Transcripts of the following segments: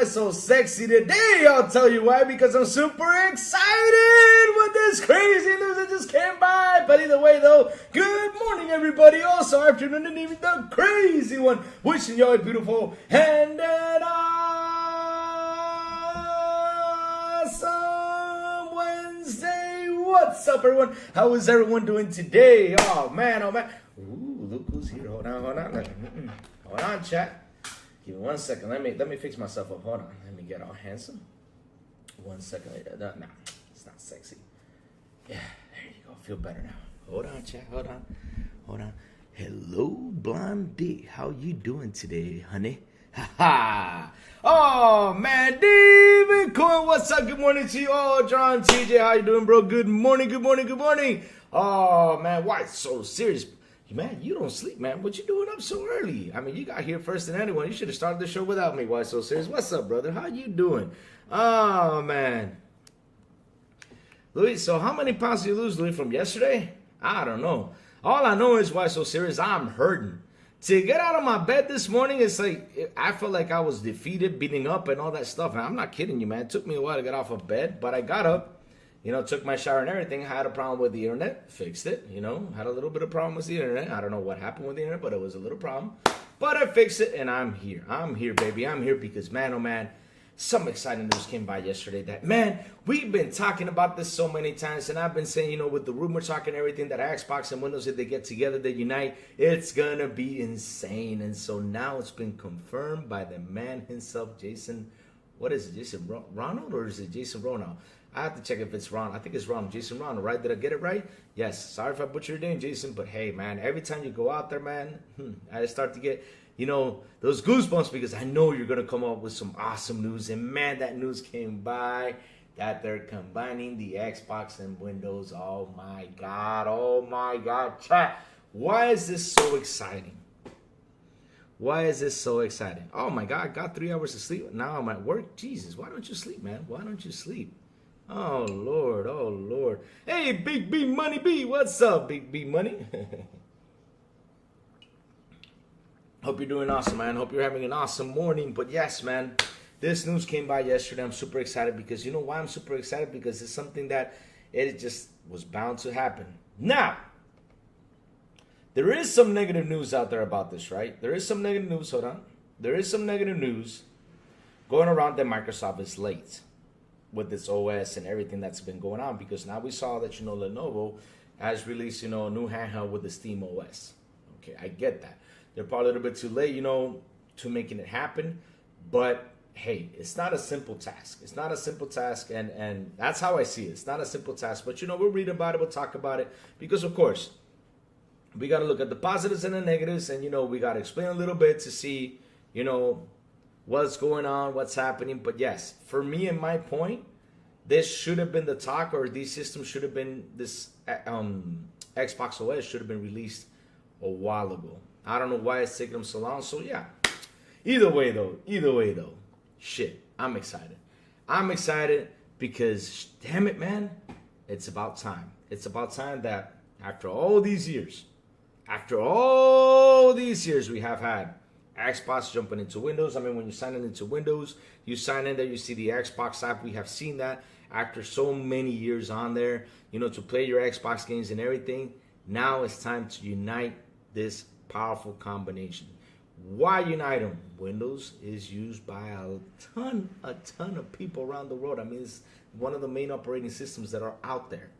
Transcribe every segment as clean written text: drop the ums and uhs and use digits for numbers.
Why so sexy today? I'll tell you why, because I'm super excited with this crazy news that just came by. But either way though, good morning everybody. Also afternoon and even the crazy one. Wishing y'all a beautiful and an awesome Wednesday. What's up everyone? How is everyone doing today? Oh man, Ooh, look who's here. Hold on. Hold on, chat. Give me 1 second. Let me fix myself up. Hold on. Let me get all handsome. 1 second. No, it's not sexy. Yeah, there you go. Feel better now. Hold on, chat. Hold on. Hello, Blondie. How you doing today, honey? Ha ha. Oh man, David Cohen. What's up? Good morning to you all. John, TJ, how you doing, bro? Good morning. Oh man, why so serious? Man, you don't sleep, man. What you doing up so early? I mean, you got here first than anyone. You should have started the show without me. Why so serious? What's up, brother? How you doing? Oh, man. Louis, so how many pounds did you lose, Louis, from yesterday? I don't know. All I know is why so serious. I'm hurting. To get out of my bed this morning, it's like, I felt like I was defeated, beating up, and all that stuff. And I'm not kidding you, man. It took me a while to get off of bed, but I got up. Took my shower and everything. I had a problem with the internet. Fixed it. Had a little bit of problem with the internet. I don't know what happened with the internet, but it was a little problem. But I fixed it, and I'm here. I'm here, baby. I'm here because, man, oh, man, some exciting news came by yesterday that, man, we've been talking about this so many times, and I've been saying, with the rumor talk and everything, that Xbox and Windows, if they get together, they unite, it's going to be insane. And so now it's been confirmed by the man himself, Jason. What is it, Jason Ronald, or is it Jason Ronald? I have to check if it's Ron. I think it's Ron. Jason Ronald, right? Did I get it right? Yes. Sorry if I butchered your name, Jason. But hey, man, every time you go out there, man, I start to get, those goosebumps because I know you're going to come up with some awesome news. And man, that news came by that they're combining the Xbox and Windows. Oh my God. Chat. Why is this so exciting? Oh my God, I got 3 hours of sleep. Now I'm at work. Jesus, why don't you sleep, man? Why don't you sleep? Oh, Lord. Hey, Big B Money B. What's up, Big B Money? Hope you're doing awesome, man. Hope you're having an awesome morning. But yes, man, this news came by yesterday. I'm super excited because you know why I'm super excited? Because it's something that it just was bound to happen. Now, there is some negative news out there about this, right? There is some negative news. Hold on. There is some negative news going around that Microsoft is late with this OS and everything that's been going on, because now we saw that Lenovo has released a new handheld with the Steam OS. Okay, I get that they're probably a little bit too late to making it happen, but hey, it's not a simple task. And that's how I see it. It's not a simple task, but we'll read about it, we'll talk about it, because of course we got to look at the positives and the negatives, and we got to explain a little bit to see what's going on, what's happening. But yes, for me and my point, this should have been the talk, or these systems should have been, this Xbox OS should have been released a while ago. I don't know why it's taking them so long. So yeah, either way though, shit, I'm excited because damn it, man, it's about time. It's about time that after all these years we have had Xbox jumping into Windows. I mean, when you sign into Windows, you sign in there, you see the Xbox app. We have seen that after so many years on there, to play your Xbox games and everything. Now it's time to unite this powerful combination. Why unite them? Windows is used by a ton of people around the world. I mean, it's one of the main operating systems that are out there.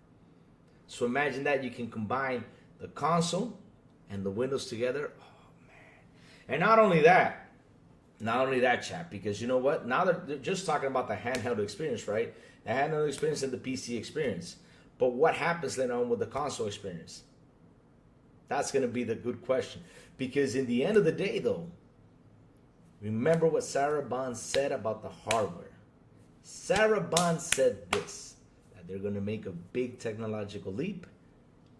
So imagine that you can combine the console and the Windows together. And not only that, chat, because you know what? Now they're just talking about the handheld experience, right? The handheld experience and the PC experience. But what happens then on with the console experience? That's going to be the good question. Because in the end of the day, though, remember what Sarah Bond said about the hardware. Sarah Bond said this, that they're going to make a big technological leap.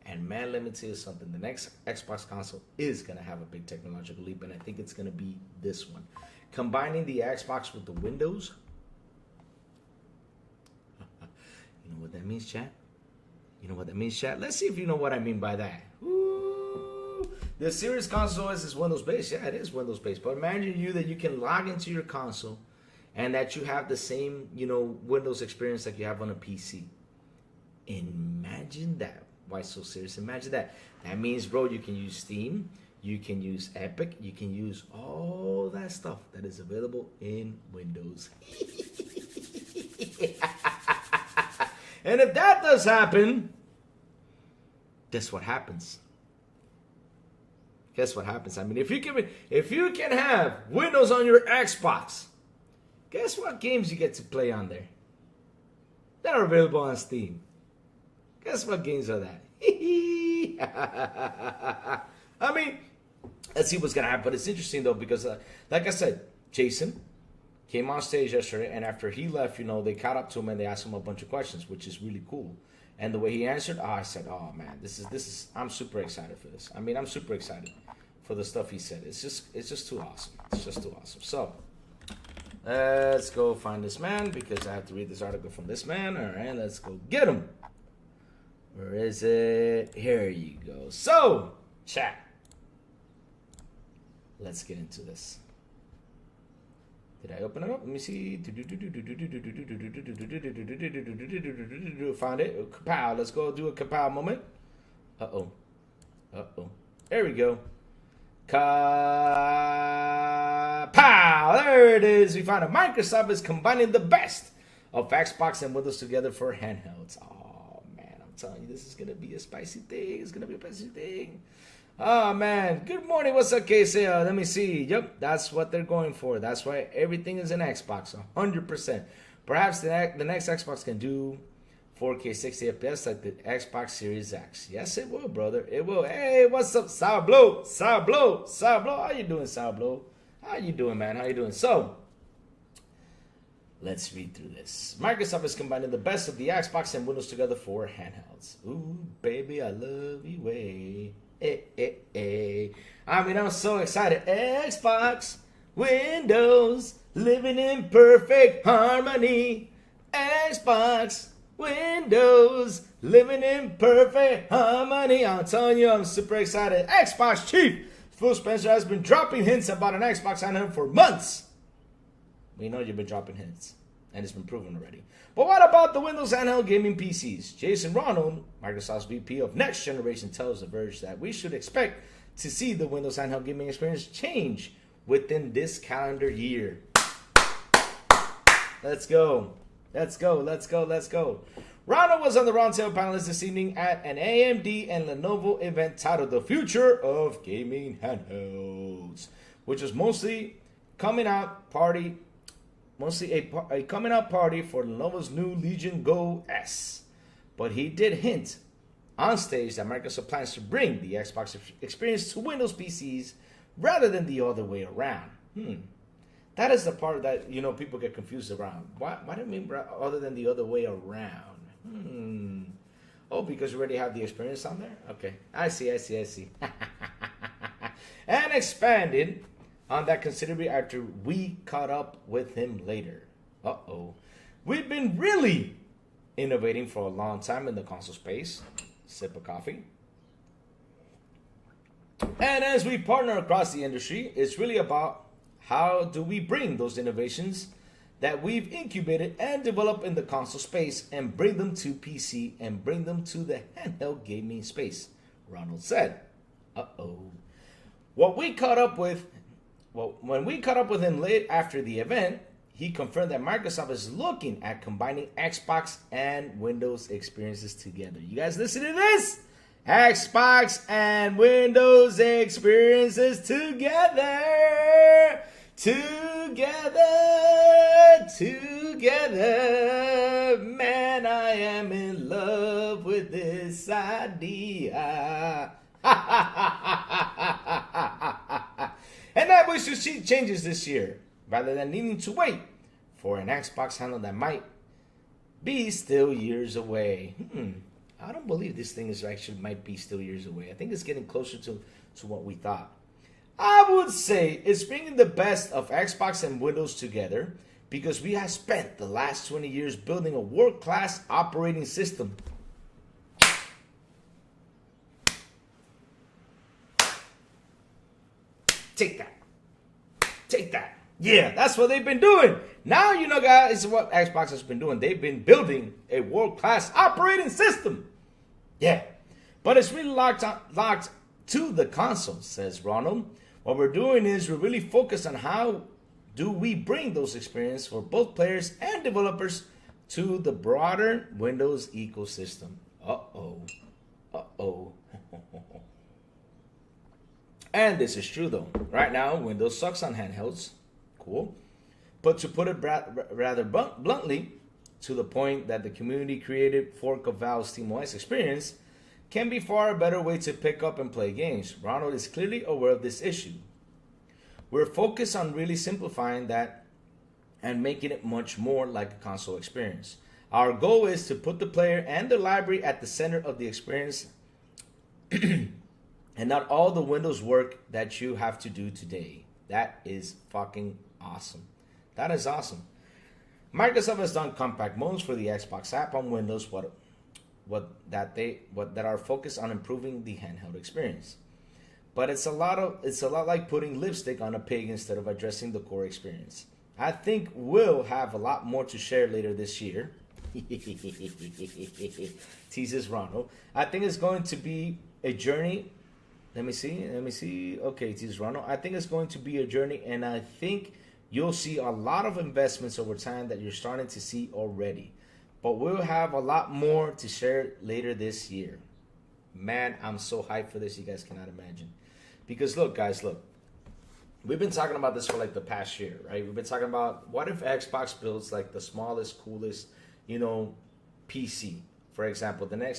And man, let me tell you something. The next Xbox console is going to have a big technological leap, and I think it's going to be this one. Combining the Xbox with the Windows. You know what that means, chat? Let's see if you know what I mean by that. Ooh. The Series console is Windows-based. Yeah, it is Windows-based. But imagine that you can log into your console and that you have the same, Windows experience like you have on a PC. Imagine that. Why so serious? Imagine that. That means, bro, you can use Steam, you can use Epic, you can use all that stuff that is available in Windows. And if that does happen, guess what happens? Guess what happens? I mean, if you can have Windows on your Xbox, guess what games you get to play on there? That are available on Steam. Guess what games are that? I mean, let's see what's gonna happen. But it's interesting though because, like I said, Jason came on stage yesterday, and after he left, they caught up to him and they asked him a bunch of questions, which is really cool. And the way he answered, I said, "Oh man, this is. I'm super excited for this. I mean, I'm super excited for the stuff he said. It's just too awesome. It's just too awesome." So let's go find this man because I have to read this article from this man. All right, let's go get him. Where is it? Here you go. So, chat. Let's get into this. Did I open it up? Let me see. Found it. Kapow. Let's go do a kapow moment. Uh-oh. There we go. Kapow. There it is. We found it. Microsoft is combining the best of Xbox and Windows together for handhelds. Oh, man. I'm telling you, this is going to be a spicy thing. It's going to be a spicy thing. Oh, man. Good morning. What's up, Casey? Let me see. Yep, that's what they're going for. That's why everything is an Xbox, 100%. Perhaps the next Xbox can do 4K 60 FPS like the Xbox Series X. Yes, it will, brother. It will. Hey, what's up, Sourblow? How you doing, Sourblow? How you doing, man? How you doing? So, let's read through this. Microsoft is combining the best of the Xbox and Windows together for handhelds. Ooh, baby, I love you, way. I mean, I'm so excited. Xbox, Windows, living in perfect harmony. Xbox, Windows, living in perfect harmony. I'm telling you, I'm super excited. Xbox chief Phil Spencer has been dropping hints about an Xbox handheld for months. We know you've been dropping hints, and it's been proven already. But what about the Windows handheld gaming PCs? Jason Ronald, Microsoft's VP of Next Generation, tells The Verge that we should expect to see the Windows handheld gaming experience change within this calendar year. Let's go. Ronald was on the roundtable panelist this evening at an AMD and Lenovo event titled The Future of Gaming Handhelds, which was mostly coming out party for Lenovo's new Legion Go S. But he did hint on stage that Microsoft plans to bring the Xbox experience to Windows PCs rather than the other way around. That is the part that, people get confused around. Why do you mean other than the other way around? Oh, because you already have the experience on there? Okay, I see. And expanded on that considerably after we caught up with him later. We've been really innovating for a long time in the console space. Sip of coffee. And as we partner across the industry, it's really about how do we bring those innovations that we've incubated and developed in the console space and bring them to PC and bring them to the handheld gaming space, Ronald said. When we caught up with him late after the event, he confirmed that Microsoft is looking at combining Xbox and Windows experiences together. You guys listen to this? Xbox and Windows experiences together. Man, I am in love with this idea. And that we should see changes this year, rather than needing to wait for an Xbox handle that might be still years away. I don't believe this thing might be still years away. I think it's getting closer to what we thought. I would say it's bringing the best of Xbox and Windows together because we have spent the last 20 years building a world-class operating system. Take that. Yeah, that's what they've been doing. Now you know, guys, what Xbox has been doing. They've been building a world-class operating system. Yeah, but it's really locked to the console, says Ronald. What we're doing is we're really focused on how do we bring those experiences for both players and developers to the broader Windows ecosystem. Uh-oh. And this is true, though. Right now, Windows sucks on handhelds. Cool. But to put it rather bluntly, to the point that the community-created fork of Valve's SteamOS experience can be far a better way to pick up and play games. Ronald is clearly aware of this issue. We're focused on really simplifying that and making it much more like a console experience. Our goal is to put the player and the library at the center of the experience and not all the Windows work that you have to do today. That is fucking awesome. That is awesome. Microsoft has done compact modes for the Xbox app on Windows that are focused on improving the handheld experience. But it's a lot like putting lipstick on a pig instead of addressing the core experience. I think we'll have a lot more to share later this year. Teases Ronald. I think it's going to be a journey. Let me see. Okay, teases Ronald. I think it's going to be a journey, and I think you'll see a lot of investments over time that you're starting to see already. But we'll have a lot more to share later this year. Man, I'm so hyped for this, you guys cannot imagine. Because look, guys, we've been talking about this for like the past year, right? We've been talking about what if Xbox builds like the smallest, coolest, PC, for example, the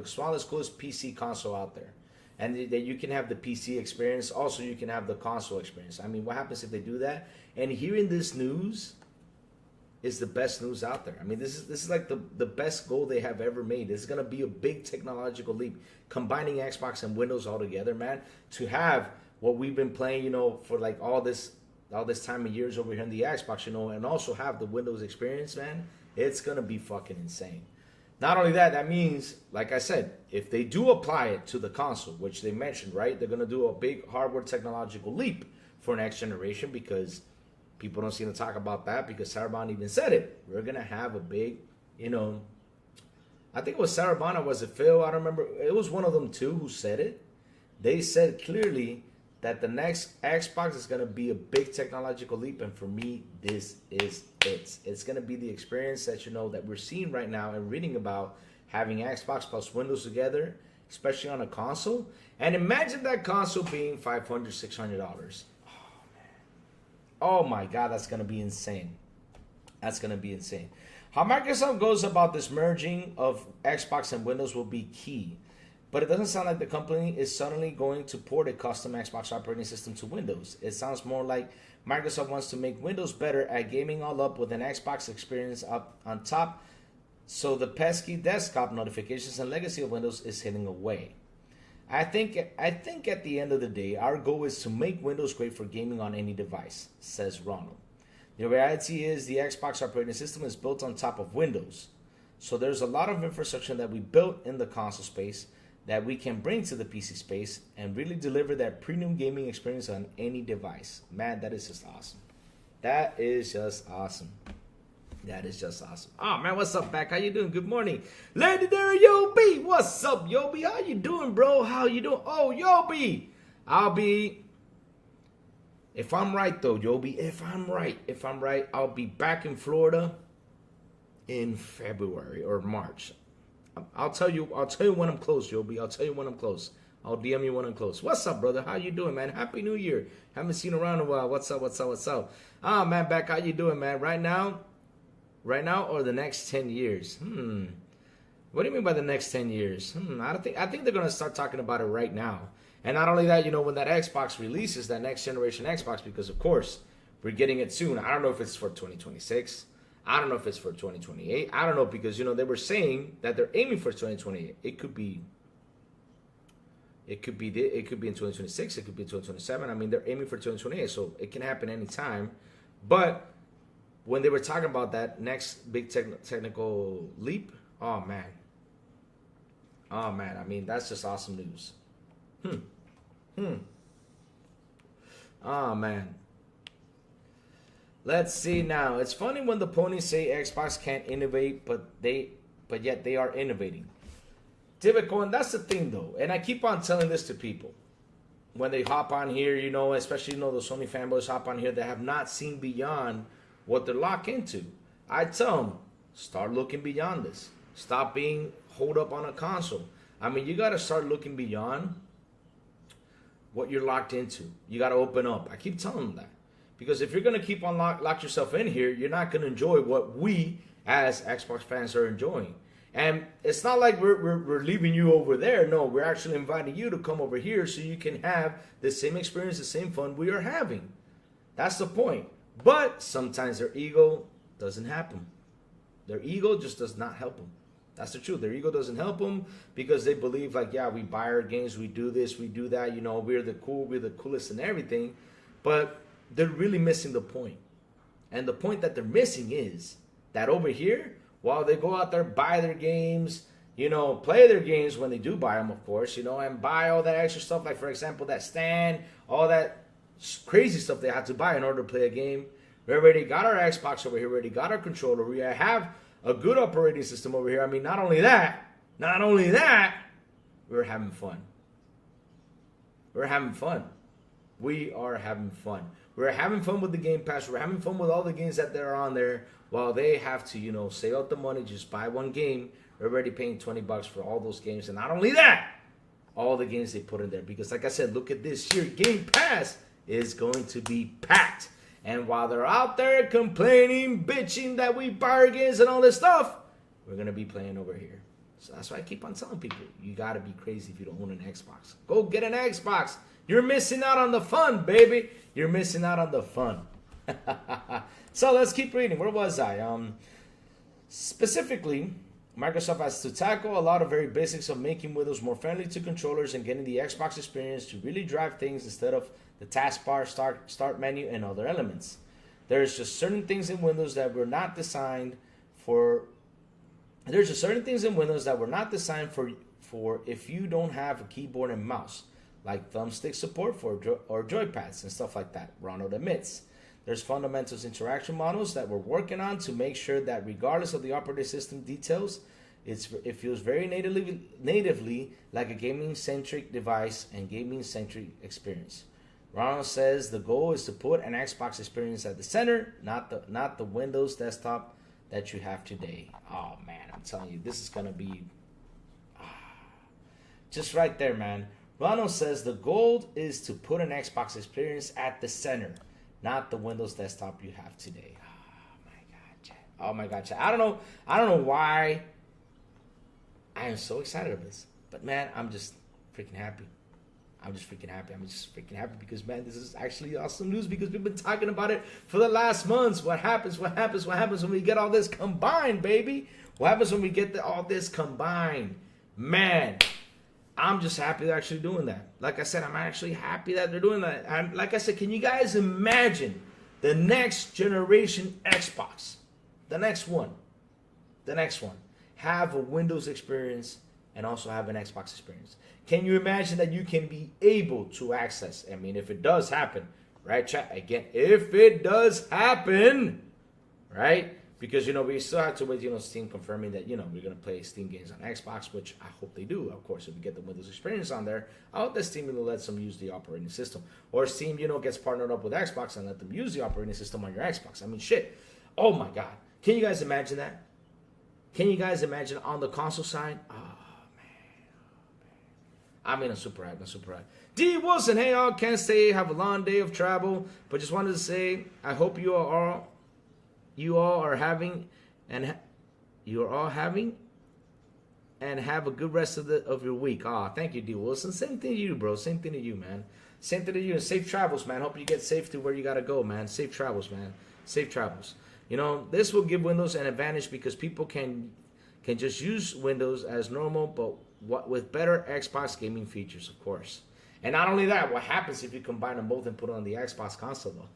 smallest, coolest PC console out there. And that you can have the PC experience, also you can have the console experience. I mean, what happens if they do that? And hearing this news is the best news out there. I mean, this is like the best goal they have ever made. This is gonna be a big technological leap, combining Xbox and Windows all together, man. To have what we've been playing, for like all this time of years over here in the Xbox, and also have the Windows experience, man. It's gonna be fucking insane. Not only that, that means, like I said, if they do apply it to the console, which they mentioned, right, they're gonna do a big hardware technological leap for next generation, because people don't seem to talk about that, because Sarabon even said it. We're going to have a big, I think it was Sarabon or was it Phil? I don't remember. It was one of them too who said it. They said clearly that the next Xbox is going to be a big technological leap. And for me, this is it. It's going to be the experience that, that we're seeing right now and reading about, having Xbox plus Windows together, especially on a console. And imagine that console being $500, $600. Oh my God, that's going to be insane. That's going to be insane. How Microsoft goes about this merging of Xbox and Windows will be key. But it doesn't sound like the company is suddenly going to port a custom Xbox operating system to Windows. It sounds more like Microsoft wants to make Windows better at gaming all up with an Xbox experience up on top, so the pesky desktop notifications and legacy of Windows is hitting away. I think at the end of the day, our goal is to make Windows great for gaming on any device, says Ronald. The reality is the Xbox operating system is built on top of Windows. So there's a lot of infrastructure that we built in the console space that we can bring to the PC space and really deliver that premium gaming experience on any device. Man, that is just awesome. That is just awesome. That is just awesome. Oh, man, what's up, Back? How you doing? Good morning. Legendary Yobi. What's up, Yobi? How you doing, bro? How you doing? Oh, Yobi. If I'm right, though, Yobi, if I'm right, I'll be back in Florida in February or March. I'll tell you when I'm close, Yobi. I'll tell you when I'm close. I'll DM you when I'm close. What's up, brother? How you doing, man? Happy New Year. Haven't seen you around in a while. What's up? Ah, man, Back, how you doing, man? Right now or the next 10 years? What do you mean by the next 10 years? I think they're going to start talking about it right now. And not only that, when that Xbox releases, that next generation Xbox, because of course, we're getting it soon. I don't know if it's for 2026. I don't know if it's for 2028. I don't know, because, they were saying that they're aiming for 2028. It could be in 2026. It could be 2027. I mean, they're aiming for 2028, so it can happen anytime. But when they were talking about that next big technical leap, oh man, I mean, that's just awesome news. Oh man. Let's see now. It's funny when the ponies say Xbox can't innovate, but yet they are innovating. Typical, and that's the thing though. And I keep on telling this to people when they hop on here, you know, especially, you know, the Sony fanboys hop on here that have not seen beyond what they're locked into. I tell them, start looking beyond this. Stop being holed up on a console. I mean, you got to start looking beyond what you're locked into. You got to open up. I keep telling them that. Because if you're going to keep on lock yourself in here, you're not going to enjoy what we as Xbox fans are enjoying. And it's not like we're leaving you over there. No, we're actually inviting you to come over here so you can have the same experience, the same fun we are having. That's the point. But sometimes their ego doesn't happen. Their ego just does not help them. That's the truth. Their ego doesn't help them because they believe like, yeah, we buy our games, we do this, we do that. You know, we're the coolest and everything. But they're really missing the point. And the point that they're missing is that over here, while they go out there, buy their games, you know, play their games when they do buy them, of course, you know, and buy all that extra stuff. Like, for example, that stand, all that crazy stuff they had to buy in order to play a game. We already got our Xbox over here. We already got our controller. We have a good operating system over here. I mean, not only that, we're having fun. We're having fun. We are having fun. We're having fun with the Game Pass. We're having fun with all the games that they're on there. While they have to, you know, save out the money, just buy one game. We're already paying $20 for all those games. And not only that, all the games they put in there. Because like I said, look at this here. Game Pass is going to be packed. And while they're out there complaining, bitching that we buy our games and all this stuff, we're going to be playing over here. So that's why I keep on telling people, you got to be crazy if you don't own an Xbox. Go get an Xbox. You're missing out on the fun, baby. You're missing out on the fun. So let's keep reading. Where was I? Specifically, Microsoft has to tackle a lot of very basics of making Windows more friendly to controllers and getting the Xbox experience to really drive things instead of the taskbar, start menu, and other elements. There's just certain things in Windows that were not designed for. There's just certain things in Windows that were not designed for if you don't have a keyboard and mouse, like thumbstick support or joypads and stuff like that. Ronald admits. There's fundamentals interaction models that we're working on to make sure that regardless of the operating system details, it feels very natively like a gaming-centric device and gaming-centric experience. Ronald says the goal is to put an Xbox experience at the center, not the Windows desktop that you have today. Oh man, I'm telling you, this is gonna be just right there, man. Ronald says the goal is to put an Xbox experience at the center, not the Windows desktop you have today. Oh my God, Chad. Oh my God, Chad. I don't know why I am so excited about this. But man, I'm just freaking happy. I'm just freaking happy because, man, this is actually awesome news because we've been talking about it for the last months. What happens when we get all this combined, baby? What happens when we get all this combined? Man, I'm just happy they're actually doing that. Like I said, I'm actually happy that they're doing that. And like I said, can you guys imagine the next generation Xbox? The next one. Have a Windows experience and also have an Xbox experience. Can you imagine that you can be able to access? I mean, if it does happen, right, chat? Again, if it does happen, right? Because, you know, we still have to wait, you know, Steam confirming that, you know, we're going to play Steam games on Xbox, which I hope they do. Of course, if we get the Windows experience on there, I hope that Steam will let them use the operating system. Or Steam, you know, gets partnered up with Xbox and let them use the operating system on your Xbox. I mean, shit. Oh, my God. Can you guys imagine that? Can you guys imagine on the console side? Oh, man. I mean, I'm super hyped. D. Wilson, hey, all. Can't stay. Have a long day of travel. But just wanted to say, I hope you all are having and have a good rest of your week. Thank you, D. Wilson. Same thing to you, bro. Same thing to you, man. Same thing to you. And safe travels, man. Hope you get safe to where you gotta go, man. Safe travels, man. Safe travels. You know, this will give Windows an advantage because people can just use Windows as normal, but with better Xbox gaming features, of course. And not only that, what happens if you combine them both and put it on the Xbox console, though?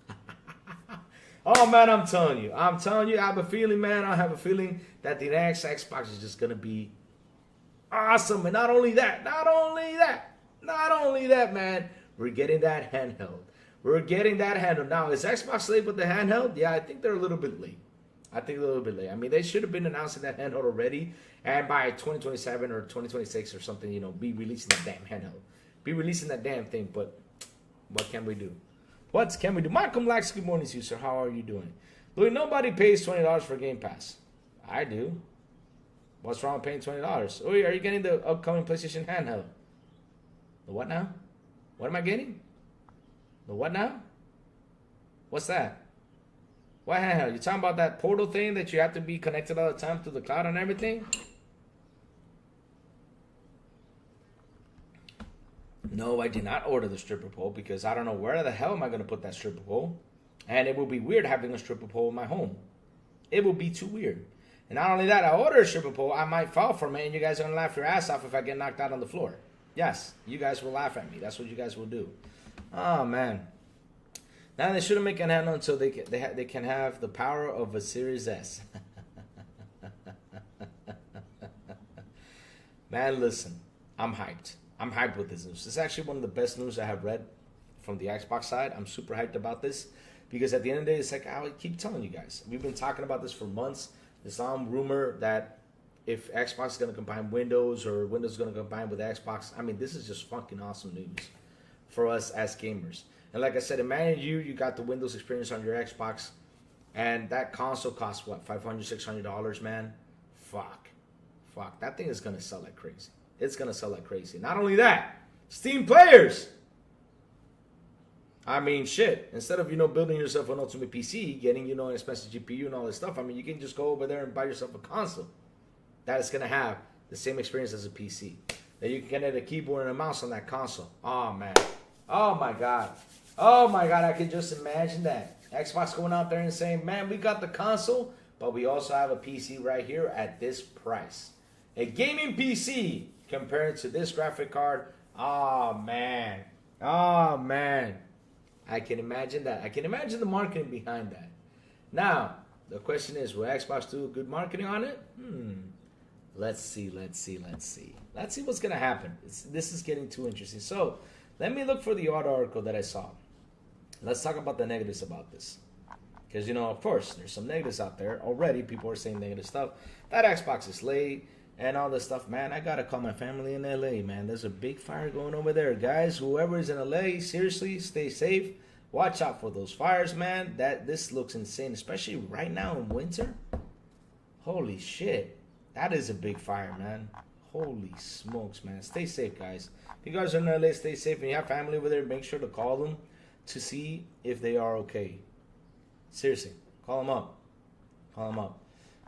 Oh, man, I'm telling you, I have a feeling, man. I have a feeling that the next Xbox is just going to be awesome. And not only that, man, we're getting that handheld. We're getting that handheld. Now, is Xbox late with the handheld? Yeah, I think they're a little bit late. I mean, they should have been announcing that handheld already. And by 2027 or 2026 or something, you know, be releasing that damn handheld. Be releasing that damn thing. But what can we do? What can we do? Malcolm Lax, good morning to you, sir. How are you doing? Louis, nobody pays $20 for Game Pass. I do. What's wrong with paying $20? Oh, are you getting the upcoming PlayStation handheld? The what now? What am I getting? The what now? What's that? What handheld? You talking about that portal thing that you have to be connected all the time to the cloud and everything? No, I did not order the stripper pole because I don't know where the hell am I going to put that stripper pole. And it will be weird having a stripper pole in my home. It will be too weird. And not only that, I order a stripper pole, I might fall from it, and you guys are going to laugh your ass off if I get knocked out on the floor. Yes, you guys will laugh at me. That's what you guys will do. Oh, man. Now they shouldn't make an handle until they can have the power of a Series S. Man, listen. I'm hyped. I'm hyped with this news. This is actually one of the best news I have read from the Xbox side. I'm super hyped about this because at the end of the day, it's like I keep telling you guys. We've been talking about this for months. There's some rumor that if Xbox is going to combine Windows or Windows is going to combine with Xbox, I mean, this is just fucking awesome news for us as gamers. And like I said, imagine you got the Windows experience on your Xbox, and that console costs what, $500, $600, man? Fuck. That thing is going to sell like crazy. It's going to sell like crazy. Not only that, Steam players. I mean, shit. Instead of, building yourself an ultimate PC, getting, an expensive GPU and all this stuff, I mean, you can just go over there and buy yourself a console that is going to have the same experience as a PC. That you can get a keyboard and a mouse on that console. Oh, man. Oh, my God. I can just imagine that. Xbox going out there and saying, man, we got the console, but we also have a PC right here at this price. A gaming PC compared to this graphic card. Oh, man. I can imagine that. I can imagine the marketing behind that. Now, the question is, will Xbox do good marketing on it? Let's see. Let's see what's going to happen. This is getting too interesting. So, let me look for the article that I saw. Let's talk about the negatives about this. Because, of course, there's some negatives out there. Already, people are saying negative stuff. That Xbox is late and all this stuff. Man, I got to call my family in LA, man. There's a big fire going over there. Guys, whoever is in LA, seriously, stay safe. Watch out for those fires, man. This looks insane, especially right now in winter. Holy shit. That is a big fire, man. Holy smokes, man. Stay safe, guys. If you guys are in LA, stay safe. And you have family over there, make sure to call them to see if they are okay. Seriously, call them up.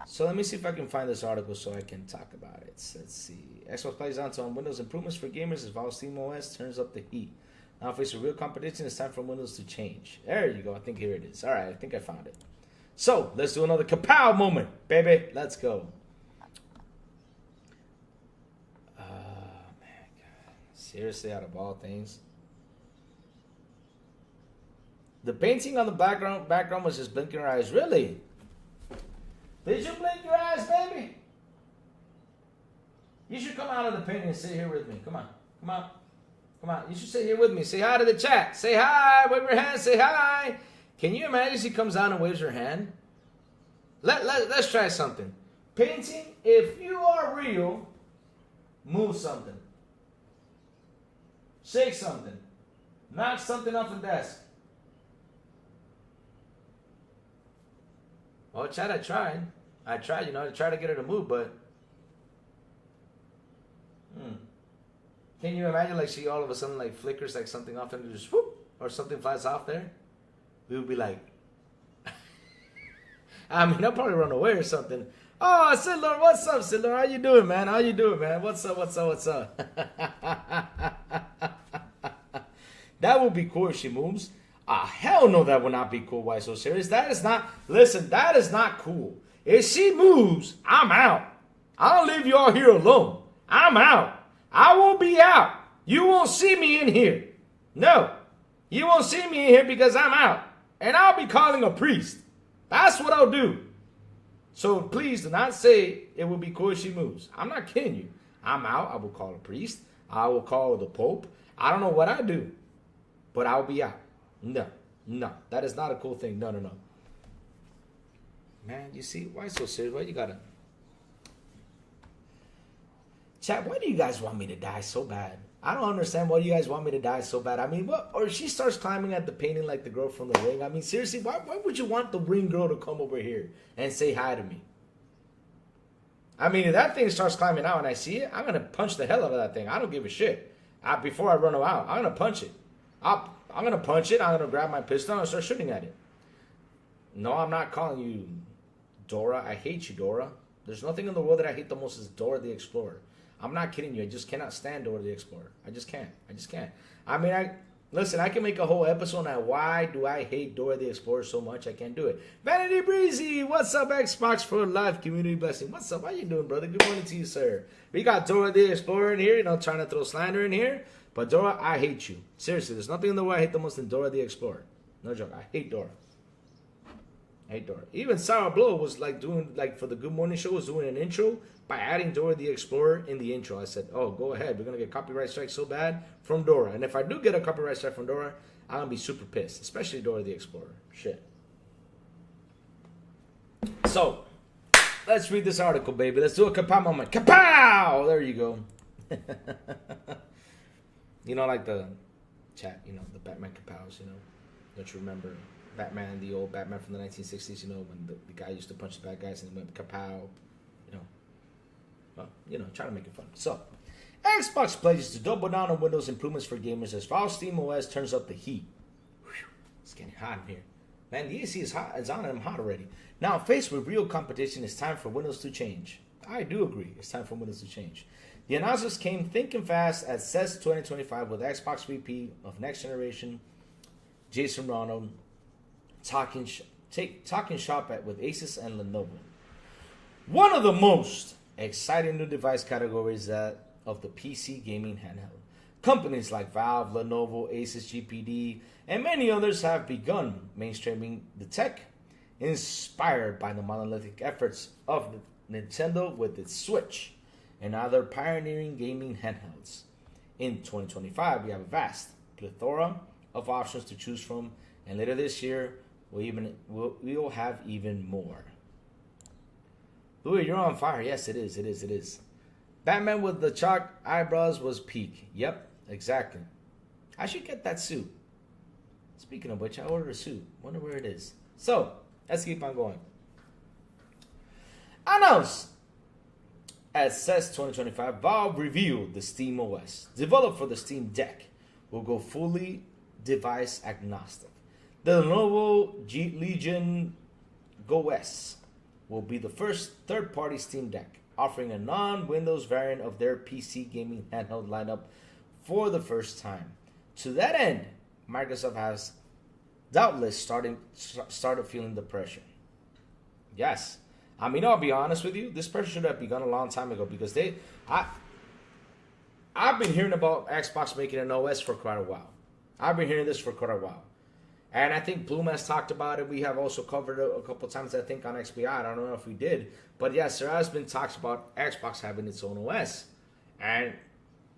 So let me see if I can find this article so I can talk about it. Let's see. Xbox plays on Windows improvements for gamers as Valve SteamOS turns up the heat. Now facing real competition, it's time for Windows to change. There you go. I think here it is. All right, I think I found it. So let's do another kapow moment, baby. Let's go. Oh, man, God. Seriously, out of all things. The painting on the background was just blinking her eyes. Really? Did you blink your eyes, baby? You should come out of the painting and sit here with me. Come on. You should sit here with me. Say hi to the chat. Say hi. Wave your hand. Say hi. Can you imagine she comes out and waves her hand? Let's try something. Painting, if you are real, move something. Shake something. Knock something off the desk. Oh, chat, I tried, I tried to get her to move, but can you imagine like she all of a sudden like flickers like something off and just whoop, or something flies off there? We would be like, I mean, I'll probably run away or something. Oh, Sidler, what's up, Sidler? How you doing, man? What's up? That would be cool if she moves. Hell no, that would not be cool. Why so serious? That is not cool. If she moves, I'm out. I'll leave you all here alone. I'm out. I won't be out. You won't see me in here. No, you won't see me in here because I'm out. And I'll be calling a priest. That's what I'll do. So please do not say it will be cool if she moves. I'm not kidding you. I'm out. I will call a priest. I will call the Pope. I don't know what I do, but I'll be out. No, no, that is not a cool thing. No, no, no. Man, you see, why so serious? Why you gotta... Chat, why do you guys want me to die so bad? I don't understand why you guys want me to die so bad. I mean, what? Or she starts climbing at the painting like the girl from The Ring. I mean, seriously, why would you want the Ring girl to come over here and say hi to me? I mean, if that thing starts climbing out and I see it, I'm going to punch the hell out of that thing. I don't give a shit. Before I run her out, I'm going to punch it. I'm going to punch it. I'm going to grab my pistol and start shooting at it. No, I'm not calling you Dora. I hate you, Dora. There's nothing in the world that I hate the most is Dora the Explorer. I'm not kidding you. I just cannot stand Dora the Explorer. I just can't. I just can't. I mean, listen, I can make a whole episode on why do I hate Dora the Explorer so much. I can't do it. Vanity Breezy, what's up, Xbox for Life Community Blessing? What's up? How you doing, brother? Good morning to you, sir. We got Dora the Explorer in here, you know, trying to throw slander in here. But Dora, I hate you. Seriously, there's nothing in the world I hate the most than Dora the Explorer. No joke. I hate Dora. I hate Dora. Even Sourblow was like doing, like for the Good Morning Show, was doing an intro by adding Dora the Explorer in the intro. I said, oh, go ahead. We're going to get copyright strike so bad from Dora. And if I do get a copyright strike from Dora, I'm going to be super pissed. Especially Dora the Explorer. Shit. So, let's read this article, baby. Let's do a kapow moment. Kapow! There you go. You know, like the chat, you know, the Batman kapows, you know. Don't you remember Batman, the old Batman from the 1960s, you know, when the guy used to punch the bad guys and he went kapow, you know. Well, you know, trying to make it fun. So, Xbox pledges to double down on Windows improvements for gamers as Valve SteamOS turns up the heat. Whew, it's getting hot in here. Man, the AC is hot. It's on and I'm hot already. Now, faced with real competition, it's time for Windows to change. I do agree. It's time for Windows to change. The announcers came thinking fast at CES 2025 with Xbox VP of Next Generation, Jason Ronald, talking shop with Asus and Lenovo. One of the most exciting new device categories that of the PC gaming handheld. Companies like Valve, Lenovo, Asus, GPD, and many others have begun mainstreaming the tech, inspired by the monolithic efforts of Nintendo with its Switch and other pioneering gaming handhelds. In 2025, we have a vast plethora of options to choose from, and later this year, we'll have even more. Louis, you're on fire. Yes, it is. It is. It is. Batman with the chalk eyebrows was peak. Yep, exactly. I should get that suit. Speaking of which, I ordered a suit. Wonder where it is. So, let's keep on going. Announced at CES 2025, Valve revealed the SteamOS, developed for the Steam Deck, will go fully device agnostic. The Lenovo Legion Go S will be the first third-party Steam Deck, offering a non-Windows variant of their PC gaming handheld lineup for the first time. To that end, Microsoft has doubtless started feeling the pressure. Yes. I mean, I'll be honest with you, this pressure should have begun a long time ago because I've been hearing about Xbox making an OS for quite a while. I've been hearing this for quite a while. And I think Plume has talked about it. We have also covered it a couple times, I think, on XBI. I don't know if we did. But yes, there has been talks about Xbox having its own OS. And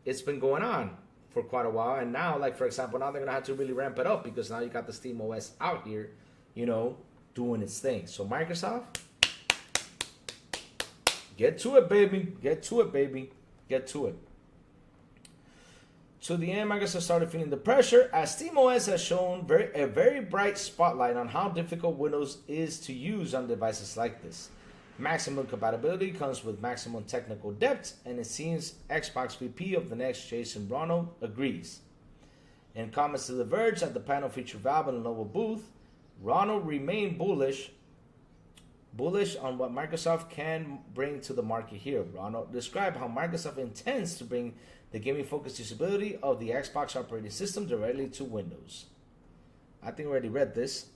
it's been going on for quite a while. And now, like, for example, now they're going to have to really ramp it up because now you got the Steam OS out here, you know, doing its thing. So Microsoft, get to it, baby. Get to it, baby. Get to it. To the end, Microsoft started feeling the pressure as SteamOS has shown a very bright spotlight on how difficult Windows is to use on devices like this. Maximum compatibility comes with maximum technical depth, and it seems Xbox VP of the Next, Jason Ronald, agrees. In comments to The Verge at the panel featured Valve and Lenovo booth, Ronald remained bullish on what Microsoft can bring to the market here. Ronald described how Microsoft intends to bring the gaming-focused usability of the Xbox operating system directly to Windows. I think I already read this,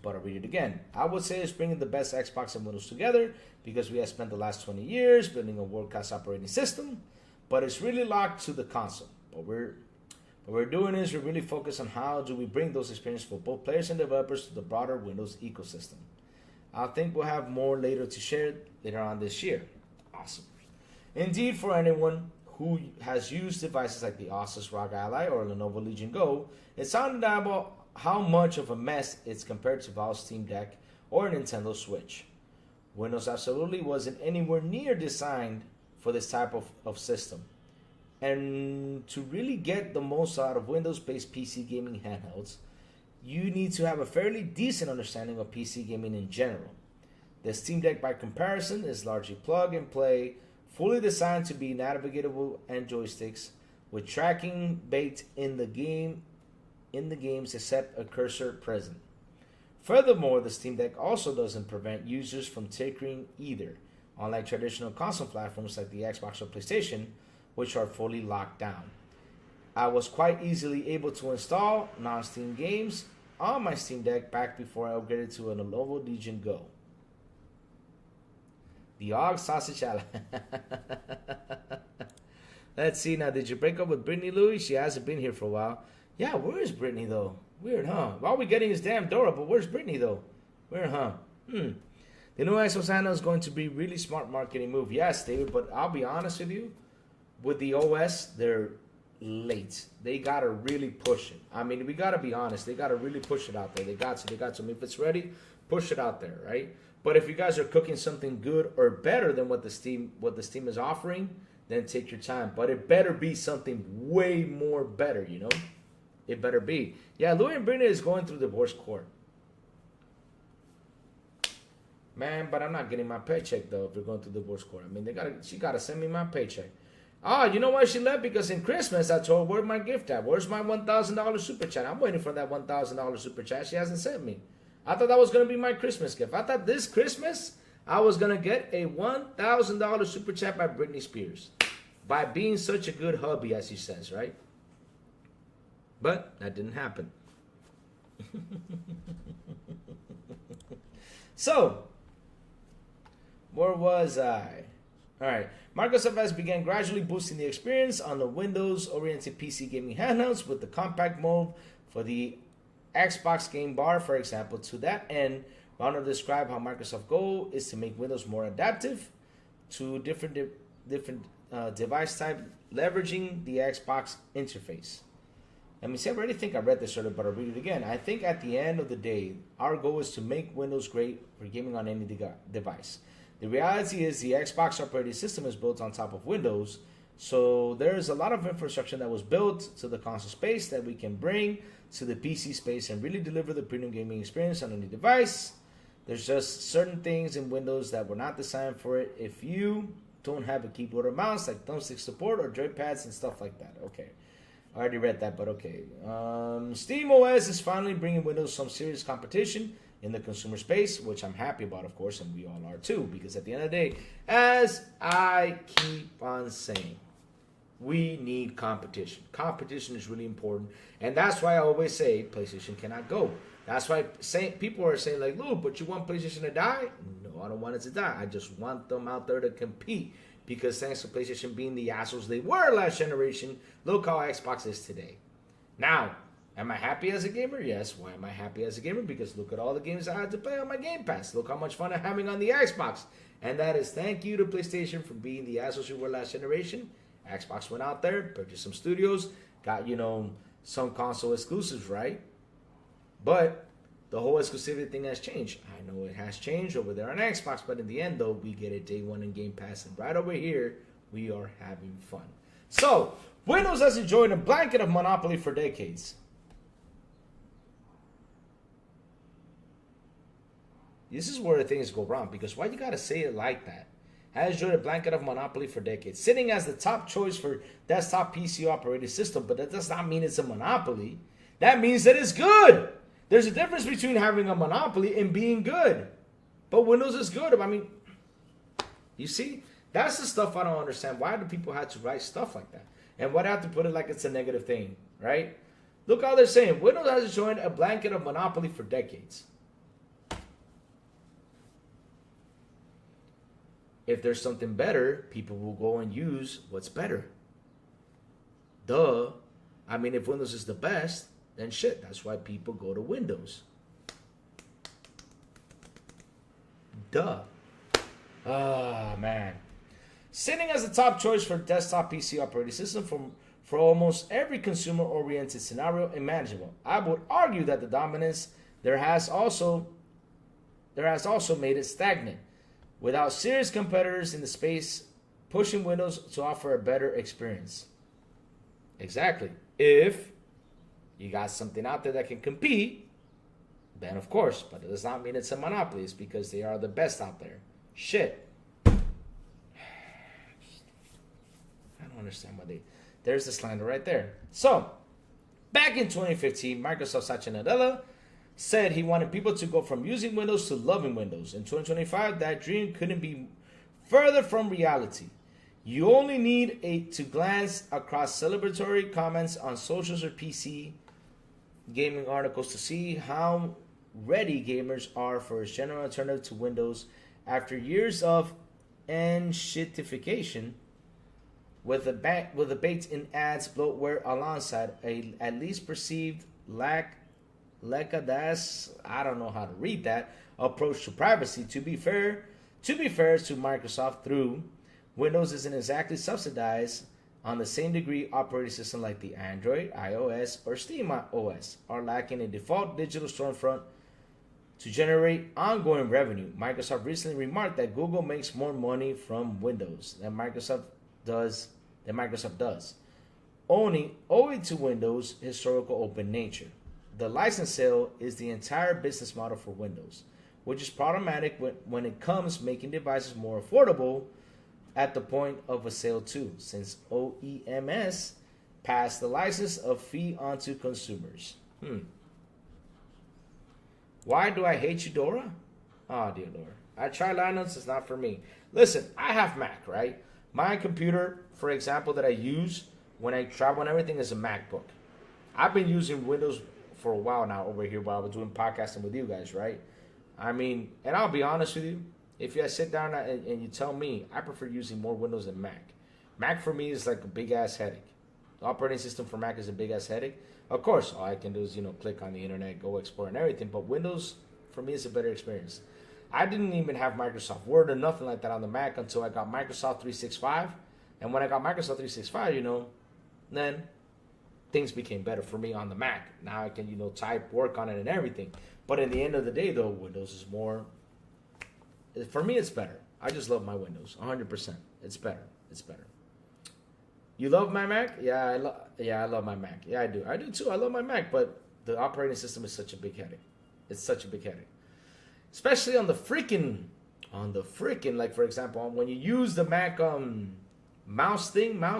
but I'll read it again. I would say it's bringing the best Xbox and Windows together because we have spent the last 20 years building a world-class operating system, but it's really locked to the console. What we're doing is we're really focused on how do we bring those experiences for both players and developers to the broader Windows ecosystem. I think we'll have more later to share later on this year. Awesome. Indeed, for anyone who has used devices like the Asus ROG Ally or Lenovo Legion Go, it sounded how much of a mess it's compared to Valve's Steam Deck or Nintendo Switch. Windows absolutely wasn't anywhere near designed for this type of system. And to really get the most out of Windows-based PC gaming handhelds, you need to have a fairly decent understanding of PC gaming in general. The Steam Deck, by comparison, is largely plug and play, fully designed to be navigatable and joysticks, with tracking baked in the games except a cursor present. Furthermore, the Steam Deck also doesn't prevent users from tinkering either, unlike traditional console platforms like the Xbox or PlayStation, which are fully locked down. I was quite easily able to install non-Steam games on my Steam Deck back before I upgraded to a Lenovo Legion Go. The Og Sausage Island. Let's see now. Did you break up with Brittany, Louie? She hasn't been here for a while. Yeah, where is Brittany though? Weird, huh? All we getting is damn Dora, but where's Brittany though? Weird, huh? The new Xbox handheld is going to be really smart marketing move. Yes, David, but I'll be honest with you. With the OS, they're late. They gotta really push it. I mean, we gotta be honest. They gotta really push it out there. They got to. I mean, if it's ready, push it out there, right? But if you guys are cooking something good or better than what the Steam is offering, then take your time. But it better be something way more better, you know? It better be. Yeah, Louis and Brittany is going through divorce court. Man, but I'm not getting my paycheck though if we're going through divorce court. I mean, she gotta send me my paycheck. Oh, you know why she left? Because in Christmas I told her, where's my gift at? Where's my $1,000 super chat? I'm waiting for that $1,000 super chat. She hasn't sent me. I thought that was gonna be my Christmas gift. I thought this Christmas I was gonna get a $1,000 super chat by Britney Spears. By being such a good hubby, as she says, right? But that didn't happen. So, where was I? All right. Microsoft has begun gradually boosting the experience on the Windows-oriented PC gaming handhelds with the compact mode for the Xbox Game Bar, for example. To that end, Ronald described how Microsoft's goal is to make Windows more adaptive to different device type, leveraging the Xbox interface. Let me see, I already think I read this earlier, but I'll read it again. I think at the end of the day, our goal is to make Windows great for gaming on any device. The reality is the Xbox operating system is built on top of Windows, so there's a lot of infrastructure that was built to the console space that we can bring to the PC space and really deliver the premium gaming experience on any device. There's just certain things in Windows that were not designed for it if you don't have a keyboard or mouse, like thumbstick support or joypads and stuff like that. Okay. I already read that, but okay. SteamOS is finally bringing Windows some serious competition in the consumer space, which I'm happy about, of course, and we all are too, because at the end of the day, as I keep on saying, we need competition. Competition is really important, and that's why I always say PlayStation cannot go. That's why people are saying, like, Lou, but you want PlayStation to die? No, I don't want it to die. I just want them out there to compete. Because thanks to PlayStation being the assholes they were last generation, look how Xbox is today. Now, am I happy as a gamer? Yes. Why am I happy as a gamer? Because look at all the games I had to play on my Game Pass. Look how much fun I'm having on the Xbox. And that is thank you to PlayStation for being the assholes you were last generation. Xbox went out there, purchased some studios, got, some console exclusives, right? But the whole exclusivity thing has changed. I know it has changed over there on Xbox, but in the end, though, we get it day one in Game Pass. And right over here, we are having fun. So, Windows has enjoyed a blanket of monopoly for decades. This is where things go wrong, because why you gotta say it like that? Has enjoyed a blanket of monopoly for decades, sitting as the top choice for desktop PC operating system, but that does not mean it's a monopoly. That means that it's good. There's a difference between having a monopoly and being good. But Windows is good. I mean, you see? That's the stuff I don't understand. Why do people have to write stuff like that? And why do they have to put it like it's a negative thing, right? Look how they're saying, Windows has enjoyed a blanket of monopoly for decades. If there's something better, people will go and use what's better. Duh. I mean, if Windows is the best, then shit, that's why people go to Windows. Duh. Ah, man. Sitting as the top choice for desktop PC operating system for almost every consumer-oriented scenario imaginable. I would argue that the dominance there has also made it stagnant, without serious competitors in the space pushing Windows to offer a better experience. Exactly. If you got something out there that can compete, then of course, but it does not mean it's a monopoly. It's because they are the best out there. Shit. I don't understand why they... There's the slander right there. So, back in 2015, Microsoft Satya Nadella said he wanted people to go from using Windows to loving Windows. In 2025, that dream couldn't be further from reality. You only need to glance across celebratory comments on socials or PC gaming articles to see how ready gamers are for a general alternative to Windows after years of shitification with the baked-in ads, bloatware alongside a at least perceived lackadaisical, I don't know how to read that, approach to privacy. To be fair to Microsoft, through Windows isn't exactly subsidized on the same degree. Operating system like the Android, iOS, or Steam OS are lacking a default digital storefront to generate ongoing revenue. Microsoft recently remarked that Google makes more money from Windows than Microsoft does, owing to Windows' historical open nature. The license sale is the entire business model for Windows, which is problematic when it comes making devices more affordable at the point of a sale too, since OEMs pass the license of fee onto consumers. Why do I hate you, Dora? Oh, dear Lord. I try Linux, it's not for me. Listen, I have Mac, right? My computer, for example, that I use when I travel and everything is a MacBook. I've been using Windows for a while now over here while I was doing podcasting with you guys, right? I mean, and I'll be honest with you, if you sit down and you tell me, I prefer using more Windows than Mac. Mac for me is like a big-ass headache. The operating system for Mac is a big-ass headache. Of course, all I can do is, click on the internet, go explore and everything. But Windows, for me, is a better experience. I didn't even have Microsoft Word or nothing like that on the Mac until I got Microsoft 365. And when I got Microsoft 365, then things became better for me on the Mac. Now I can, type, work on it and everything. But in the end of the day, though, Windows is more... For me, it's better. I just love my Windows, 100%. It's better. It's better. You love my Mac? Yeah, I love my Mac. Yeah, I do. I do too. I love my Mac, but the operating system is such a big headache. It's such a big headache. Especially on the freaking, like for example, when you use the Mac mouse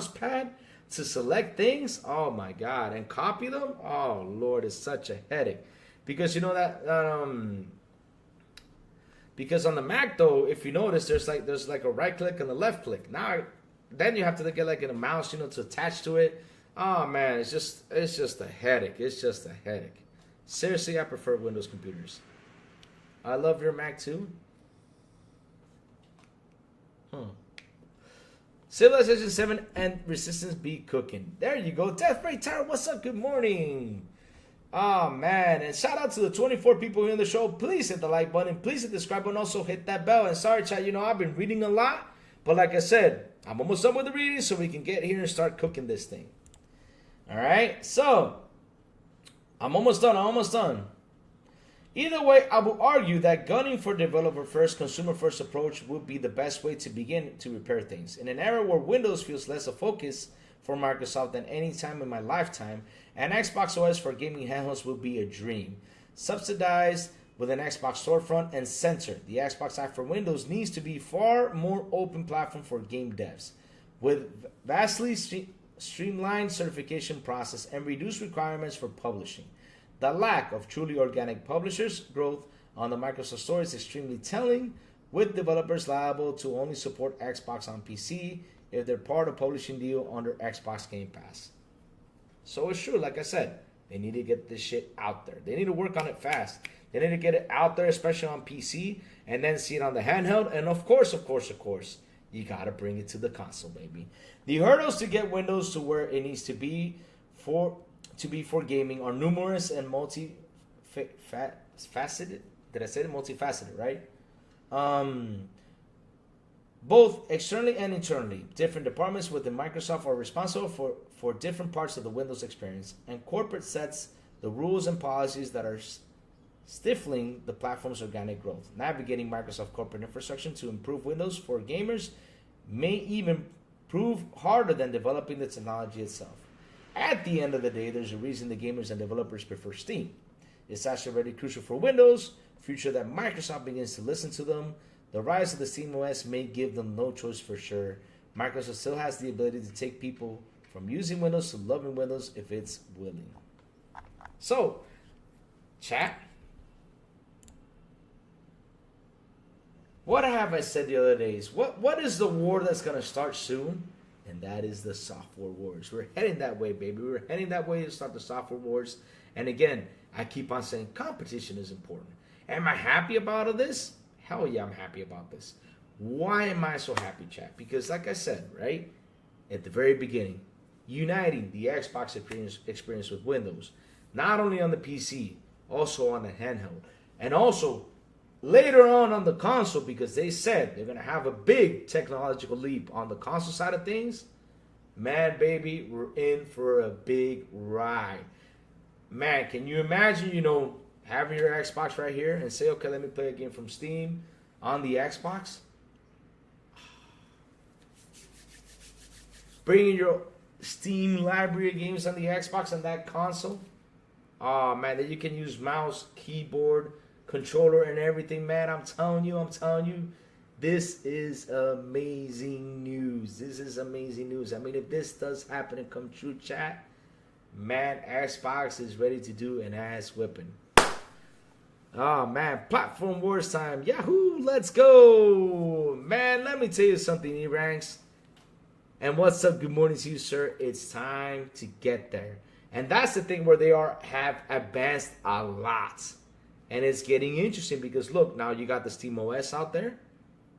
pad to select things, oh my God, and copy them, oh Lord, it's such a headache. Because because on the Mac though, if you notice, there's like a right click and a left click. Then you have to get like in a mouse, to attach to it. Oh man, it's just a headache. It's just a headache. Seriously, I prefer Windows computers. I love your Mac too. Civilization 7 and Resistance be cooking. There you go. Death Ray Tower, what's up? Good morning. Oh man, and shout out to the 24 people here in the show. Please hit the like button. Please hit the subscribe button. Also hit that bell. And sorry, chat, I've been reading a lot. But like I said, I'm almost done with the reading so we can get here and start cooking this thing. All right, so I'm almost done. Either way, I will argue that gunning for developer-first, consumer-first approach would be the best way to begin to repair things. In an era where Windows feels less a focus for Microsoft than any time in my lifetime, and Xbox OS for gaming handhelds would be a dream. Subsidized with an Xbox storefront and censored, the Xbox app for Windows needs to be far more open platform for game devs, with vastly streamlined certification process and reduced requirements for publishing. The lack of truly organic publishers growth on the Microsoft Store is extremely telling, with developers liable to only support Xbox on PC if they're part of publishing deal under Xbox Game Pass. So it's true, like I said, they need to get this shit out there. They need to work on it fast. They need to get it out there, especially on PC, and then see it on the handheld. And of course, you gotta bring it to the console, baby. The hurdles to get Windows to where it needs to be for gaming are numerous and multifaceted. Did I say it? Multifaceted, right? Both externally and internally. Different departments within Microsoft are responsible for different parts of the Windows experience, and corporate sets the rules and policies that are stifling the platform's organic growth. Navigating Microsoft corporate infrastructure to improve Windows for gamers may even prove harder than developing the technology itself. At the end of the day, there's a reason the gamers and developers prefer Steam. It's actually very crucial for Windows, future that Microsoft begins to listen to them. The rise of the Steam OS may give them no choice for sure. Microsoft still has the ability to take people from using Windows to loving Windows if it's willing. So, chat. What have I said the other days? What is the war that's going to start soon? And that is the software wars. We're heading that way, baby. We're heading that way to start the software wars. And again, I keep on saying competition is important. Am I happy about all this? Hell yeah, I'm happy about this. Why am I so happy, chat? Because like I said, right, at the very beginning, uniting the Xbox experience with Windows, not only on the PC, also on the handheld, and also later on the console, because they said they're going to have a big technological leap on the console side of things. Man, baby, we're in for a big ride. Man, can you imagine, having your Xbox right here and say, okay, let me play a game from Steam on the Xbox? Bringing your Steam library of games on the Xbox and that console. Oh, man, that you can use mouse, keyboard, controller, and everything, man. I'm telling you, this is amazing news. This is amazing news. I mean, if this does happen and come true, chat, man, Xbox is ready to do an ass whipping. Oh, man, platform wars time. Yahoo, let's go. Man, let me tell you something, E-Ranks. And what's up? Good morning to you, sir. It's time to get there. And that's the thing where they have advanced a lot. And it's getting interesting because, look, now you got the Steam OS out there.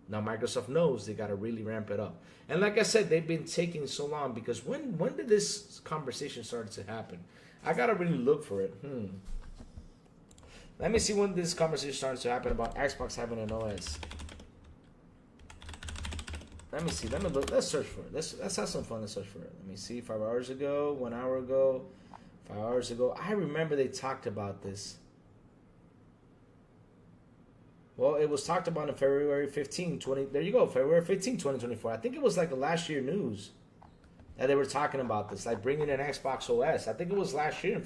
Now Microsoft knows they got to really ramp it up. And like I said, they've been taking so long because when did this conversation start to happen? I got to really look for it. Let me see when this conversation started to happen about Xbox having an OS. Let me see. Let me look. Let's search for it. Let's have some fun. Let's search for it. Let me see. 5 hours ago, 1 hour ago, 5 hours ago. I remember they talked about this. Well, it was talked about on February 15, 20. There you go, February 15, 2024. I think it was like the last year news that they were talking about this, like bringing an Xbox OS. I think it was last year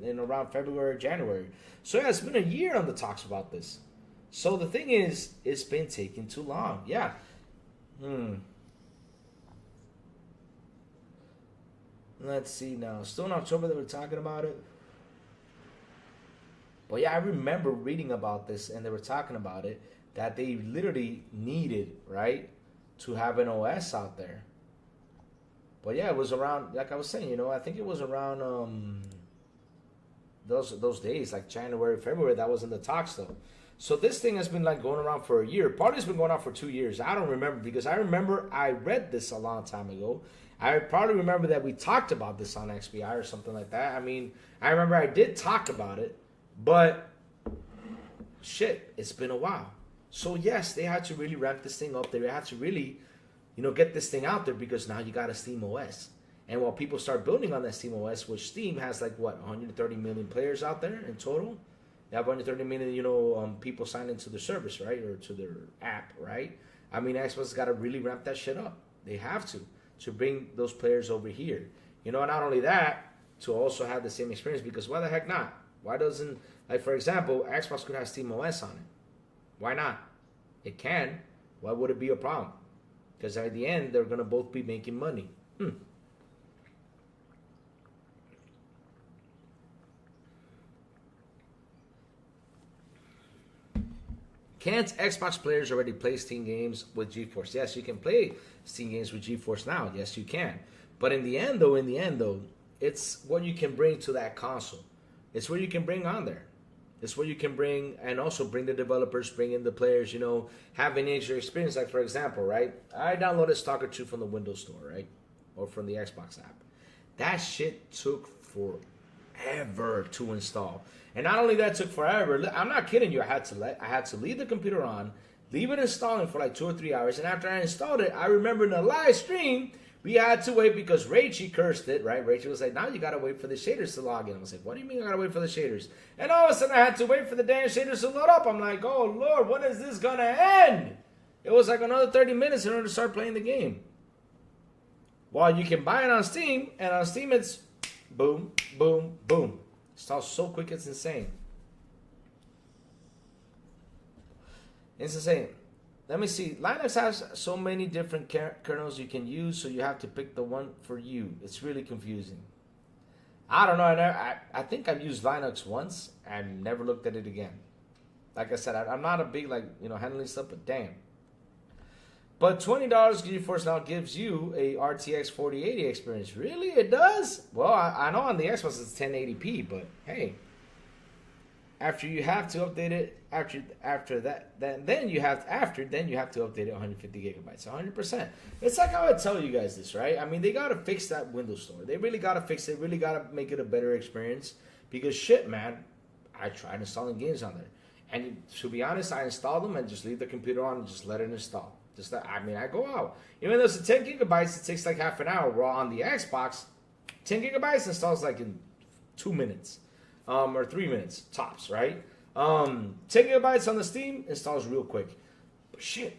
in around February, January. So yeah, it's been a year on the talks about this. So the thing is, it's been taking too long. Yeah. Let's see now. Still in October they were talking about it. But yeah, I remember reading about this, and they were talking about it, that they literally needed, right, to have an OS out there. But yeah, it was around, like I was saying, I think it was around those days, like January, February, that was in the talks though. So this thing has been like going around for a year. Probably it's been going on for 2 years. I don't remember, because I remember I read this a long time ago. I probably remember that we talked about this on XBI or something like that. I mean, I remember I did talk about it. But shit, it's been a while. So yes, they had to really ramp this thing up. They had to really, get this thing out there, because now you got a Steam OS. And while people start building on that Steam OS, which Steam has like 130 million players out there in total. They have 130 million, people signed into the service, right, or to their app, right? I mean, Xbox got to really ramp that shit up. They have to bring those players over here. Not only that, to also have the same experience, because why the heck not? Why doesn't, like, for example, Xbox could have Steam OS on it? Why not? It can. Why would it be a problem? Because at the end, they're going to both be making money. Can't Xbox players already play Steam games with GeForce? Yes, you can play Steam games with GeForce now. Yes, you can. But in the end, though, it's what you can bring to that console. It's what you can bring on there. It's what you can bring, and also bring the developers, bring in the players, have an extra experience. Like, for example, right? I downloaded Stalker 2 from the Windows Store, right? Or from the Xbox app. That shit took forever to install. And not only that took forever, I'm not kidding you. I had to leave the computer on, leave it installing for like 2 or 3 hours. And after I installed it, I remember in a live stream We had to wait because Rachie cursed it, right? Rachie was like, now you gotta wait for the shaders to log in. I was like, what do you mean I gotta wait for the shaders? And all of a sudden I had to wait for the damn shaders to load up. I'm like, oh Lord, when is this gonna end? It was like another 30 minutes in order to start playing the game. Well, you can buy it on Steam, and on Steam it's boom, boom, boom. Installs so quick, it's insane. It's insane. Let me see. Linux has so many different kernels you can use, so you have to pick the one for you. It's really confusing. I don't know. I think I've used Linux once and never looked at it again. Like I said, I'm not a big, handling stuff, but damn. But $20 GeForce Now gives you a RTX 4080 experience. Really? It does? Well, I know on the Xbox it's 1080p, but hey. After you have to update it, then you have to update it 150 gigabytes, 100%. It's like how I tell you guys this, right? I mean, they gotta fix that Windows Store. They really gotta fix it. Really gotta make it a better experience. Because shit, man, I tried installing games on there, and to be honest, I installed them and just leave the computer on and just let it install. I go out. Even though it's 10 gigabytes, it takes like half an hour. While on the Xbox, 10 gigabytes installs like in 2 minutes. Or 3 minutes tops, right? 10 gigabytes on the Steam installs real quick. But shit,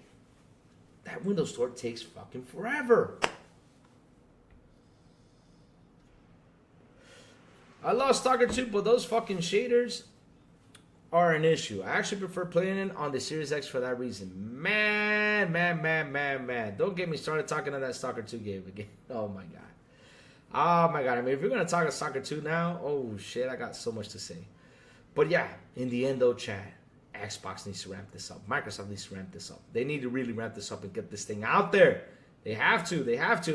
that Windows Store takes fucking forever. I love Stalker 2, but those fucking shaders are an issue. I actually prefer playing it on the Series X for that reason. Man. Don't get me started talking on that Stalker 2 game again. Oh my god. Oh my god, I mean, if we're going to talk about Stalker 2 now, oh shit, I got so much to say. But yeah, in the end though, Chad, Xbox needs to ramp this up. Microsoft needs to ramp this up. They need to really ramp this up and get this thing out there. They have to,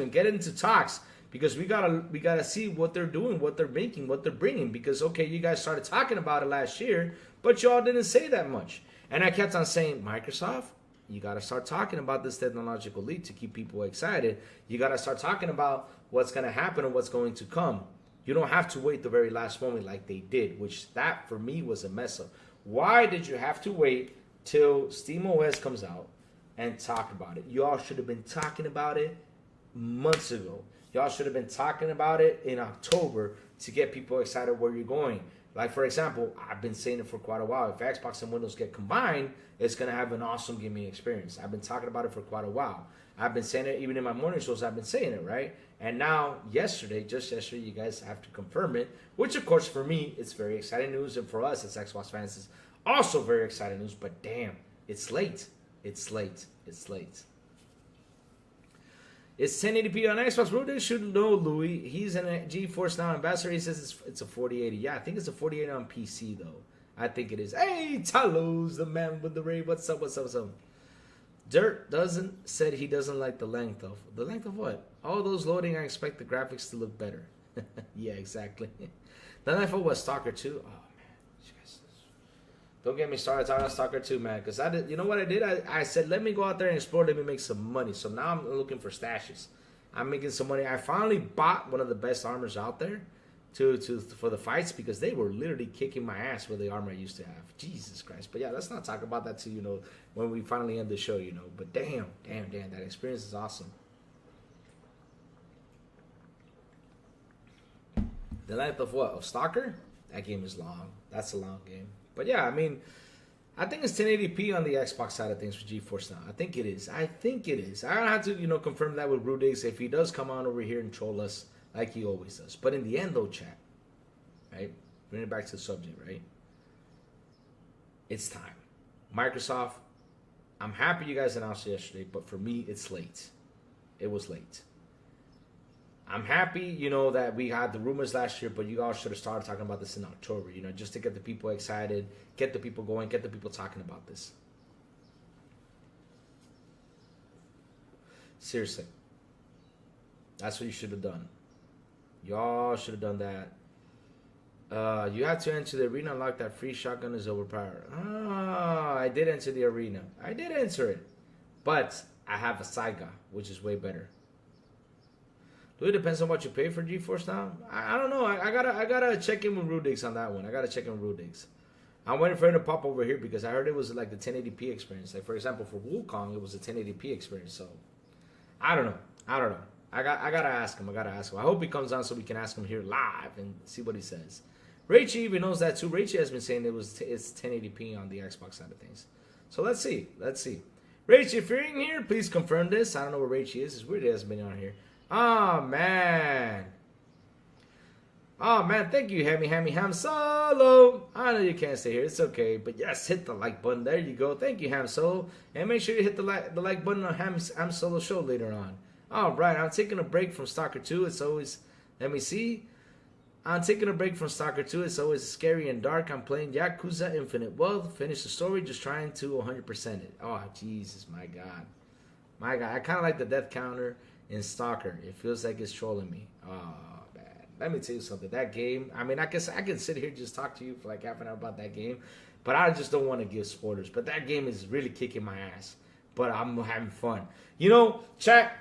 and get it into talks. Because we gotta see what they're doing, what they're making, what they're bringing. Because, okay, you guys started talking about it last year, but y'all didn't say that much. And I kept on saying, Microsoft, you got to start talking about this technological leap to keep people excited. You got to start talking about what's going to happen and what's going to come. You don't have to wait the very last moment like they did, which that for me was a mess up. Why did you have to wait till SteamOS comes out and talk about it? Y'all should have been talking about it months ago. Y'all should have been talking about it in October to get people excited where you're going. Like, for example, I've been saying it for quite a while. If Xbox and Windows get combined, it's going to have an awesome gaming experience. I've been talking about it for quite a while. I've been saying it even in my morning shows. I've been saying it, right? And now, just yesterday, you guys have to confirm it, which, of course, for me, it's very exciting news. And for us as Xbox fans, it's also very exciting news. But damn, it's late. It's late. It's 1080p on Xbox. Rudy should know, Louis. He's a GeForce Now ambassador. He says it's a 4080. Yeah, I think it's a 4080 on PC, though. I think it is. Hey, Talos, the man with the rave. What's up? Dirt said he doesn't like the length of. The length of what? All those loading, I expect the graphics to look better. Yeah, exactly. Then I thought was Stalker 2. Oh, man. Don't get me started talking about Stalker 2, man. Because you know what I did? I said, let me go out there and explore. Let me make some money. So now I'm looking for stashes. I'm making some money. I finally bought one of the best armors out there for the fights because they were literally kicking my ass with the armor I used to have. Jesus Christ. But yeah, let's not talk about that till, when we finally end the show, But damn, that experience is awesome. The length of what? Of Stalker? That game is long. That's a long game. But yeah, I mean, I think it's 1080p on the Xbox side of things for GeForce Now. I think it is. I don't have to, confirm that with Rudix if he does come on over here and troll us like he always does. But in the end, though, chat, right? Bring it back to the subject, right? It's time. Microsoft, I'm happy you guys announced it yesterday, but for me, it's late. It was late. I'm happy, that we had the rumors last year, but you all should have started talking about this in October, just to get the people excited, get the people going, get the people talking about this. Seriously. That's what you should have done. Y'all should have done that. You have to enter the arena, unlock that free shotgun is overpowered. I did enter the arena. I did enter it. But I have a Saiga, which is way better. It depends on what you pay for GeForce Now. I don't know. I gotta check in with Rudix on that one. I gotta check in with Rudix. I'm waiting for him to pop over here because I heard it was like the 1080p experience. Like, for example, for Wukong, it was a 1080p experience. So I don't know. I gotta ask him. I hope he comes on so we can ask him here live and see what he says. Rachie even knows that too. Rachie has been saying it's 1080p on the Xbox side of things. So let's see. Rachie, if you're in here, please confirm this. I don't know where Rachie is. It's weird he hasn't been on here. Oh man, thank you, Ham Solo. I know you can't stay here. It's okay. But yes, hit the like button. There you go. Thank you, Ham Solo. And make sure you hit the like button on Ham Solo show later on. All right, I'm taking a break from Stalker 2. It's always, let me see. I'm taking a break from Stalker 2. It's always scary and dark. I'm playing Yakuza Infinite Wealth. Finish the story, just trying to 100% it. Oh, Jesus, my God. I kind of like the death counter in Stalker. It feels like it's trolling me. Oh, man. Let me tell you something. That game, I mean, I guess I can sit here and just talk to you for like half an hour about that game, but I just don't want to give spoilers. But that game is really kicking my ass. But I'm having fun. You know, chat,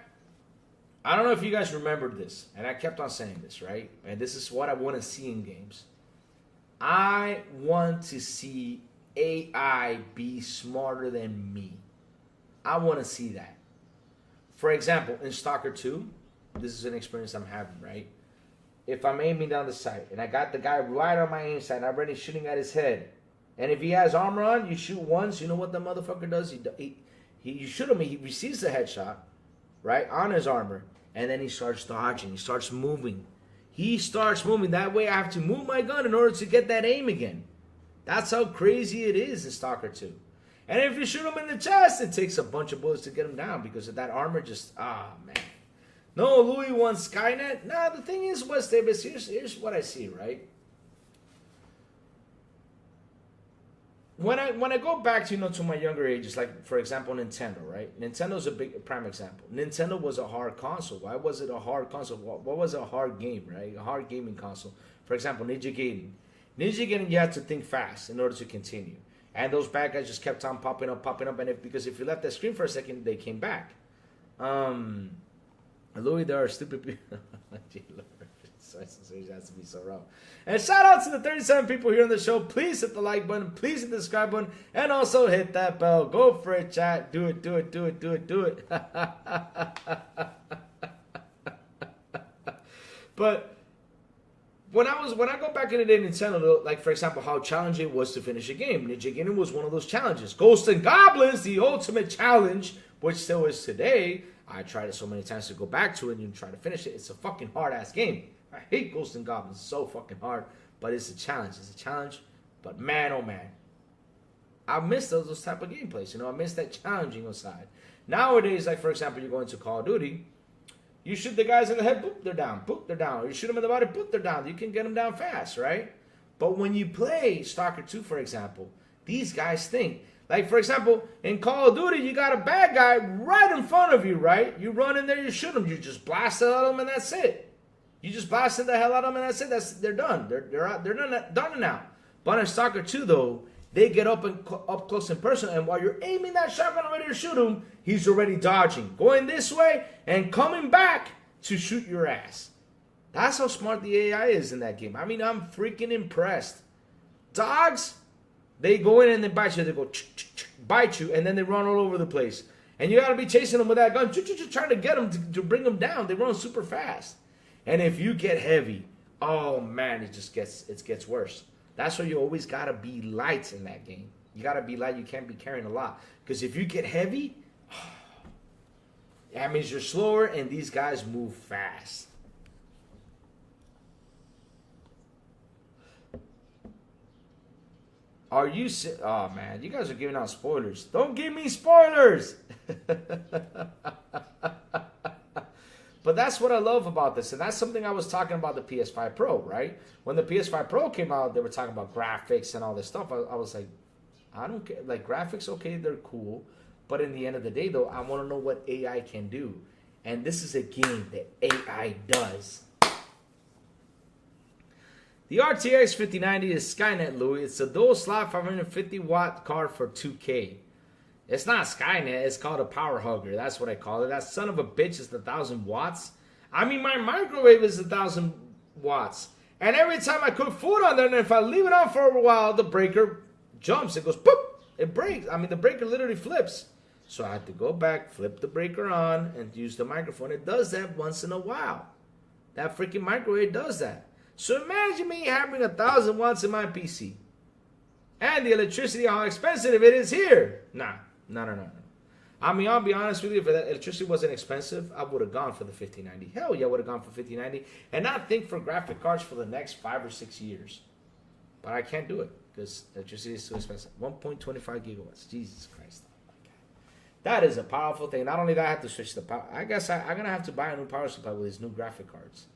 I don't know if you guys remembered this, and I kept on saying this, right? And this is what I want to see in games. I want to see AI be smarter than me. I want to see that. For example, in Stalker 2, this is an experience I'm having, right? If I'm aiming down the sight, and I got the guy right on my aim sight, and I'm already shooting at his head, and if he has armor on, you shoot once, you know what the motherfucker does? You shoot him, he receives the headshot, right, on his armor, and then he starts dodging. He starts moving. That way I have to move my gun in order to get that aim again. That's how crazy it is in Stalker 2. And if you shoot him in the chest, it takes a bunch of bullets to get him down because of that armor just, man. No, Louis wants Skynet. Nah, the thing is, West Davis, here's what I see, right? When I go back to, to my younger ages, like, for example, Nintendo, right? Nintendo's a big prime example. Nintendo was a hard console. Why was it a hard console? What was a hard game, right? A hard gaming console. For example, Ninja Gaiden. Ninja Gaiden, you had to think fast in order to continue. And those bad guys just kept on popping up. And because if you left that screen for a second, they came back. Louis, there are stupid people. It has to be so wrong. And shout out to the 37 people here on the show. Please hit the like button. Please hit the subscribe button. And also hit that bell. Go for it, chat. Do it. But when I go back in the day, Nintendo, like for example, how challenging it was to finish a game. Ninja Gaiden was one of those challenges. Ghosts and Goblins, the ultimate challenge, which still is today. I tried it so many times to go back to it and try to finish it. It's a fucking hard-ass game. I hate Ghosts and Goblins. It's so fucking hard. But it's a challenge. But man, oh man. I miss those type of gameplays. I miss that challenging side. Nowadays, like for example, you go into Call of Duty. You shoot the guys in the head, boop, they're down. Boop, they're down. You shoot them in the body, boop, they're down. You can get them down fast, right? But when you play Stalker 2, for example, these guys think. Like, for example, in Call of Duty, you got a bad guy right in front of you, right? You run in there, you shoot him. You just blast it at them, and that's it. You just blasted the hell out of them, and that's it. They're done. They're out. They're done now. But in Stalker 2, though, they get up close and personal, and while you're aiming that shotgun ready to shoot him, he's already dodging, going this way, and coming back to shoot your ass. That's how smart the AI is in that game. I mean, I'm freaking impressed. Dogs, they go in and they bite you. They go bite you, and then they run all over the place. And you got to be chasing them with that gun, trying to get them to bring them down. They run super fast. And if you get heavy, oh man, it gets worse. That's why you always got to be light in that game. You got to be light. You can't be carrying a lot. Because if you get heavy, that means you're slower, and these guys move fast. Are you... Oh, man. You guys are giving out spoilers. Don't give me spoilers! But that's what I love about this. And that's something I was talking about the PS5 Pro, right? When the PS5 Pro came out, they were talking about graphics and all this stuff. I was like, I don't care. Like, graphics, okay, they're cool. But in the end of the day, though, I want to know what AI can do. And this is a game that AI does. The RTX 5090 is Skynet, Louis. It's a dual slot 550 watt card for 2K. It's not Skynet. It's called a power hugger. That's what I call it. That son of a bitch is 1,000 watts. I mean, my microwave is 1,000 watts. And every time I cook food on there, and if I leave it on for a while, the breaker jumps. It goes, poop. It breaks. I mean, the breaker literally flips. So I had to go back, flip the breaker on, and use the microphone. It does that once in a while. That freaking microwave does that. So imagine me having 1,000 watts in my PC. And the electricity, how expensive it is here. Nah. I mean, I'll be honest with you, if that electricity wasn't expensive, I would have gone for the 5090. Hell yeah, I would have gone for 5090. And not think for graphic cards for the next 5 or 6 years. But I can't do it because electricity is too expensive. 1.25 gigawatts. Jesus Christ. Oh my God. That is a powerful thing. Not only that, I have to switch the power. I guess I'm going to have to buy a new power supply with these new graphic cards.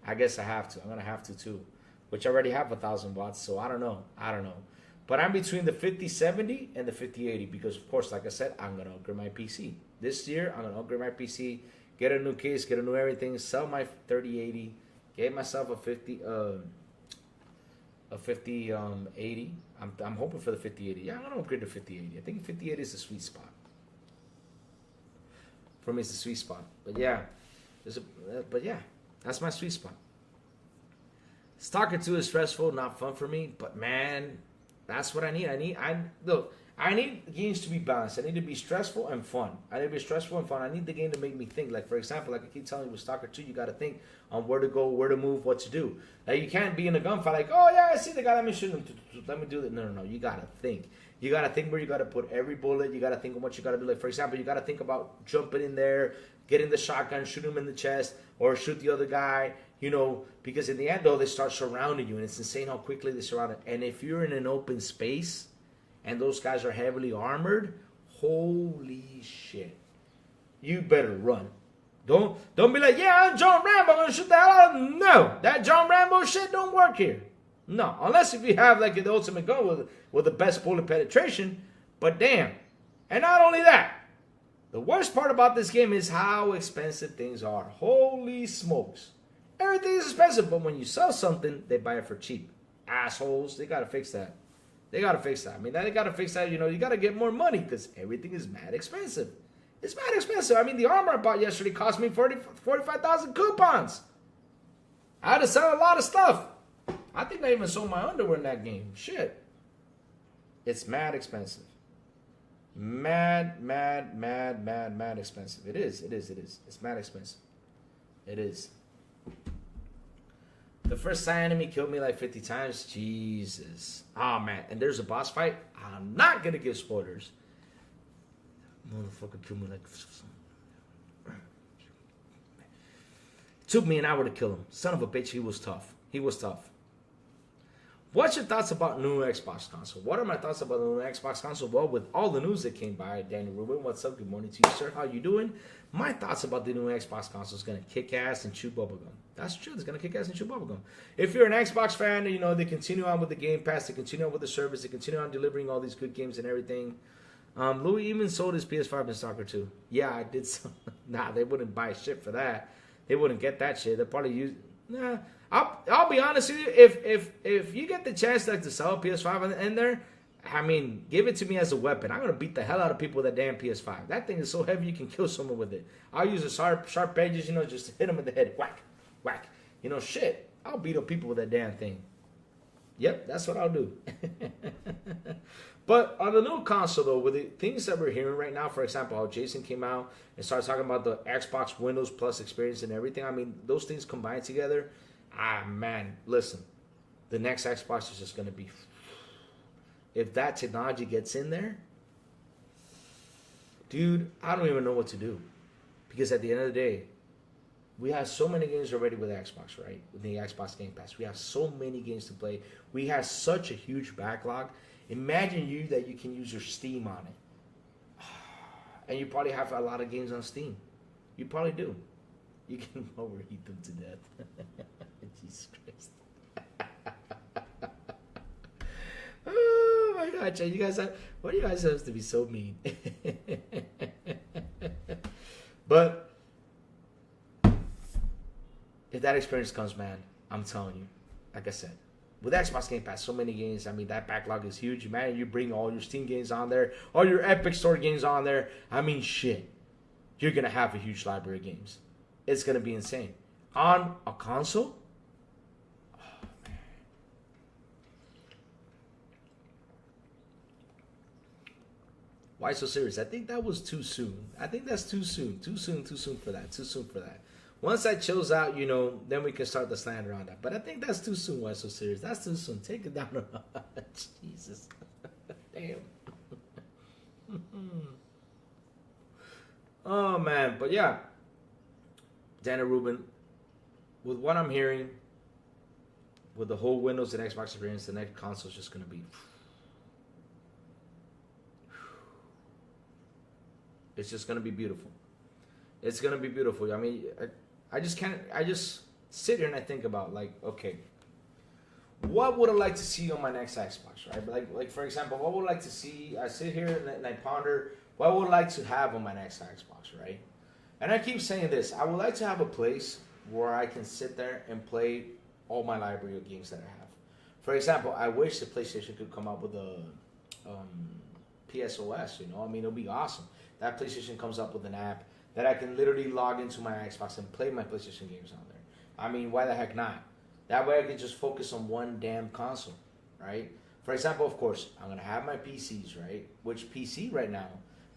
I guess I have to. I'm going to have to too. Which I already have 1,000 watts, so I don't know. But I'm between the 5070 and the 5080 because, of course, like I said, I'm going to upgrade my PC. This year, I'm going to upgrade my PC, get a new case, get a new everything, sell my 3080, get myself a 5080. I'm hoping for the 5080. Yeah, I'm going to upgrade to 5080. I think 5080 is the sweet spot. For me, it's the sweet spot. But yeah, that's my sweet spot. Stalker 2 is stressful, not fun for me, but man, that's what I need. I need games to be balanced. I need to be stressful and fun. I need the game to make me think. Like, for example, like I keep telling you with Stalker 2, you got to think on where to go, where to move, what to do. Like, you can't be in a gunfight like, oh, yeah, I see the guy, let me shoot him. Let me do that. No. You got to think. You got to think where you got to put every bullet. You got to think of what you got to do. Like, for example, you got to think about jumping in there, getting the shotgun, shoot him in the chest, or shoot the other guy. You know, because in the end, though, they start surrounding you, and it's insane how quickly they surround it. And if you're in an open space, and those guys are heavily armored, holy shit, you better run. Don't be like, yeah, I'm John Rambo, I'm gonna shoot the hell out of them. No, that John Rambo shit don't work here. No, unless if you have like the ultimate gun with the best bullet penetration. But damn, and not only that, the worst part about this game is how expensive things are. Holy smokes. Everything is expensive, but when you sell something, they buy it for cheap. Assholes, they gotta fix that. I mean, they gotta fix that. You know, you gotta get more money because everything is mad expensive. It's mad expensive. I mean, the armor I bought yesterday cost me 45,000 coupons. I had to sell a lot of stuff. I think I even sold my underwear in that game. Shit. It's mad expensive. Mad expensive. It is. It's mad expensive. It is. The first Psy enemy killed me like 50 times. Jesus. Oh, man. And there's a boss fight. I'm not going to give spoilers. Motherfucker killed me like... Took me an hour to kill him. Son of a bitch, he was tough. What's your thoughts about new Xbox console? What are my thoughts about the new Xbox console? Well, with all the news that came by, Daniel Rubin, what's up? Good morning to you, sir. How you doing? My thoughts about the new Xbox console is going to kick ass and chew bubblegum. That's true. It's going to kick ass and chew bubblegum. If you're an Xbox fan, you know, they continue on with the Game Pass. They continue on with the service. They continue on delivering all these good games and everything. Louis even sold his PS5 in Stalker 2. Yeah, I did. Nah, they wouldn't buy shit for that. They wouldn't get that shit. They'll probably use... Nah, I'll be honest with you. If you get the chance like to sell a PS5 in there, I mean, give it to me as a weapon. I'm gonna beat the hell out of people with that damn PS5. That thing is so heavy you can kill someone with it. I'll use the sharp edges, you know, just to hit them in the head. Whack, whack. You know, shit. I'll beat up people with that damn thing. Yep, that's what I'll do. But on the new console, though, with the things that we're hearing right now, for example, how Jason came out and started talking about the Xbox Windows Plus experience and everything, I mean, those things combined together, man, listen, the next Xbox is just going to be, if that technology gets in there, dude, I don't even know what to do. Because at the end of the day, we have so many games already with Xbox, right? With the Xbox Game Pass. We have so many games to play. We have such a huge backlog. Imagine that you can use your Steam on it. And you probably have a lot of games on Steam. You probably do. You can overheat them to death. Jesus Christ. Oh my God, Chad, why do you guys have to be so mean? But if that experience comes, man, I'm telling you, like I said, with Xbox Game Pass, so many games, I mean, that backlog is huge. Man, you bring all your Steam games on there, all your Epic Store games on there. I mean, shit. You're going to have a huge library of games. It's going to be insane. On a console? Oh, man. Why so serious? I think that was too soon. I think that's too soon. Too soon for that. Too soon for that. Once that chills out, you know, then we can start the slander on that. But I think that's too soon. Why so serious? That's too soon. Take it down a notch. Jesus. Damn. Oh, man. But yeah. Dana Rubin, with what I'm hearing, with the whole Windows and Xbox experience, the next console is just going to be... It's just going to be beautiful. It's going to be beautiful. I mean, I just can't... I just sit here and I think about, like, okay, what would I like to see on my next Xbox, right? Like for example, what would I like to see? I sit here and I ponder, what would I like to have on my next Xbox, right? And I keep saying this. I would like to have a place where I can sit there and play all my library of games that I have. For example, I wish the PlayStation could come up with a PSOS, you know? I mean, it'll be awesome. That PlayStation comes up with an app that I can literally log into my Xbox and play my PlayStation games on there. I mean, why the heck not? That way I can just focus on one damn console, right? For example, of course, I'm going to have my PCs, right? Which PC right now,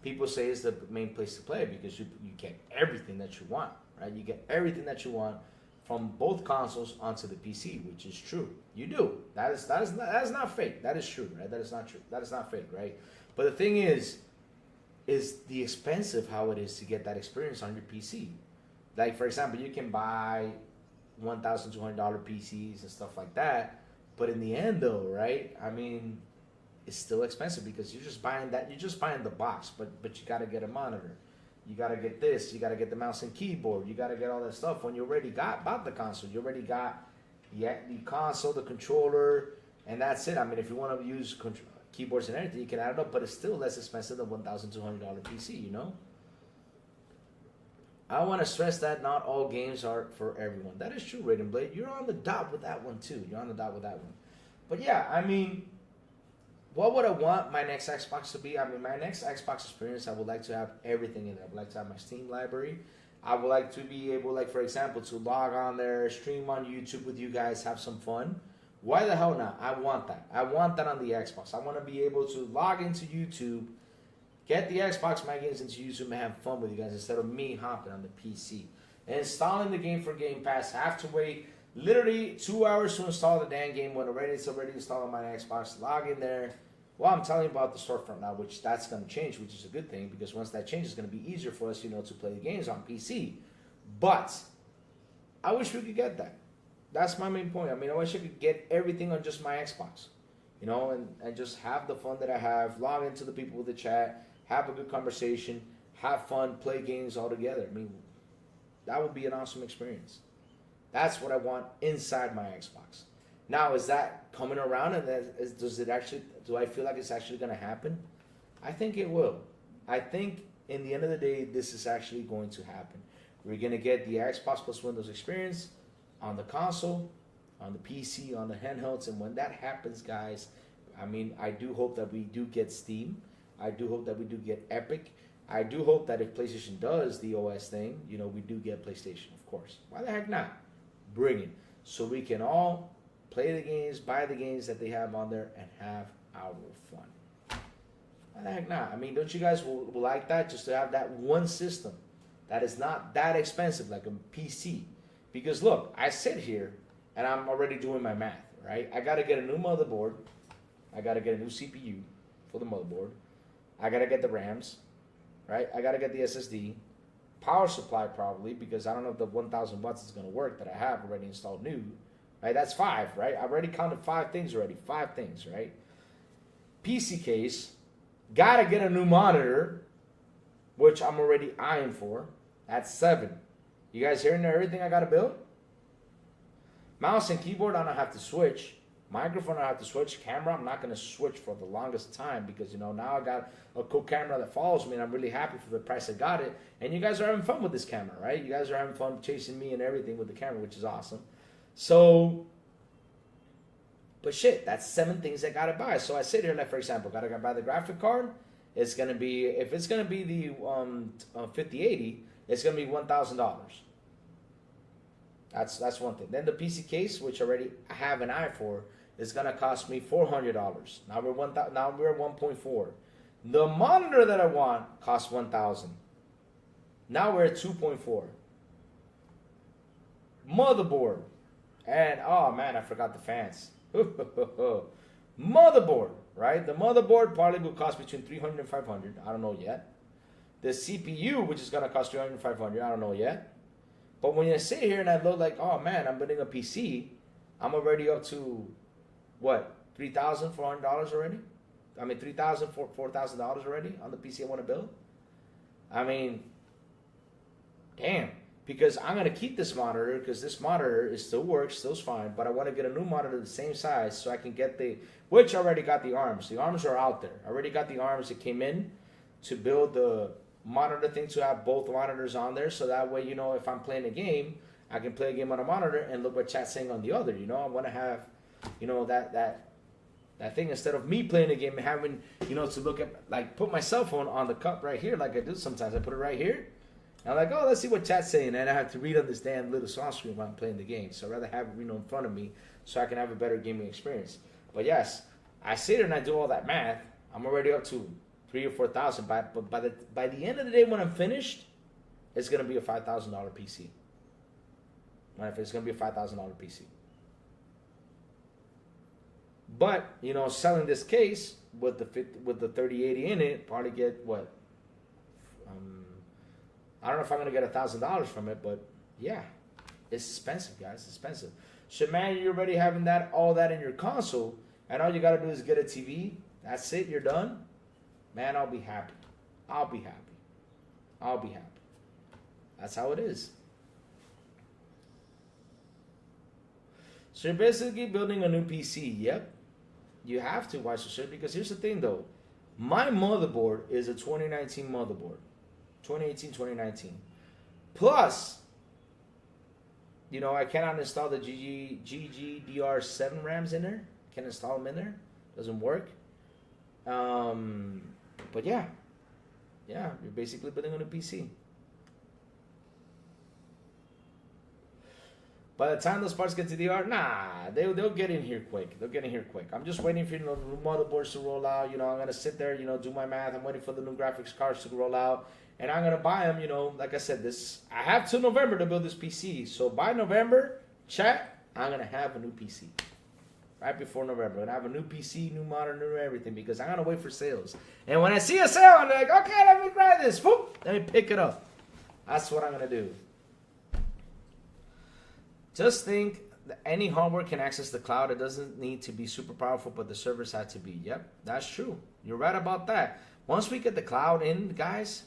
people say is the main place to play because you get everything that you want, right? You get everything that you want from both consoles onto the PC, which is true. You do. That is not fake. That is true, right? That is not true. That is not fake, right? But the thing is the expensive how it is to get that experience on your PC. Like, for example, you can buy $1,200 PCs and stuff like that, but in the end, though, right? I mean, it's still expensive because you're just buying the box, but you got to get a monitor, you got to get this, you got to get the mouse and keyboard, you got to get all that stuff. When you already bought the console, you already got the console, the controller, and that's it. I mean, if you want to use keyboards and everything, you can add it up, but it's still less expensive than $1,200 PC, you know? I want to stress that not all games are for everyone. That is true, Raiden Blade. You're on the dot with that one, too. You're on the dot with that one. But yeah, I mean, what would I want my next Xbox to be? I mean, my next Xbox experience, I would like to have everything in there. I would like to have my Steam library. I would like to be able, like, for example, to log on there, stream on YouTube with you guys, have some fun. Why the hell not? I want that. I want that on the Xbox. I want to be able to log into YouTube, get the Xbox My Games into YouTube and have fun with you guys instead of me hopping on the PC. And installing the game for Game Pass, I have to wait literally 2 hours to install the damn game when it's already installed on my Xbox. Log in there. Well, I'm telling you about the storefront now, which that's going to change, which is a good thing because once that changes, it's going to be easier for us, you know, to play the games on PC. But I wish we could get that. That's my main point. I mean, I wish I could get everything on just my Xbox, you know, and just have the fun that I have, log into the people with the chat, have a good conversation, have fun, play games all together. I mean, that would be an awesome experience. That's what I want inside my Xbox. Now, is that coming around and do I feel like it's actually going to happen? I think it will. I think in the end of the day, this is actually going to happen. We're going to get the Xbox plus Windows experience on the console, on the PC, on the handhelds. And when that happens, guys, I mean, I do hope that we do get Steam. I do hope that we do get Epic. I do hope that if PlayStation does the OS thing, you know, we do get PlayStation, of course. Why the heck not? Bring it. So we can all play the games, buy the games that they have on there, and have our fun. Why the heck not? I mean, don't you guys will like that? Just to have that one system that is not that expensive, like a PC. Because look, I sit here, and I'm already doing my math, right? I got to get a new motherboard. I got to get a new CPU for the motherboard. I got to get the RAMs, right? I got to get the SSD. Power supply probably, because I don't know if the 1,000 watts is going to work that I have already installed new. Right? That's 5, right? I already counted 5 things already. 5 things, right? PC case. Got to get a new monitor, which I'm already eyeing for. That's 7. You guys hearing everything I got to build? Mouse and keyboard, I don't have to switch. Microphone, I have to switch. Camera, I'm not going to switch for the longest time because, you know, now I got a cool camera that follows me and I'm really happy for the price I got it. And you guys are having fun with this camera, right? You guys are having fun chasing me and everything with the camera, which is awesome. So, but shit, that's 7 things I got to buy. So I sit here, like, for example, got to buy the graphic card. It's going to be, if it's going to be the 5080, it's going to be $1,000. That's one thing. Then the PC case, which already I have an eye for, is gonna cost me $400. Now we're at 1.4. The monitor that I want costs $1,000. Now we're at 2.4. Motherboard. And, oh man, I forgot the fans. Motherboard, right? The motherboard probably will cost between $300 and $500. I don't know yet. The CPU, which is going to cost $300 and $500. I don't know yet. But when you sit here and I look like, oh man, I'm building a PC, I'm already up to, what, $3,400 already? I mean, $3,000, $4,000 already on the PC I want to build? I mean, damn. Because I'm going to keep this monitor because this monitor still works, still's fine, but I want to get a new monitor the same size so I can get which I already got the arms. The arms are out there. I already got the arms that came in to build the monitor thing to have both monitors on there so that way, if I'm playing a game, I can play a game on a monitor and look what chat's saying on the other. I want to have, that thing instead of me playing a game and having, to look at, like, put my cell phone on the cup right here like I do sometimes. I put it right here. And I'm like, oh, let's see what chat's saying. And I have to read on this damn little song screen while I'm playing the game. So I'd rather have it, in front of me so I can have a better gaming experience. But yes, I sit there and I do all that math. I'm already up to $3,000 or $4,000. But by the end of the day when I'm finished, it's going to be a $5,000 PC. Right? It's going to be a $5,000 PC. But, selling this case with the 3080 in it, probably get what? I don't know if I'm going to get $1,000 from it, but yeah, it's expensive, guys. It's expensive. So, man, you're already having all that in your console, and all you got to do is get a TV. That's it. You're done. Man, I'll be happy. I'll be happy. I'll be happy. That's how it is. So you're basically building a new PC. Yep. You have to watch the shit because here's the thing, though. My motherboard is a 2019 motherboard. 2018, 2019. Plus, I cannot install the GGDR7 RAMs in there. Can't install them in there. Doesn't work. But yeah, you're basically building on a PC. By the time those parts get to the DR, they'll get in here quick. They'll get in here quick. I'm just waiting for the new motherboards to roll out. I'm gonna sit there, do my math. I'm waiting for the new graphics cards to roll out. And I'm going to buy them, like I said, I have till November to build this PC. So by November, chat, I'm going to have a new PC. Right before November. I'm going to have a new PC, new monitor, new everything because I'm going to wait for sales. And when I see a sale, I'm like, okay, let me grab this. Whoop, let me pick it up. That's what I'm going to do. Just think that any hardware can access the cloud. It doesn't need to be super powerful, but the servers have to be. Yep, that's true. You're right about that. Once we get the cloud in, guys,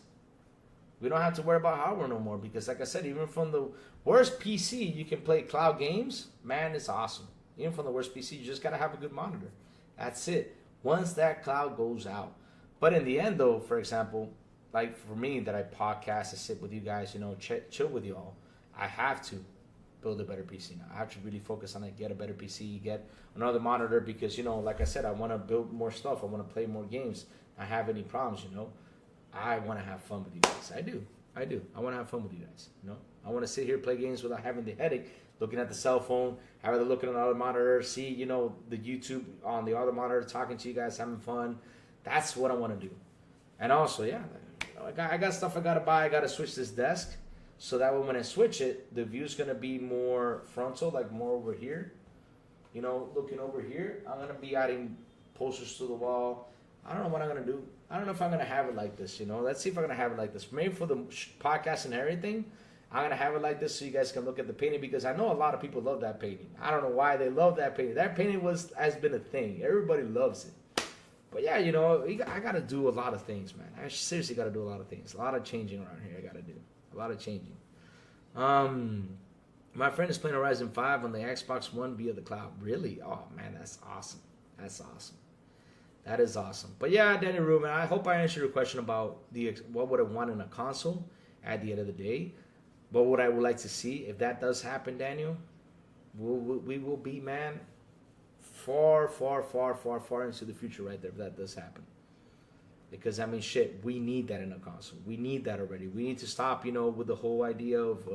we don't have to worry about hardware no more because, like I said, even from the worst PC, you can play cloud games. Man, it's awesome. Even from the worst PC, you just got to have a good monitor. That's it. Once that cloud goes out. But in the end, though, for example, like for me that I podcast, I sit with you guys, chill with you all, I have to build a better PC now. I have to really focus on it, get a better PC, get another monitor because, like I said, I want to build more stuff. I want to play more games. I have any problems, I want to have fun with you guys. I do. I want to have fun with you guys. I want to sit here, play games without having the headache, looking at the cell phone, having to look at another monitor, see, the YouTube on the other monitor, talking to you guys, having fun. That's what I want to do. And also, yeah, I got stuff I got to buy. I got to switch this desk so that way when I switch it, the view's going to be more frontal, like more over here. Looking over here, I'm going to be adding posters to the wall. I don't know what I'm going to do. I don't know if I'm going to have it like this, Let's see if I'm going to have it like this. Maybe for the podcast and everything, I'm going to have it like this so you guys can look at the painting because I know a lot of people love that painting. I don't know why they love that painting. That painting has been a thing. Everybody loves it. But yeah, I got to do a lot of things, man. I seriously got to do a lot of things. A lot of changing around here I got to do. A lot of changing. My friend is playing Horizon 5 on the Xbox One via the cloud. Really? Oh, man, that's awesome. That's awesome. That is awesome. But yeah, Danny Rubin, I hope I answered your question about what would I want in a console at the end of the day. But what I would like to see, if that does happen, Daniel, we will be, man, far, far, far, far, far into the future right there if that does happen. Because, I mean, shit, we need that in a console. We need that already. We need to stop, with the whole idea of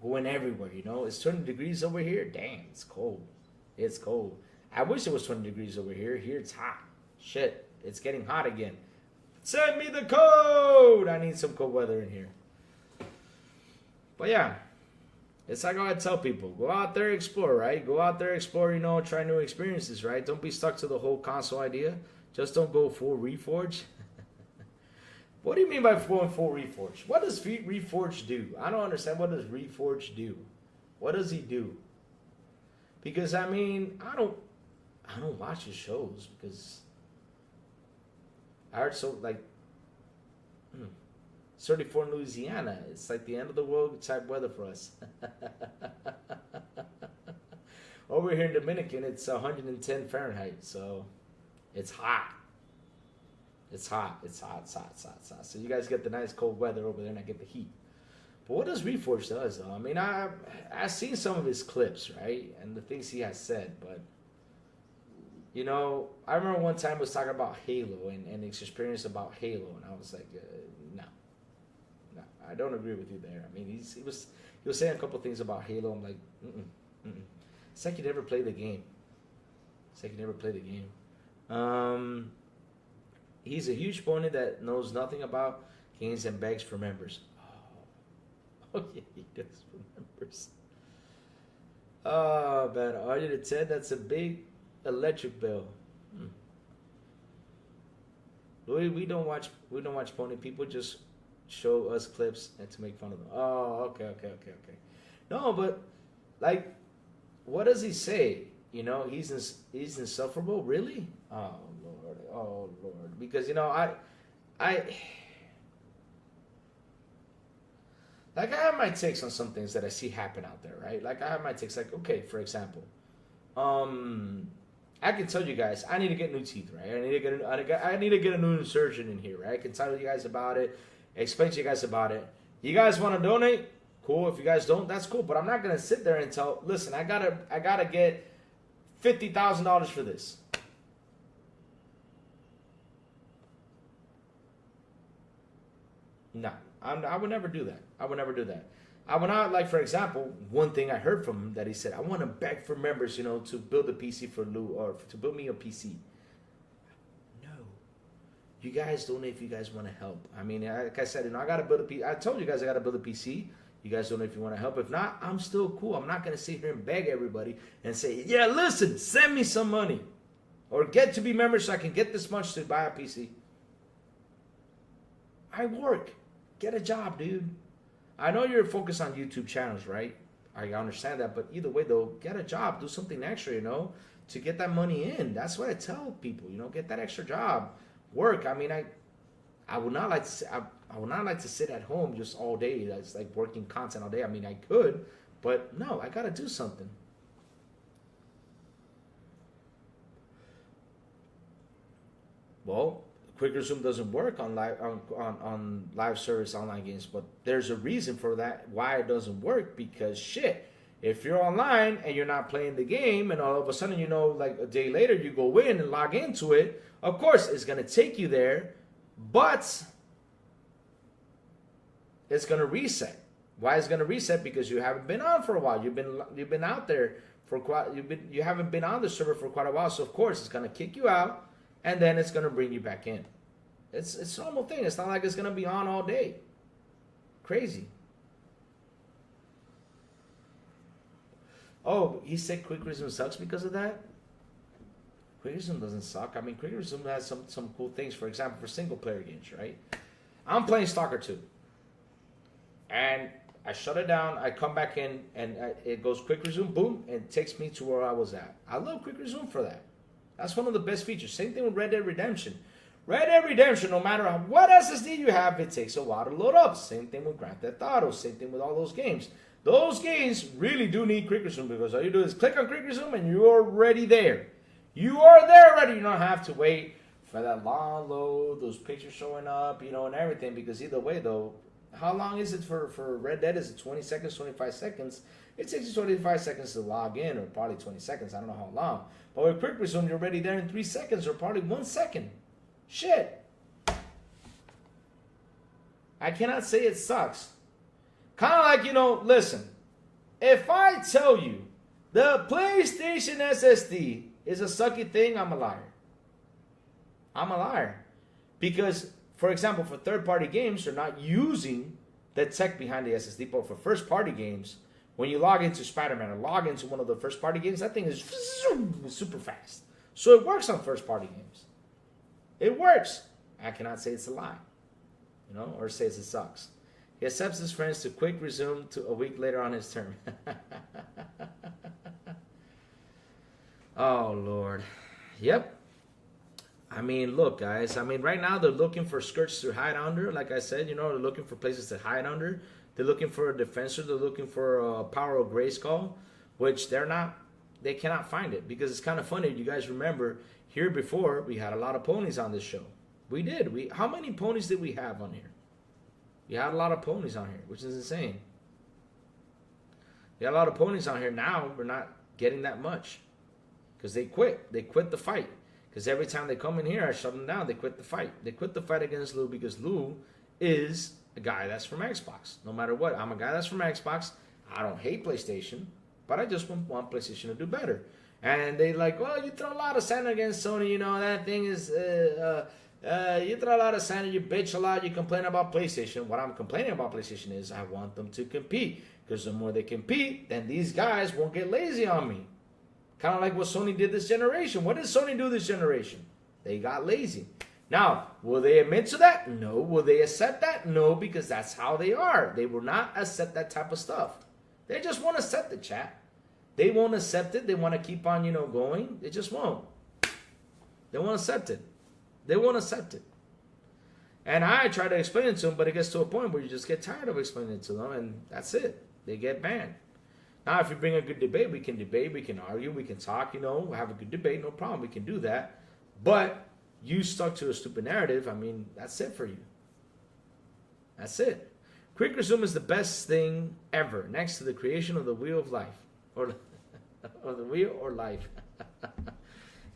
going everywhere, It's 20 degrees over here. Damn, it's cold. It's cold. I wish it was 20 degrees over here. Here it's hot. Shit, it's getting hot again. Send me the code. I need some cold weather in here. But yeah, it's like I tell people, go out there, explore, right? Go out there, explore, you know, try new experiences, right? Don't be stuck to the whole console idea. Just don't go full Reforge. What do you mean by going full Reforge? What does Reforge do? I don't understand. What does Reforge do? What does he do? Because I mean, I don't watch his shows because I heard so like 34 in Louisiana. It's like the end of the world type weather for us. Over here in Dominican, it's 110 Fahrenheit, so it's hot. It's hot. It's hot. It's hot. It's hot. It's hot. So you guys get the nice cold weather over there, and I get the heat. But what does Reforge does, though? I mean, I've seen some of his clips, right, and the things he has said, but you know, I remember one time he was talking about Halo and his experience about Halo, and I was like, no, I don't agree with you there. I mean, he was saying a couple things about Halo. I'm like, it's like you never play the game. He's a huge pony that knows nothing about games and begs for members. Oh yeah, he does for members. Oh man, are you to 10? That's a big electric bill. Louis, we don't watch pony. People just show us clips and to make fun of them. Oh, okay. No, but like, what does he say? You know, he's insufferable. Really? Oh Lord. Because you know, I have my takes on some things that I see happen out there, right? Like I have my takes. Like, okay, for example, I can tell you guys, I need to get new teeth, right? I need to get a new surgeon in here, right? I can tell you guys about it, explain to you guys about it. You guys want to donate? Cool. If you guys don't, that's cool. But I'm not gonna sit there and tell. Listen, I gotta get $50,000 for this. No, I would never do that. I would not, like, for example, one thing I heard from him that he said, I want to beg for members, you know, to build a PC for Lou, or to build me a PC. No. You guys donate if you guys want to help. I mean, like I said, you know, I got to build a PC. I told you guys I got to build a PC. You guys donate if you want to help. If not, I'm still cool. I'm not going to sit here and beg everybody and say, yeah, listen, send me some money. Or get to be members so I can get this much to buy a PC. I work. Get a job, dude. I know you're focused on YouTube channels, right? I understand that, but either way, though, get a job, do something extra, you know, to get that money in. That's what I tell people, you know, get that extra job, work. I mean, I would not like to sit at home just all day. That's like working content all day. I mean, I could, but no, I gotta do something. Well, Quick Resume doesn't work on live service online games, but there's a reason for that, why it doesn't work. Because shit, if you're online and you're not playing the game, and all of a sudden, you know, like a day later you go in and log into it, of course it's gonna take you there, but it's gonna reset. Why is it gonna reset? Because you haven't been on for a while. You've been out there for you haven't been on the server for quite a while, so of course it's gonna kick you out. And then it's going to bring you back in. It's a normal thing. It's not like it's going to be on all day. Crazy. Oh, he said Quick Resume sucks because of that? Quick Resume doesn't suck. I mean, Quick Resume has some cool things. For example, for single player games, right? I'm playing Stalker 2. And I shut it down. I come back in and it goes Quick Resume, boom, and it takes me to where I was at. I love Quick Resume for that. That's one of the best features. Same thing with Red Dead Redemption. Red Dead Redemption, no matter what SSD you have, it takes a while to load up. Same thing with Grand Theft Auto. Same thing with all those games. Those games really do need Quick Resume, because all you do is click on Quick Resume and you're already there. You are there already. You don't have to wait for that long load, those pictures showing up, you know, and everything. Because either way, though, how long is it for Red Dead? Is it 20 seconds, 25 seconds? It takes you 25 seconds to log in, or probably 20 seconds. I don't know how long. But with Quick Resume, you're already there in 3 seconds, or probably 1 second. Shit. I cannot say it sucks. Kind of like, you know, listen. If I tell you the PlayStation SSD is a sucky thing, I'm a liar. I'm a liar. Because, for example, for third-party games, they're not using the tech behind the SSD, but for first-party games, when you log into Spider-Man or log into one of the first-party games, that thing is super fast. So it works on first-party games. It works. I cannot say it's a lie, you know, or say it sucks. He accepts his friends to quick resume to a week later on his term. Oh, Lord. Yep. I mean, look, guys. I mean, right now they're looking for skirts to hide under. Like I said, you know, they're looking for places to hide under. They're looking for a defensor. They're looking for a power of Grayskull, which they cannot find it. Because it's kind of funny. You guys remember, here before, we had a lot of ponies on this show. We did. How many ponies did we have on here? We had a lot of ponies on here, which is insane. We had a lot of ponies on here. Now, we're not getting that much. Because they quit. They quit the fight. Because every time they come in here, I shut them down. They quit the fight. They quit the fight against Lou because Lou is a guy that's from Xbox. No matter what. I'm a guy that's from Xbox. I don't hate PlayStation. But I just want PlayStation to do better. And they like, well, you throw a lot of sand against Sony. You know, that thing is... you throw a lot of sand, you bitch a lot, you complain about PlayStation. What I'm complaining about PlayStation is I want them to compete. Because the more they compete, then these guys won't get lazy on me. Kind of like what Sony did this generation. What did Sony do this generation? They got lazy. Now, will they admit to that? No. Will they accept that? No, because that's how they are. They will not accept that type of stuff. They just won't accept it, chat. They won't accept it. They want to keep on, you know, going. They just won't. They won't accept it. They won't accept it. And I try to explain it to them, but it gets to a point where you just get tired of explaining it to them, and that's it. They get banned. Now, if you bring a good debate, we can argue, we can talk, you know, have a good debate, no problem, we can do that. But you stuck to a stupid narrative, I mean, that's it for you. That's it. Quick resume is the best thing ever, next to the creation of the Wheel of Life. Or the Wheel or Life.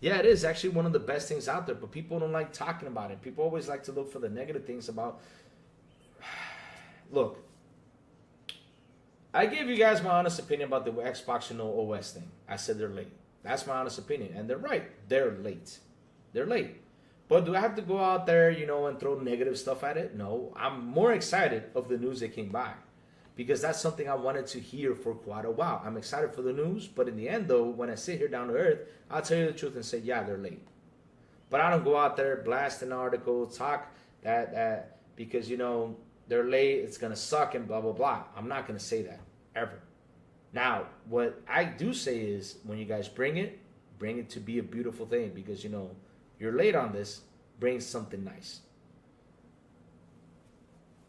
Yeah, it is actually one of the best things out there, but people don't like talking about it. People always like to look for the negative things about... Look, I gave you guys my honest opinion about the Xbox and no OS thing. I said they're late. That's my honest opinion. And they're right. They're late. They're late. But do I have to go out there, you know, and throw negative stuff at it? No. I'm more excited of the news that came by. Because that's something I wanted to hear for quite a while. I'm excited for the news. But in the end, though, when I sit here down to earth, I'll tell you the truth and say, yeah, they're late. But I don't go out there, blast an article, talk that because, you know, they're late, it's going to suck and blah, blah, blah. I'm not going to say that, ever. Now, what I do say is, when you guys bring it to be a beautiful thing. Because, you know, you're late on this, bring something nice.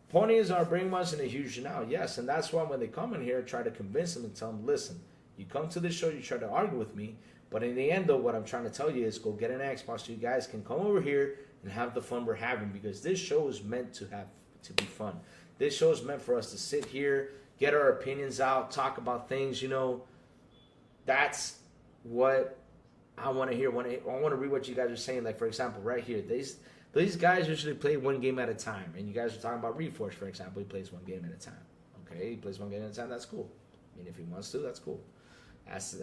Ponies are bring much in a huge now, yes. And that's why when they come in here, I try to convince them and tell them, listen, you come to this show, you try to argue with me. But in the end, though, what I'm trying to tell you is go get an Xbox so you guys can come over here and have the fun we're having. Because this show is meant to be fun. This show is meant for us to sit here, get our opinions out, talk about things, you know. That's what I want to hear. I want to read what you guys are saying. Like, for example, right here, these guys usually play one game at a time. And you guys are talking about Reforge, for example. He plays one game at a time. Okay, he plays one game at a time. That's cool. I mean, if he wants to, that's cool. That's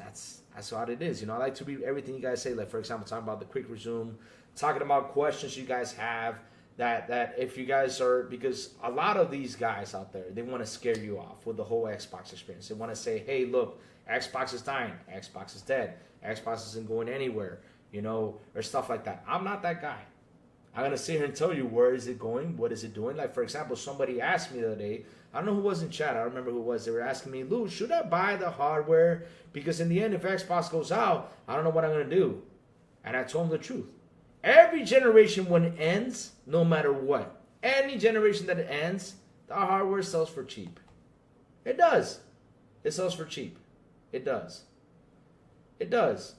what it is. You know, I like to read everything you guys say. Like, for example, talking about the quick resume, talking about questions you guys have. That if you guys are, because a lot of these guys out there, they want to scare you off with the whole Xbox experience. They want to say, hey, look, Xbox is dying. Xbox is dead. Xbox isn't going anywhere, you know, or stuff like that. I'm not that guy. I'm going to sit here and tell you where is it going, what is it doing. Like, for example, somebody asked me the other day, I don't know who was in chat, I don't remember who it was. They were asking me, Lou, should I buy the hardware? Because in the end, if Xbox goes out, I don't know what I'm going to do. And I told them the truth. Every generation when it ends, no matter what, any generation that it ends, the hardware sells for cheap. It does. It sells for cheap. It does. It does.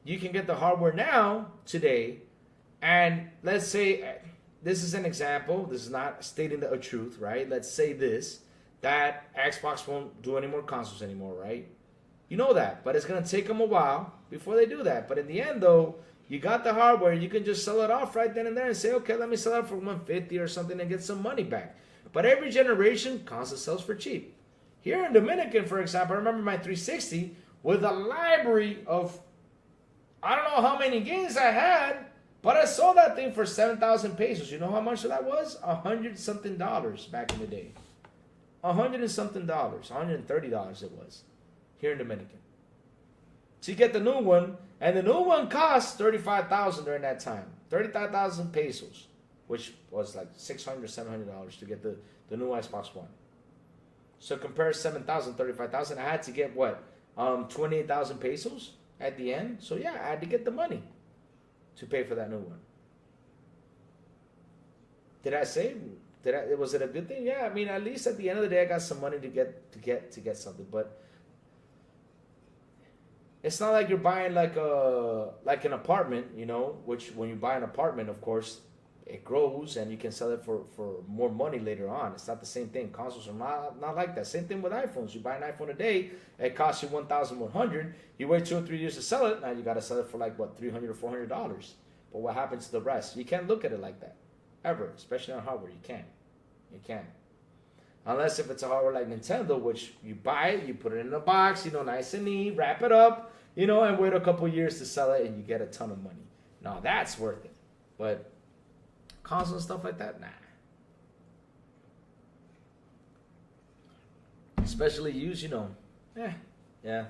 You can get the hardware now, today, and let's say, this is an example, this is not stating a truth, right? Let's say that Xbox won't do any more consoles anymore, right? You know that, but it's going to take them a while before they do that. But in the end, though, you got the hardware, you can just sell it off right then and there and say, okay, let me sell it for $150 or something and get some money back. But every generation, console sells for cheap. Here in Dominican, for example, I remember my 360 with a library of I don't know how many games I had, but I sold that thing for 7,000 pesos. You know how much that was? $100 something back in the day. $100 and something, $130 it was here in Dominican. So you get the new one, and the new one cost 35,000 during that time, 35,000 pesos, which was like $600, $700 to get the new Xbox One. So compare 7,000, 35,000. I had to get what, 28,000 pesos at the end. So yeah, I had to get the money to pay for that new one. Did I save? Was it a good thing? Yeah, I mean, at least at the end of the day, I got some money to get something. But it's not like you're buying like an apartment, you know. Which when you buy an apartment, of course, it grows and you can sell it for more money later on. It's not the same thing. Consoles are not like that. Same thing with iPhones. You buy an iPhone today, it costs you $1,100. You wait 2 or 3 years to sell it. Now you got to sell it for like what, $300 or $400. But what happens to the rest? You can't look at it like that ever, especially on hardware. You can't. You can't. Unless if it's a hardware like Nintendo, which you buy it, you put it in a box, you know, nice and neat, wrap it up, you know, and wait a couple years to sell it, and you get a ton of money. Now that's worth it. But console and stuff like that, nah. Especially used, you know, yeah.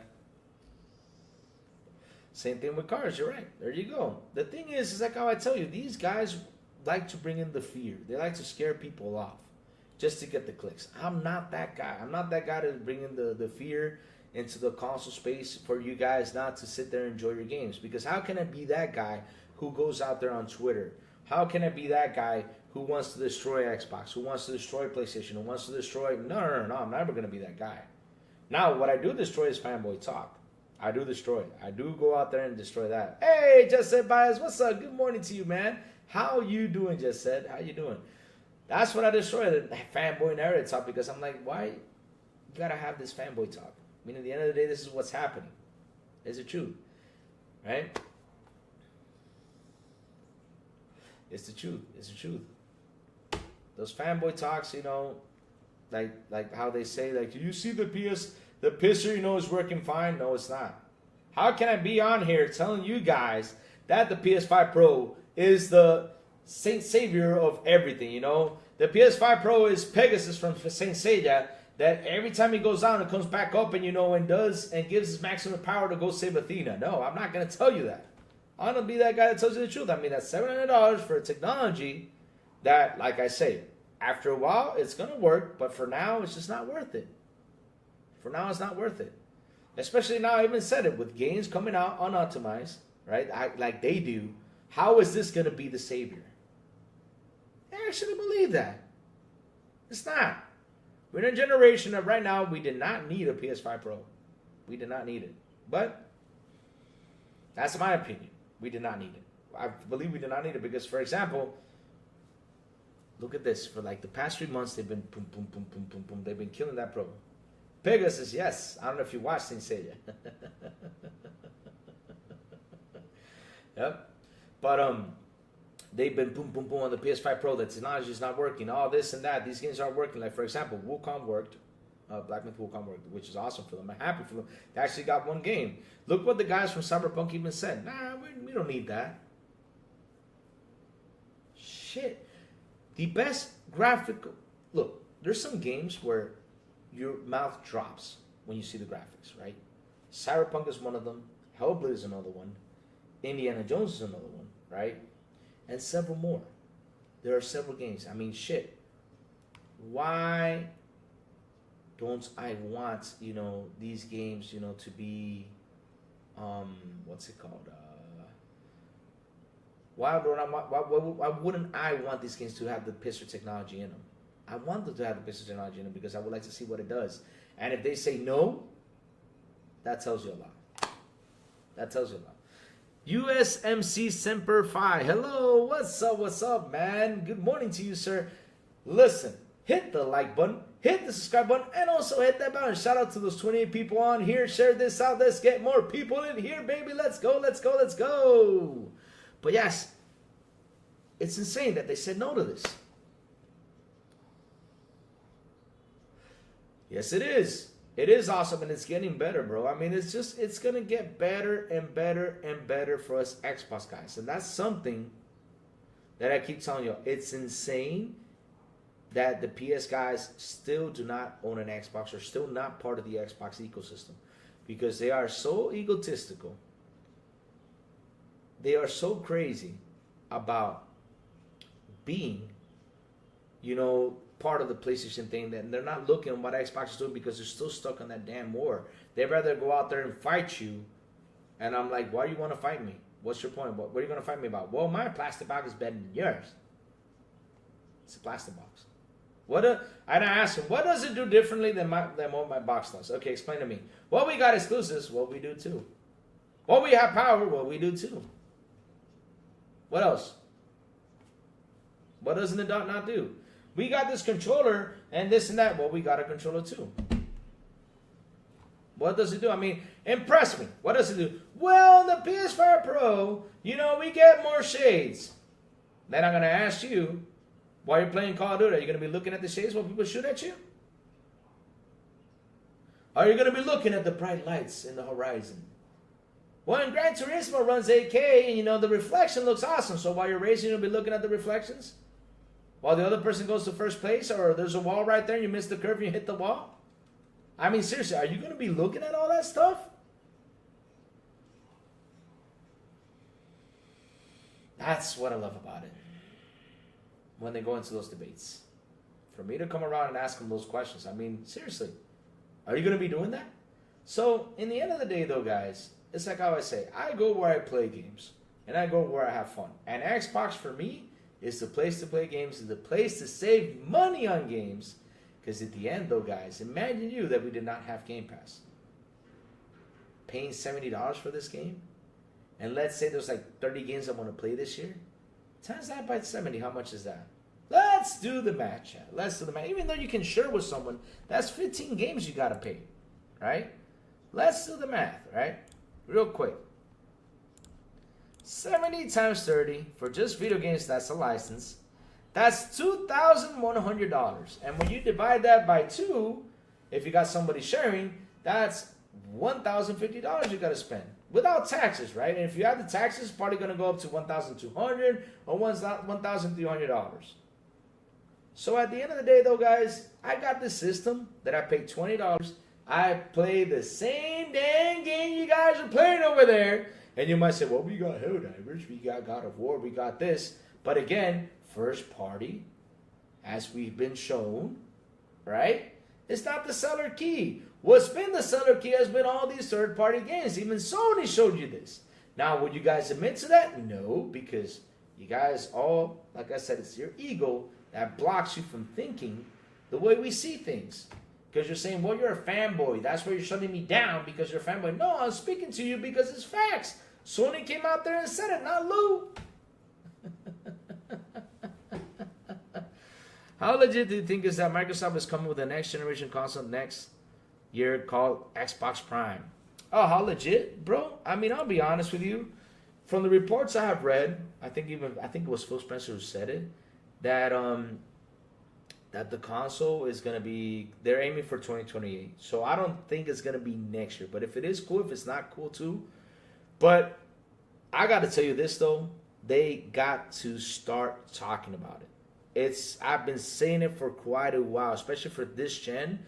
Same thing with cars. You're right. There you go. The thing is like how I tell you, these guys like to bring in the fear. They like to scare people off just to get the clicks. I'm not that guy. I'm not that guy to bring in the fear into the console space for you guys not to sit there and enjoy your games. Because how can I be that guy who goes out there on Twitter? How can I be that guy who wants to destroy Xbox, who wants to destroy PlayStation, who wants to destroy... No, I'm never going to be that guy. Now, what I do destroy is fanboy talk. I do destroy it. I do go out there and destroy that. Hey, Just Said Bias, what's up? Good morning to you, man. How you doing, Just Said? How you doing? That's what I destroy, the fanboy narrative talk, because I'm like, why you got to have this fanboy talk? I mean, at the end of the day, this is what's happening. It's the truth, right? It's the truth. It's the truth. Those fanboy talks, you know, like how they say, like, do you see the pisser, you know, is working fine? No, it's not. How can I be on here telling you guys that the PS5 Pro is the Saint Savior of everything, you know? The PS5 Pro is Pegasus from Saint Seiya, that every time he goes down, it comes back up and, you know, and gives his maximum power to go save Athena. No, I'm not going to tell you that. I'm going to be that guy that tells you the truth. I mean, that's $700 for a technology that, like I say, after a while, it's going to work, but for now, it's just not worth it. For now, it's not worth it. Especially now, I even said it, with games coming out unoptimized, right, like they do, how is this going to be the savior? I actually believe that. It's not. We're in a generation that right now, we did not need a PS5 Pro. We did not need it. But that's my opinion. We did not need it. I believe we did not need it because, for example, look at this. For like the past 3 months, they've been boom, boom, boom, boom, boom, boom. They've been killing that Pro. Pegasus, yes. I don't know if you watched Saint Seiya. Yep. But they've been boom, boom, boom on the PS5 Pro. The technology is not working. All this and that. These games aren't working. Like, for example, Wukong worked. Black Myth Wukong worked, which is awesome for them. I'm happy for them. They actually got one game. Look what the guys from Cyberpunk even said. Nah, we don't need that. Shit. The best graphical... Look, there's some games where your mouth drops when you see the graphics, right? Cyberpunk is one of them. Hellblade is another one. Indiana Jones is another one, right? And several more. There are several games. I mean, shit. Why don't I want, you know, these games, you know, to be, what's it called? Why wouldn't I want these games to have the pisser technology in them? I want them to have the pisser technology in them because I would like to see what it does. And if they say no, that tells you a lot. That tells you a lot. USMC Semper Fi. Hello, what's up, man? Good morning to you, sir. Listen, hit the like button, hit the subscribe button, and also hit that button. Shout out to those 28 people on here. Share this out. Let's get more people in here, baby. Let's go, let's go, let's go. But yes, it's insane that they said no to this. Yes, it is. It is awesome, and it's getting better, bro. I mean, it's gonna get better and better and better for us Xbox guys, and that's something that I keep telling you. It's insane that the PS guys still do not own an Xbox or still not part of the Xbox ecosystem, because they are so egotistical. They are so crazy about being, part of the PlayStation thing, that they're not looking at what Xbox is doing because they're still stuck on that damn war. They'd rather go out there and fight you. And I'm like, why do you want to fight me? What's your point? What are you going to fight me about? Well, my plastic box is better than yours. It's a plastic box. And I asked him, what does it do differently than what my box does? Okay, explain to me. Well, we got exclusives. Well, we do too. Well, we have power. Well, we do too. What else? What doesn't it not do? We got this controller and this and that. Well, we got a controller too. What does it do? I mean, impress me. What does it do? Well, the PS5 Pro, we get more shades. Then I'm going to ask you, while you're playing Call of Duty, are you going to be looking at the shades while people shoot at you? Are you going to be looking at the bright lights in the horizon? Well, in Gran Turismo runs 8K, and the reflection looks awesome. So while you're racing, you'll be looking at the reflections? While the other person goes to first place, or there's a wall right there and you miss the curve and you hit the wall? I mean, seriously, are you going to be looking at all that stuff? That's what I love about it. When they go into those debates. For me to come around and ask them those questions. I mean, seriously, are you going to be doing that? So, in the end of the day, though, guys, it's like how I say, I go where I play games. And I go where I have fun. And Xbox, for me, is the place to play games, is the place to save money on games. Because at the end, though, guys, imagine you that we did not have Game Pass. Paying $70 for this game. And let's say there's like 30 games I want to play this year. Times that by 70, how much is that? Let's do the math, chat. Let's do the math. Even though you can share with someone, that's 15 games you got to pay. Right? Let's do the math, right? Real quick. 70 times 30 for just video games, that's a license. That's $2,100. And when you divide that by 2, if you got somebody sharing, that's $1,050 you got to spend. Without taxes, right? And if you add the taxes, it's probably going to go up to $1,200 or $1,300. So at the end of the day, though, guys, I got this system that I paid $20. I play the same dang game you guys are playing over there. And you might say, well, we got Helldivers, we got God of War, we got this. But again, first party, as we've been shown, right? It's not the seller key. What's been the seller key has been all these third-party games. Even Sony showed you this. Now, would you guys admit to that? No, because you guys all, like I said, it's your ego that blocks you from thinking the way we see things. Because you're saying, well, you're a fanboy. That's why you're shutting me down, because you're a fanboy. No, I'm speaking to you because it's facts. Sony came out there and said it, not Lou. How legit do you think is that Microsoft is coming with a next generation console next year called Xbox Prime? Oh, how legit, bro? I mean, I'll be honest with you. From the reports I have read, I think it was Phil Spencer who said it, that that the console is gonna be, they're aiming for 2028. So I don't think it's gonna be next year. But if it is cool, if it's not cool too. But I got to tell you this though, they got to start talking about it. I've been saying it for quite a while, especially for this gen,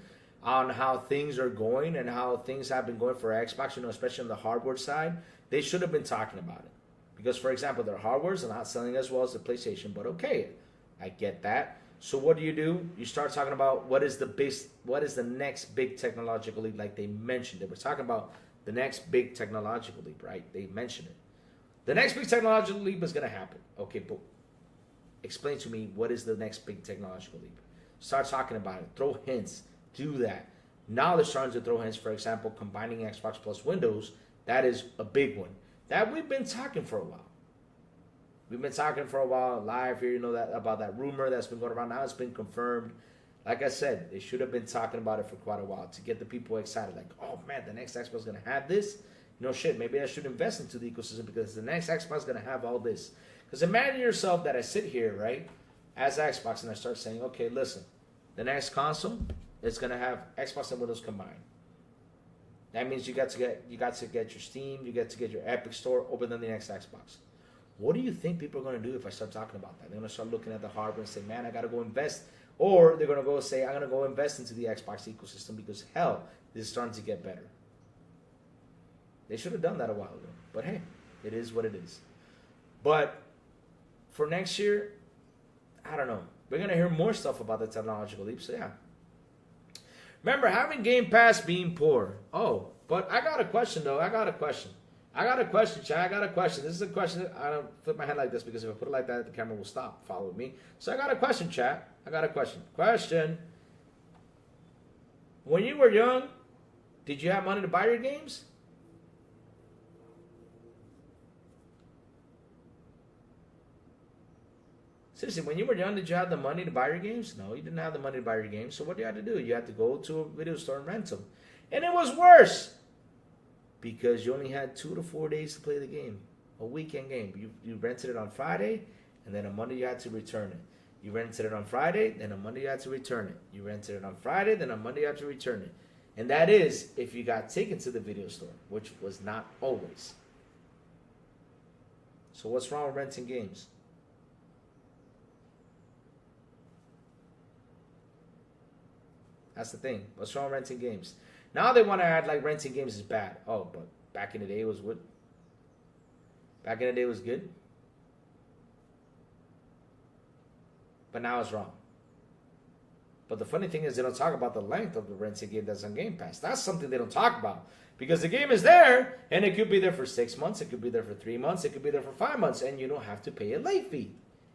on how things are going and how things have been going for Xbox, especially on the hardware side. They should have been talking about it. Because, for example, their hardwares are not selling as well as the PlayStation, but okay, I get that. So what do? You start talking about what is the next big technological leap, like they mentioned. They were talking about the next big technological leap, right? They mentioned it. The next big technological leap is going to happen. Okay, but explain to me, what is the next big technological leap? Start talking about it. Throw hints. Do that. Now they're starting to throw hints. For example, combining Xbox plus Windows. That is a big one. That we've been talking for a while. We've been talking for a while live here, that about that rumor that's been going around. Now it's been confirmed. Like I said, they should have been talking about it for quite a while to get the people excited. Like, oh man, the next Xbox is going to have this. Shit, maybe I should invest into the ecosystem because the next Xbox is going to have all this. Because imagine yourself that I sit here, right, as Xbox, and I start saying, okay, listen, the next console is going to have Xbox and Windows combined. That means you got to get your Steam, you get to get your Epic Store, open on the next Xbox. What do you think people are going to do if I start talking about that? They're going to start looking at the hardware and say, man, I got to go invest. Or they're going to go say, I'm going to go invest into the Xbox ecosystem because, hell, this is starting to get better. They should have done that a while ago. But, hey, it is what it is. But for next year, I don't know. We're going to hear more stuff about the technological leap. So, yeah. Remember, having Game Pass being poor. Oh, but I got a question, though. I got a question, chat. I got a question. This is a question. I don't flip my head like this because if I put it like that, the camera will stop following me. So I got a question, chat. I got a question. Question. When you were young, did you have money to buy your games? Seriously, when you were young, did you have the money to buy your games? No, you didn't have the money to buy your games. So what do you have to do? You had to go to a video store and rent them. And it was worse because you only had 2 to 4 days to play the game. A weekend game. You rented it on Friday, and then on Monday you had to return it. You rented it on Friday, then on Monday you had to return it. You rented it on Friday, then on Monday you had to return it. And that is if you got taken to the video store, which was not always. So what's wrong with renting games? That's the thing. What's wrong with renting games? Now they want to add like renting games is bad. Oh, but back in the day it was what? Back in the day it was good. But now it's wrong. But the funny thing is they don't talk about the length of the renting game that's on Game Pass. That's something they don't talk about. Because the game is there, and it could be there for 6 months, it could be there for 3 months, it could be there for 5 months, and you don't have to pay a late fee.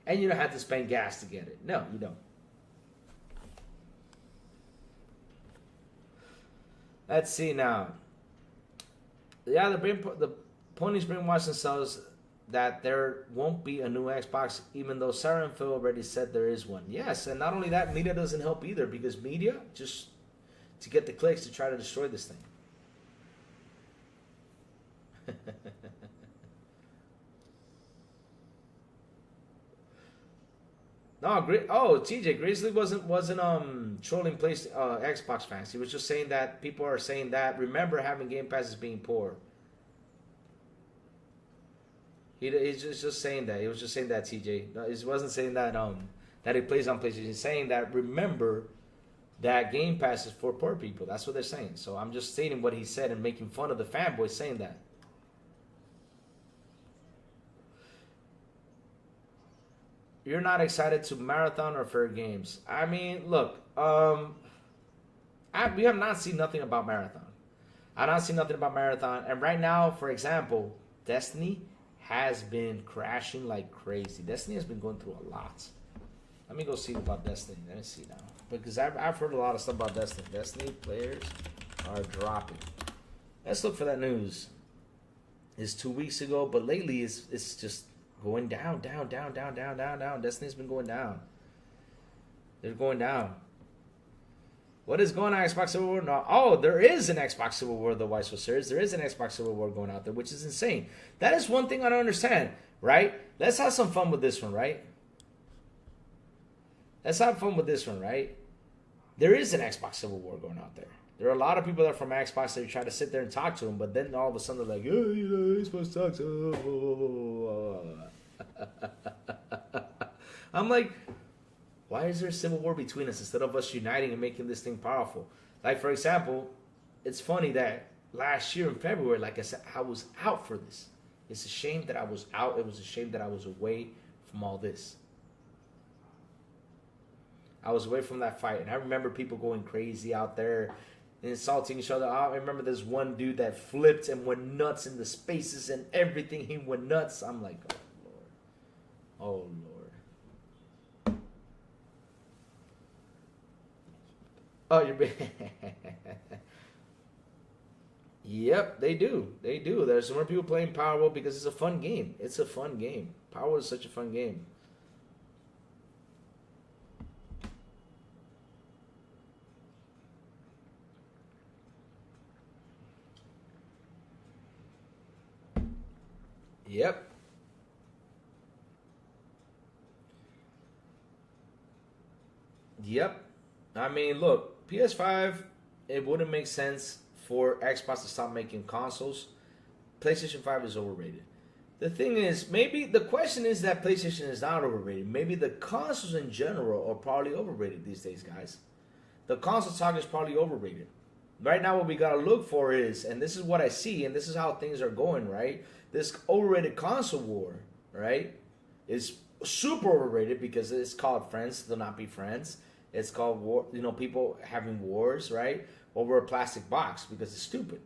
And you don't have to spend gas to get it. No, you don't. Let's see now. Yeah, the ponies brainwash themselves that there won't be a new Xbox, even though Sarah and Phil already said there is one. Yes, and not only that, media doesn't help either, because media, just to get the clicks to try to destroy this thing. No, TJ Grizzly wasn't trolling Xbox fans. He was just saying that people are saying that. Remember, having Game Pass is being poor. He's just saying that. He was just saying that, TJ. No, he wasn't saying that that he plays on PlayStation. He's saying that remember that Game Pass is for poor people. That's what they're saying. So I'm just stating what he said and making fun of the fanboy saying that. You're not excited to marathon or fair games. I mean, look, we have not seen nothing about marathon. I've not seen nothing about marathon. And right now, for example, Destiny has been crashing like crazy. Destiny has been going through a lot. Let me go see about Destiny. Let me see now. Because I've heard a lot of stuff about Destiny. Destiny players are dropping. Let's look for that news. It's 2 weeks ago, but lately it's just going down. Destiny's been going down. They're going down. What is going on, Xbox Civil War? No. Oh, there is an Xbox Civil War, the Wise Series. There is an Xbox Civil War going out there, which is insane. That is one thing I don't understand, right? Let's have some fun with this one, right? Let's have fun with this one, right? There is an Xbox Civil War going out there. There are a lot of people that are from Xbox that try to sit there and talk to them, but then all of a sudden they're like, oh, you know, Xbox sucks. I'm like, why is there a civil war between us instead of us uniting and making this thing powerful? Like, for example, it's funny that last year in February, like I said, I was out for this. It's a shame that I was out. It was a shame that I was away from all this. I was away from that fight. And I remember people going crazy out there and insulting each other. I remember this one dude that flipped and went nuts in the spaces and everything. He went nuts. I'm like, oh, Lord. Oh, Lord. Oh, you're... Yep, they do. They do. There's more people playing Powerwall because it's a fun game. It's a fun game. Powerwall is such a fun game. Yep. Yep. I mean, look, PS5, it wouldn't make sense for Xbox to stop making consoles. PlayStation 5 is overrated. The thing is, maybe the question is that PlayStation is not overrated. Maybe the consoles in general are probably overrated these days, guys. The console talk is probably overrated. Right now, what we gotta look for is, and this is what I see, and this is how things are going, right? This overrated console war, right, is super overrated because it's called friends to not be friends. It's called war, people having wars, right, over a plastic box because it's stupid.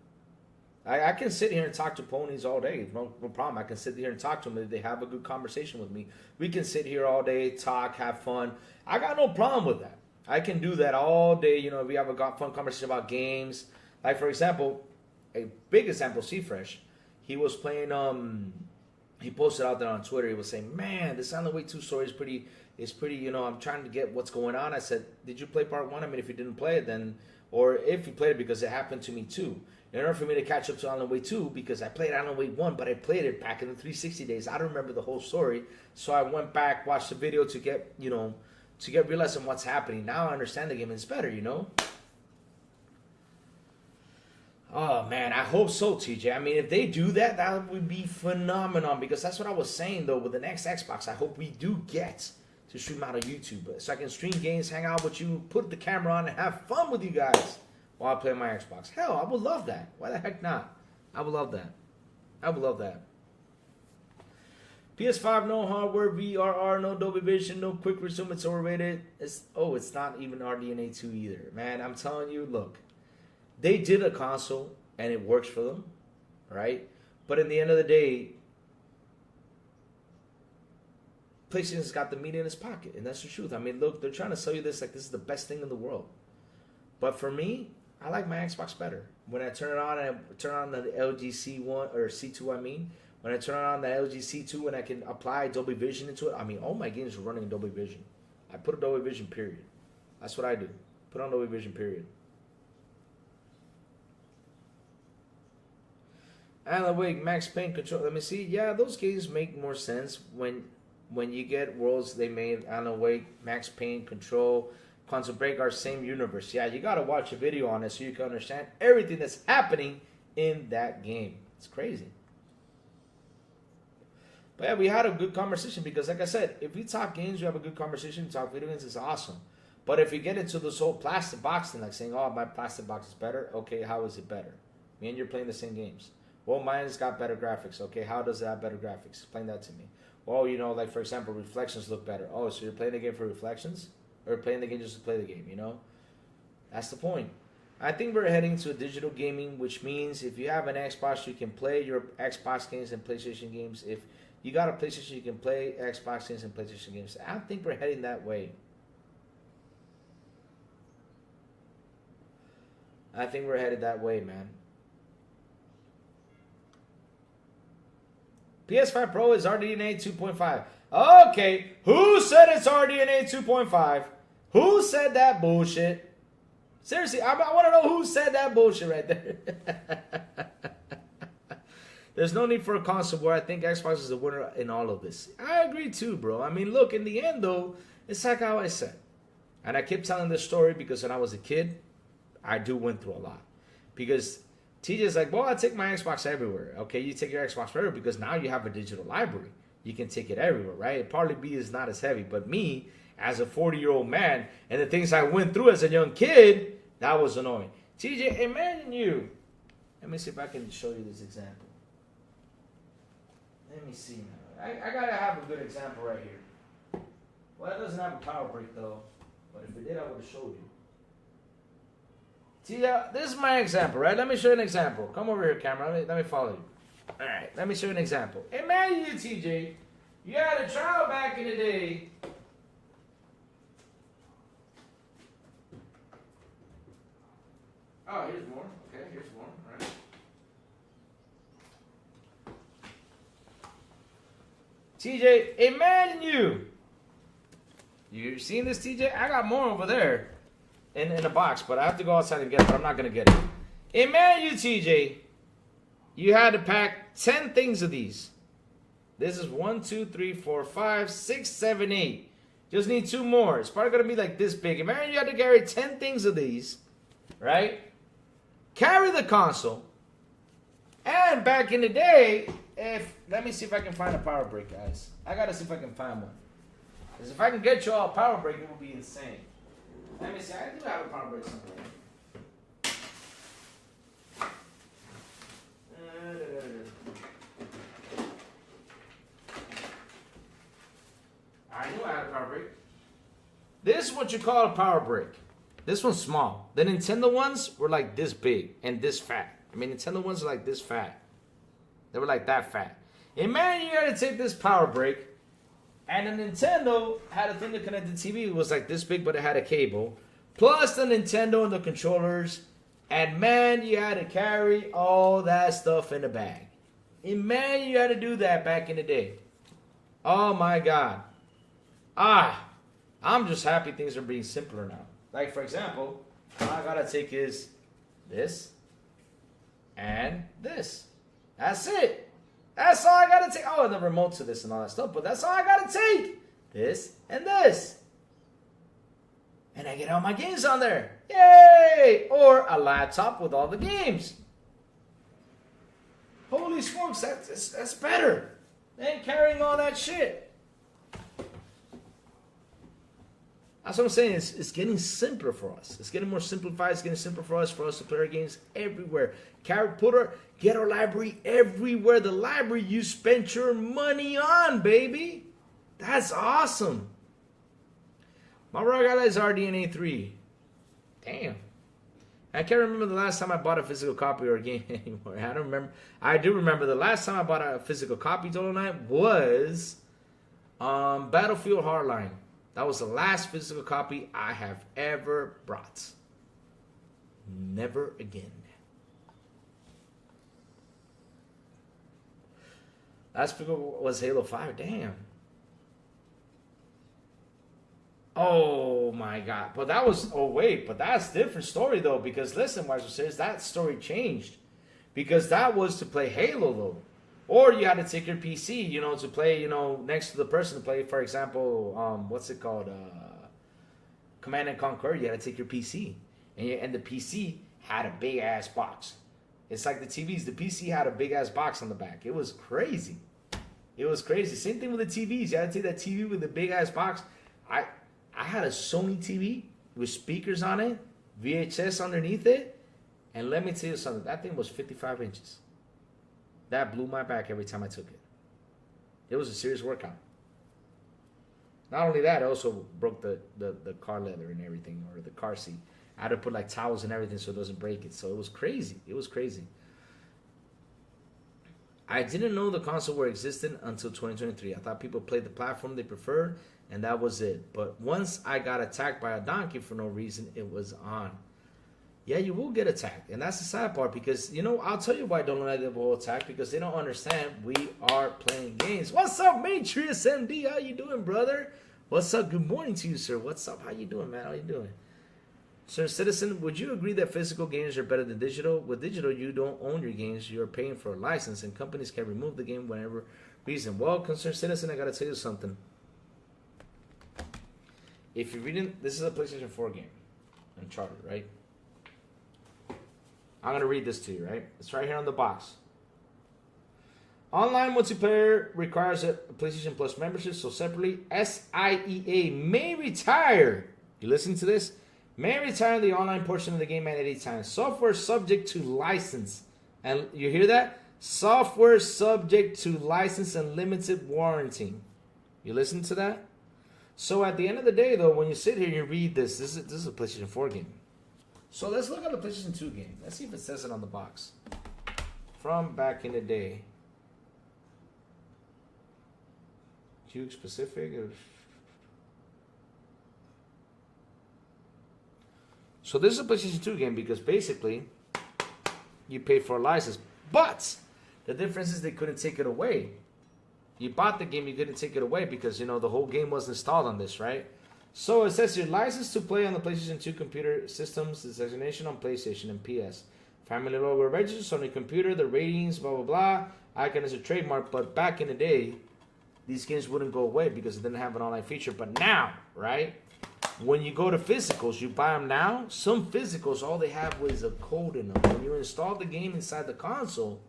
I can sit here and talk to ponies all day. No problem. I can sit here and talk to them if they have a good conversation with me. We can sit here all day, talk, have fun. I got no problem with that. I can do that all day. If we have a fun conversation about games. Like, for example, a big example, C-Fresh. He was playing, he posted out there on Twitter. He was saying, man, this Island Wake 2 story is pretty, I'm trying to get what's going on. I said, did you play part 1? I mean, if you didn't play it, then, or if you played it because it happened to me too. In order for me to catch up to Island Wake 2, because I played Island Wake 1, but I played it back in the 360 days. I don't remember the whole story. So I went back, watched the video to get realized on what's happening. Now I understand the game and it's better, Oh, man, I hope so, TJ. I mean, if they do that, that would be phenomenal. Because that's what I was saying, though, with the next Xbox. I hope we do get to stream out of YouTube. So I can stream games, hang out with you, put the camera on, and have fun with you guys while I play my Xbox. Hell, I would love that. Why the heck not? I would love that. I would love that. PS5, no hardware, VRR, no Dolby Vision, no quick resume. It's overrated. It's not even RDNA 2 either. Man, I'm telling you, look. They did a console, and it works for them, right? But in the end of the day, PlayStation's got the meat in its pocket, and that's the truth. I mean, look, they're trying to sell you this like this is the best thing in the world. But for me, I like my Xbox better. When I turn it on, and I turn on the LG C1 or C2, I mean. When I turn on the LG C2 and I can apply Dolby Vision into it, I mean, all my games are running in Dolby Vision. I put a Dolby Vision, period. That's what I do. Put on Dolby Vision, period. Alan Wake, Max Payne, Control. Let me see. Yeah, those games make more sense when you get worlds they made. Alan Wake, Max Payne, Control, Quantum Break are same universe. Yeah, you gotta watch a video on it so you can understand everything that's happening in that game. It's crazy. But yeah, we had a good conversation because, like I said, if we talk games, we have a good conversation. Talk video games, it's awesome. But if you get into this whole plastic box thing, like saying, "Oh, my plastic box is better," okay, how is it better? Me and you're playing the same games. Well, mine's got better graphics. Okay, how does it have better graphics? Explain that to me. Well, like, for example, reflections look better. Oh, so you're playing the game for reflections? Or playing the game just to play the game, That's the point. I think we're heading to digital gaming, which means if you have an Xbox, you can play your Xbox games and PlayStation games. If you got a PlayStation, you can play Xbox games and PlayStation games. I think we're heading that way. I think we're headed that way, man. PS5 Pro is RDNA 2.5. Okay, who said it's RDNA 2.5? Who said that bullshit? Seriously, I want to know who said that bullshit right there. There's no need for a console war. I think Xbox is the winner in all of this. I agree too, bro. I mean, look, in the end, though, it's like how I said. And I keep telling this story because when I was a kid, I went through a lot. Because TJ's like, well, I take my Xbox everywhere. Okay, you take your Xbox everywhere because now you have a digital library. You can take it everywhere, right? It probably B is not as heavy. But me, as a 40-year-old man, and the things I went through as a young kid, that was annoying. TJ, imagine you. Let me see if I can show you this example. Let me see now. I gotta have a good example right here. Well, it doesn't have a power brick though. But if it did, I would have showed you. See, this is my example, right? Let me show you an example. Come over here, camera. Let me follow you. All right, let me show you an example. Imagine you, TJ, you had a trial back in the day. Oh, here's more. Okay, here's more. All right. TJ, imagine you. You seen this, TJ? I got more over there. In a box, but I have to go outside and get it, but I'm not going to get it. Imagine you, TJ, you had to pack 10 things of these. This is 1, 2, 3, 4, 5, 6, 7, 8. Just need 2 more. It's probably going to be like this big. Imagine you had to carry 10 things of these, right? carry the console. And back in the day, let me see if I can find a power brick, guys. I gotta see if I can find one. Because if I can get you all a power brick, it will be insane. Let me see. I do have a power brick somewhere. I knew I had a power brick. This is what you call a power brick. This one's small. The Nintendo ones were like this big and this fat. I mean, Nintendo ones are like this fat. They were like that fat. And man, you gotta take this power brick. And the Nintendo had a thing that connected to TV. It was like this big, but it had a cable. Plus the Nintendo and the controllers. And man, you had to carry all that stuff in the bag. And man, you had to do that back in the day. Oh my God. I'm just happy things are being simpler now. Like, for example, all I gotta take is this and this. That's it. That's all I gotta take. Oh, and the remote to this and all that stuff, but that's all I gotta take. This and this. And I get all my games on there. Yay! Or a laptop with all the games. Holy smokes, that's better than carrying all that shit. That's what I'm saying. It's getting simpler for us. It's getting more simplified. It's getting simpler for us to play our games everywhere. Get our library everywhere. The library you spent your money on, baby. That's awesome. My raw guy is RDNA 3. Damn. I can't remember the last time I bought a physical copy or a game anymore. I don't remember. I do remember the last time I bought a physical copy, Total Night, was Battlefield Hardline. That was the last physical copy I have ever brought. Never again. Last physical was Halo 5. Damn. Oh my God. But that was, but that's a different story though. Because listen, Marshall says that story changed. Because that was to play Halo though. Or you had to take your PC, to play, next to the person to play, for example, what's it called? Command and Conquer. You had to take your PC. And the PC had a big ass box. It's like the TVs. The PC had a big ass box on the back. It was crazy. It was crazy. Same thing with the TVs. You had to take that TV with the big ass box. I had a Sony TV with speakers on it, VHS underneath it. And let me tell you something. That thing was 55 inches. That blew my back every time I took it. It was a serious workout. Not only that, it also broke the car leather and everything, or the car seat. I had to put like towels and everything so it doesn't break it. So it was crazy. It was crazy. I didn't know the console were existent until 2023. I thought people played the platform they preferred, and that was it. But once I got attacked by a donkey for no reason, it was on. Yeah, you will get attacked. And that's the sad part because, I'll tell you why I don't let them will attack, because they don't understand we are playing games. What's up, Matrix MD? How you doing, brother? What's up? Good morning to you, sir. What's up? How you doing, man? How you doing? Sir Citizen, would you agree that physical games are better than digital? With digital, you don't own your games. You're paying for a license, and companies can remove the game whenever reason. Well, Concerned Citizen, I got to tell you something. If you're reading, this is a PlayStation 4 game. Uncharted, right? I'm going to read this to you, right? It's right here on the box. Online multiplayer requires a PlayStation Plus membership, so separately, SIEA may retire. You listen to this? May retire the online portion of the game at any time. Software subject to license. And you hear that? Software subject to license and limited warranty. You listen to that? So at the end of the day, though, when you sit here and you read this is a PlayStation 4 game. So let's look at the PlayStation 2 game. Let's see if it says it on the box. From back in the day. Huge specific. So this is a PlayStation 2 game because basically you paid for a license. But the difference is they couldn't take it away. You bought the game, you couldn't take it away because, the whole game was installed on this, right? So it says you're licensed to play on the PlayStation 2 computer systems, the designation on PlayStation and PS. Family logo registers on the computer, the ratings, blah, blah, blah. Icon is a trademark, but back in the day, these games wouldn't go away because it didn't have an online feature. But now, right? When you go to physicals, you buy them now. Some physicals, all they have was a code in them. When you install the game inside the console,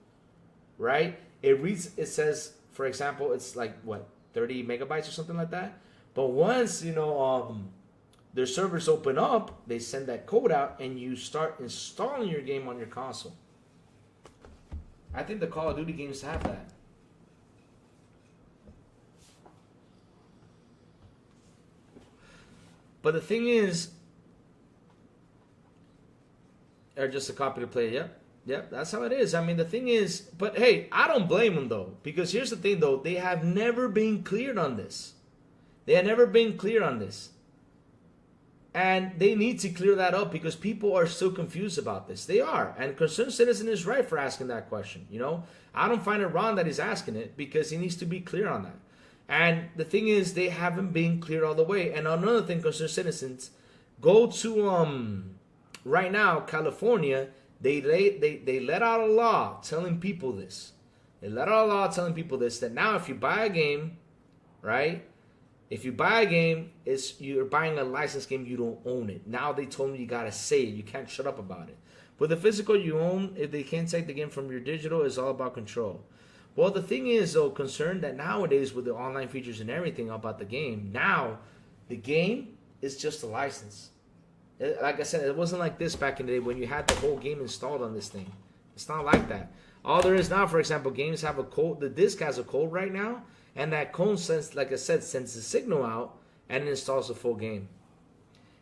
right? It reads. It says, for example, it's like what 30 megabytes or something like that. But once their servers open up, they send that code out, and you start installing your game on your console. I think the Call of Duty games have that. But the thing is, or just a copy to play. Yep, that's how it is. I mean, the thing is, but hey, I don't blame them though, because here's the thing though, they have never been cleared on this. They have never been clear on this. And they need to clear that up because people are so confused about this. They are. And Concerned Citizen is right for asking that question. You know, I don't find it wrong that he's asking it because he needs to be clear on that. And the thing is, they haven't been cleared all the way. And another thing, Concerned Citizens, go to right now, California, they let out a law telling people this. They let out a law telling people this, that now if you buy a game, right? If you buy a game, you're buying a licensed game, you don't own it. Now they told me you gotta say it. You can't shut up about it. But the physical you own, if they can't take the game from your digital, it's all about control. Well, the thing is, though, concerned that nowadays with the online features and everything about the game, now the game is just a license. Like I said, it wasn't like this back in the day when you had the whole game installed on this thing. It's not like that. All there is now, for example, games have a code. The disc has a code right now, and that code sends, like I said, sends the signal out and it installs the full game.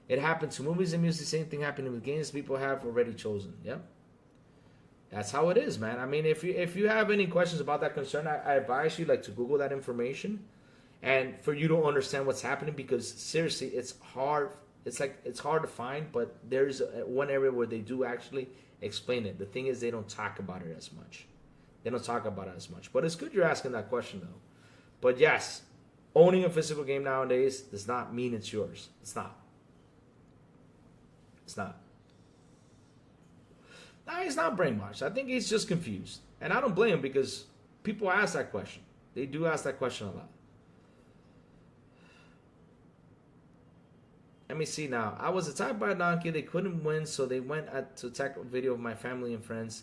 It happened to movies and music. Same thing happening with games people have already chosen. Yep. That's how it is, man. I mean, if you have any questions about that concern, I advise you to Google that information, and for you to understand what's happening, because seriously, it's hard. It's hard to find, but there's one area where they do actually explain it. The thing is, they don't talk about it as much. But it's good you're asking that question though. But yes, owning a physical game nowadays does not mean it's yours. It's not. Nah, he's not brainwashed. I think he's just confused. And I don't blame him because people ask that question. They do ask that question a lot. Let me see now. I was attacked by a donkey. They couldn't win, so they went to attack a video of my family and friends.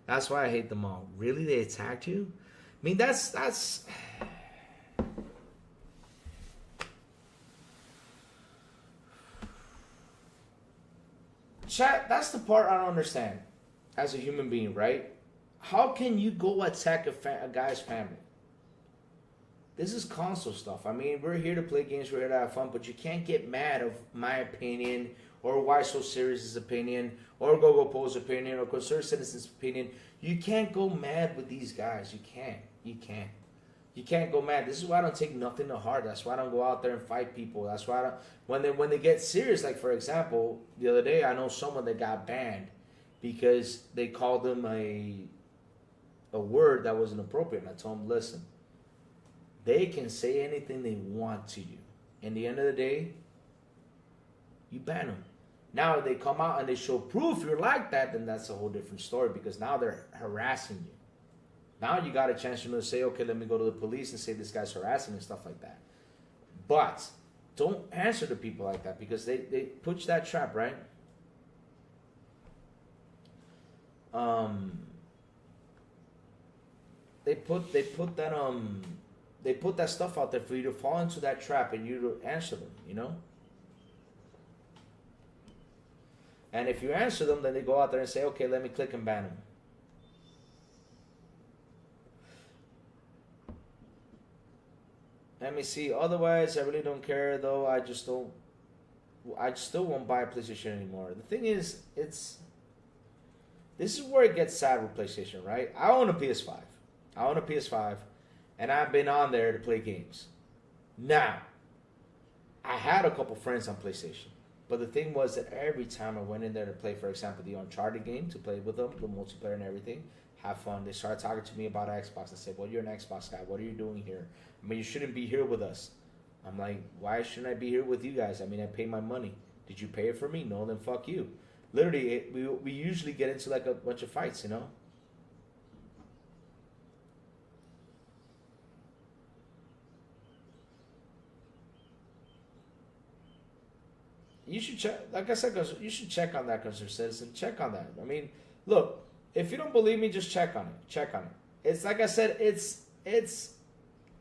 That's why I hate them all. Really? They attacked you? I mean, that's... Chat, that's the part I don't understand as a human being, right? How can you go attack a guy's family? This is console stuff. I mean, we're here to play games, we're here to have fun, but you can't get mad of my opinion, or Why So Serious' opinion, or Go Po's opinion, or Concerned Citizen's opinion. You can't go mad with these guys. You can't. You can't go mad. This is why I don't take nothing to heart. That's why I don't go out there and fight people. That's why I don't, when they get serious, like for example, the other day I know someone that got banned because they called them a word that wasn't appropriate. And I told them, listen, they can say anything they want to you. In the end of the day, you ban them. Now if they come out and they show proof you're like that, then that's a whole different story, because now they're harassing you. Now you got a chance to say, okay, let me go to the police and say this guy's harassing me and stuff like that. But don't answer to people like that, because they put you that trap, right? They put that stuff out there for you to fall into that trap and you to answer them, you know? And if you answer them, then they go out there and say, okay, let me click and ban them. Let me see. Otherwise, I really don't care, though. I still won't buy a PlayStation anymore. The thing is, this is where it gets sad with PlayStation, right? I own a PS5. And I've been on there to play games. Now, I had a couple friends on PlayStation. But the thing was that every time I went in there to play, for example, the Uncharted game, to play with them, the multiplayer and everything, have fun. They started talking to me about Xbox. I said, well, you're an Xbox guy. What are you doing here? I mean, you shouldn't be here with us. I'm like, why shouldn't I be here with you guys? I mean, I pay my money. Did you pay it for me? No, then fuck you. Literally, we usually get into like a bunch of fights, you know? you should check. Like I said, you should check on that, concerned citizen. Check on that. I mean, look, if you don't believe me, just check on it. Check on it. It's like I said, it's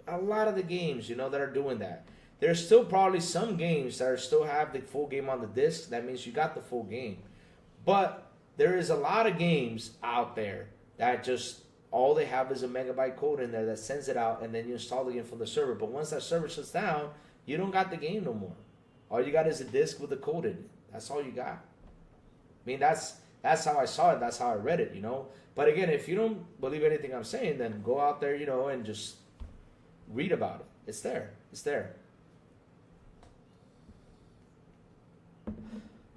a lot of the games, that are doing that. There's still probably some games that still have the full game on the disc. That means you got the full game. But there is a lot of games out there that just all they have is a megabyte code in there that sends it out, and then you install the game from the server. But once that server shuts down, you don't got the game no more. All you got is a disc with the code in it. That's all you got. I mean, that's how I saw it. That's how I read it, But again, if you don't believe anything I'm saying, then go out there, and just read about it. It's there. It's there.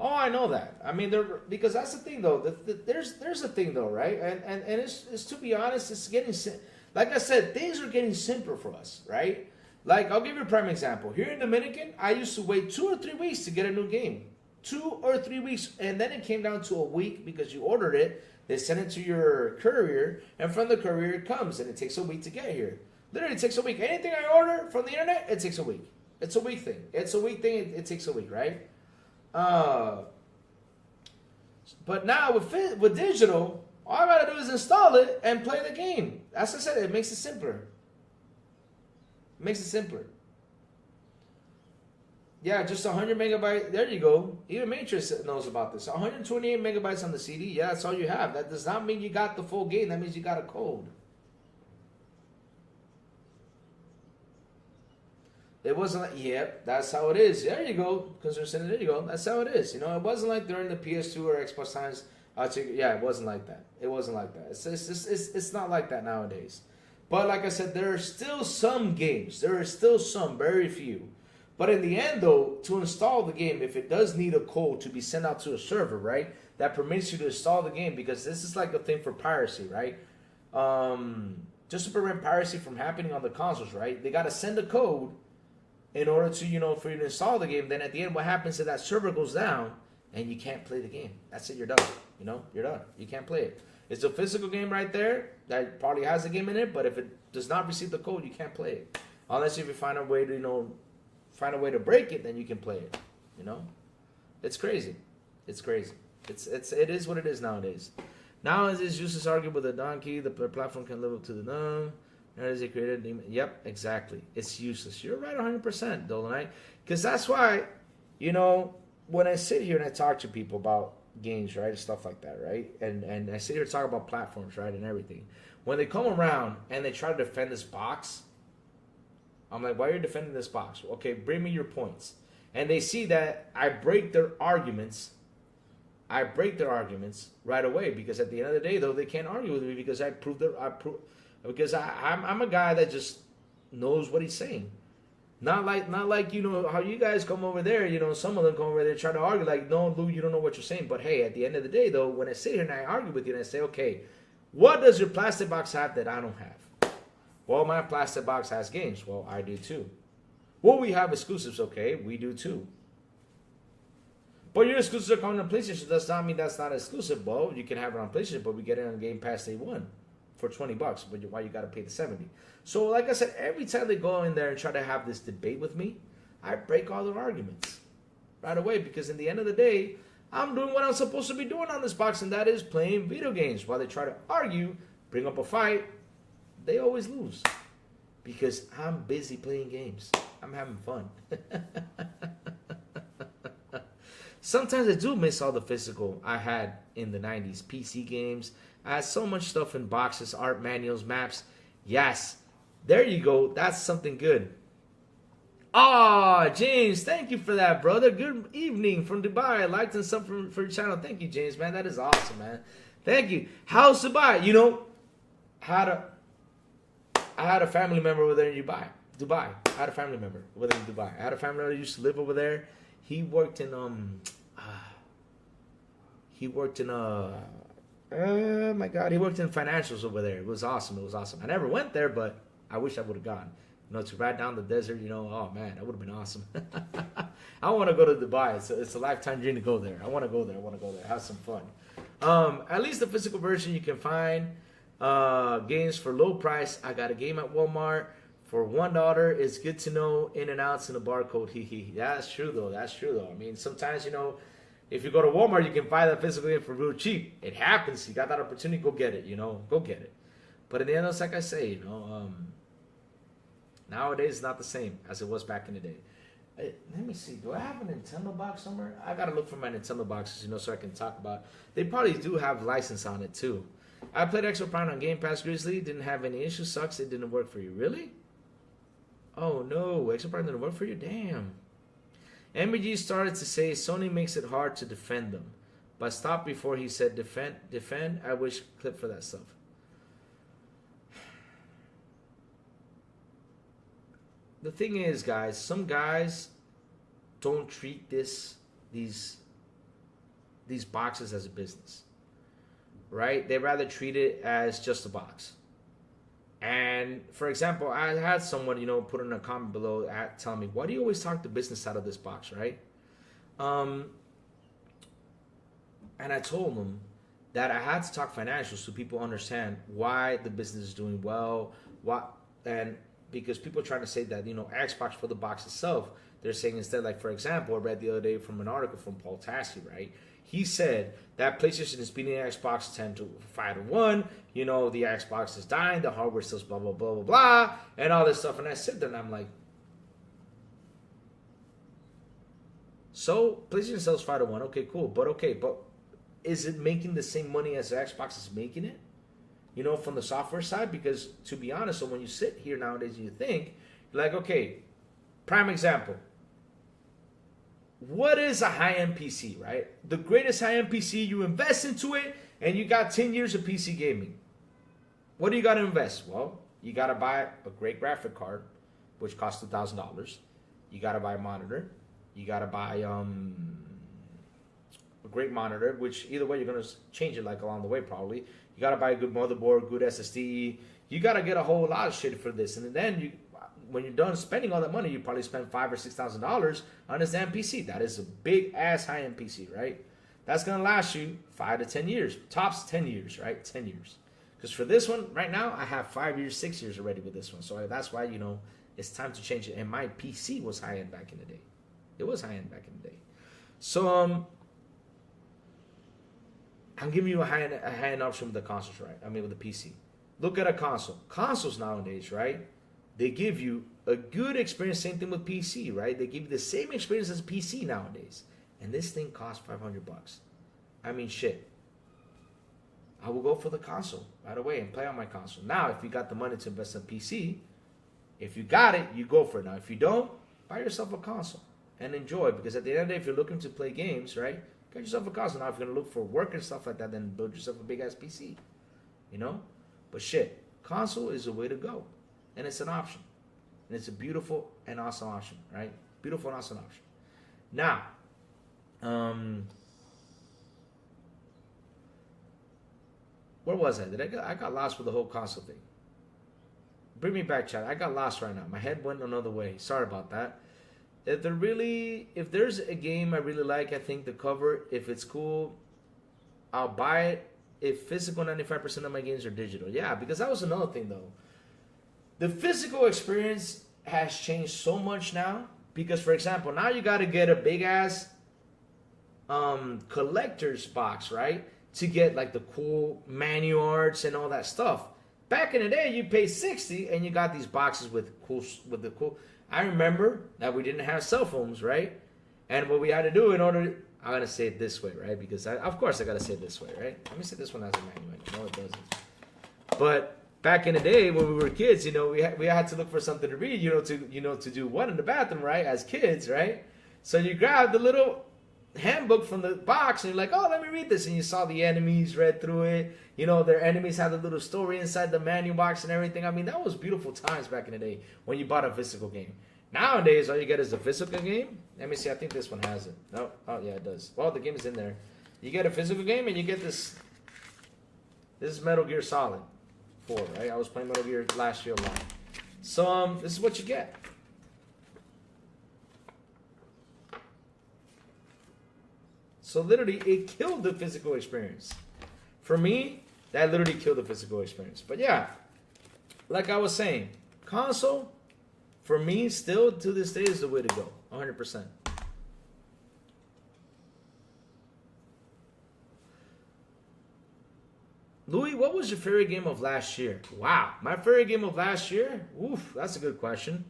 Oh, I know that. I mean, because that's the thing, though. There's a thing, though, right? And it's to be honest, it's getting, like I said, things are getting simpler for us, right? Like, I'll give you a prime example. Here in Dominican, I used to wait 2 or 3 weeks to get a new game. 2 or 3 weeks, and then it came down to a week because you ordered it. They send it to your courier, and from the courier it comes, and it takes a week to get here. Literally, it takes a week. Anything I order from the internet, it takes a week. It's a week thing. It's a week thing. It takes a week, right? But now with digital, all I gotta do is install it and play the game. As I said, it makes it simpler. It makes it simpler. Yeah, just 100 megabytes. There you go. Even Matrix knows about this. 128 megabytes on the CD. Yeah, that's all you have. That does not mean you got the full game. That means you got a code. It wasn't like, yep, that's how it is. There you go. There you go. That's how it is. It wasn't like during the PS2 or Xbox times. Yeah, it wasn't like that. It wasn't like that. It's not like that nowadays. But like I said, there are still some games. There are still some, very few. But in the end, though, to install the game, if it does need a code to be sent out to a server, right, that permits you to install the game, because this is like a thing for piracy, right? Just to prevent piracy from happening on the consoles, right? They got to send a code in order to, for you to install the game. Then at the end, what happens is that server goes down and you can't play the game. That's it. You're done. You're done. You can't play it. It's a physical game right there that probably has the game in it, but if it does not receive the code, you can't play it. Unless if you find a way to, find a way to break it, then you can play it. It's crazy. It's crazy. It is what it is nowadays. Now as it's useless argument with a donkey, the platform can live up to the numb. As it created, yep, exactly. It's useless. You're right 100%, Dolanite. Because that's why, when I sit here and I talk to people about games, right, and stuff like that, right, and I sit here and talk about platforms, right, and everything. When they come around and they try to defend this box, I'm like, why are you defending this box? Okay, bring me your points. And they see that I break their arguments. Right away, because at the end of the day, though, they can't argue with me because because I'm a guy that just knows what he's saying. Not like how you guys come over there, some of them come over there trying to argue like, no, Lou, you don't know what you're saying. But hey, at the end of the day, though, when I sit here and I argue with you and I say, okay, what does your plastic box have that I don't have? Well, my plastic box has games. Well, I do too. Well, we have exclusives. Okay, we do too. But your exclusives are coming on PlayStation. Does not mean that's not exclusive. Well, you can have it on PlayStation, but we get it on Game Pass Day 1 for $20. But why you got to pay the $70? So, like I said, every time they go in there and try to have this debate with me, I break all their arguments right away. Because in the end of the day, I'm doing what I'm supposed to be doing on this box, and that is playing video games. While they try to argue, bring up a fight, they always lose. Because I'm busy playing games. I'm having fun. Sometimes I do miss all the physical I had in the 90s. PC games. I had so much stuff in boxes, art manuals, maps. Yes. There you go. That's something good. Oh, James, thank you for that, brother. Good evening from Dubai. I liked and sub for your channel. Thank you, James, man. That is awesome, man. Thank you. How's Dubai? I had a family member over there in Dubai. I had a family member over there in Dubai. I had a family member that used to live over there. He worked in oh my God, he worked in financials over there. It was awesome. I never went there, but I wish I would have gone. To ride down the desert, oh man, that would have been awesome. I want to go to Dubai. It's a lifetime dream to go there. I want to go there. Have some fun. At least the physical version you can find. Games for low price. I got a game at Walmart For $1, it's good to know in and outs and a barcode. Hee. That's true though. I mean, sometimes, you know, if you go to Walmart, you can buy that physical game for real cheap. It happens. You got that opportunity, go get it, you know. Go get it. But in the end, it's like I say, you know, nowadays it's not the same as it was back in the day. Let me see. Do I have a Nintendo box somewhere? I got to look for my Nintendo boxes, you know, so I can talk about. They probably do have license on it, too. I played Exoprime on Game Pass Grizzly. Didn't have any issues. Sucks it didn't work for you. Really? Oh, no. Exoprime didn't work for you? Damn. MBG started to say Sony makes it hard to defend them. But stopped before he said defend. I wish clip for that stuff. The thing is, guys, some guys don't treat these boxes as a business, right? They rather treat it as just a box. And for example, I had someone, you know, put in a comment below telling me, why do you always talk the business side of this box, right? And I told them that I had to talk financials so people understand why the business is doing well, because people are trying to say that, you know, Xbox for the box itself, they're saying instead, like, for example, I read the other day from an article from Paul Tassi, right? He said that PlayStation is beating Xbox 10 to 5 to 1. You know, the Xbox is dying, the hardware still blah, blah, blah, blah, blah, and all this stuff. And I sit there and I'm like, so PlayStation sells 5 to 1. Okay, cool. But is it making the same money as the Xbox is making it? You know, from the software side? Because to be honest, so when you sit here nowadays and you think, you're like, okay, prime example. What is a high-end PC, right? The greatest high-end PC, you invest into it, and you got 10 years of PC gaming. What do you got to invest? Well, you got to buy a great graphic card, which costs $2,000. You got to buy a monitor. You got to buy a great monitor, which either way, you're going to change it like along the way probably. You got to buy a good motherboard, good SSD. You got to get a whole lot of shit for this. And then when you're done spending all that money, you probably spend $5,000 or $6,000 on this damn PC. That is a big ass high-end PC, right? That's gonna last you 5 to 10 years, tops 10 years, right? 10 years. Because for this one right now, I have 5 years, 6 years already with this one. So that's why, you know, it's time to change it. And my PC was high-end back in the day. It was high-end back in the day. So I'm giving you a high-end option with the consoles, right? I mean with the PC. Look at a console. Consoles nowadays, right? They give you a good experience, same thing with PC, right? They give you the same experience as PC nowadays. And this thing costs $500. I mean, shit. I will go for the console right away and play on my console. Now, if you got the money to invest in PC, if you got it, you go for it. Now, if you don't, buy yourself a console and enjoy. Because at the end of the day, if you're looking to play games, right, get yourself a console. Now, if you're going to look for work and stuff like that, then build yourself a big-ass PC, you know? But shit, console is the way to go. And it's an option. And it's a beautiful and awesome option, right? Beautiful and awesome option. Now, where was I? I got lost with the whole console thing. Bring me back, chat. I got lost right now. My head went another way. Sorry about that. If there's a game I really like, I think the cover, if it's cool, I'll buy it. If physical, 95% of my games are digital. Yeah, because that was another thing though. The physical experience has changed so much now. Because for example, now you got to get a big ass collector's box, right? To get like the cool manual arts and all that stuff. Back in the day, you pay $60 and you got these boxes with the cool. I remember that we didn't have cell phones, right? And what we had to do in order, I'm gonna say it this way, right? Because of course I gotta say it this way, right? Let me say this one as a manual. No, it doesn't. But back in the day when we were kids, you know, we had to look for something to read, to do what in the bathroom, right? As kids, right? So you grab the little handbook from the box and you're like, oh, let me read this, and you saw the enemies, read through it, you know, their enemies had a little story inside the manual box and everything. I mean, that was beautiful times back in the day when you bought a physical game. Nowadays all you get is a physical game. Let me see, I think this one has it. No, oh yeah, it does. Well, the game is in there. You get a physical game and you get this is Metal Gear Solid 4, right? I was playing Metal Gear last year a lot. So this is what you get. So literally, it killed the physical experience. For me, that literally killed the physical experience. But yeah, like I was saying, console, for me, still to this day, is the way to go. 100%. Louis, what was your favorite game of last year? Wow, my favorite game of last year? Oof, that's a good question.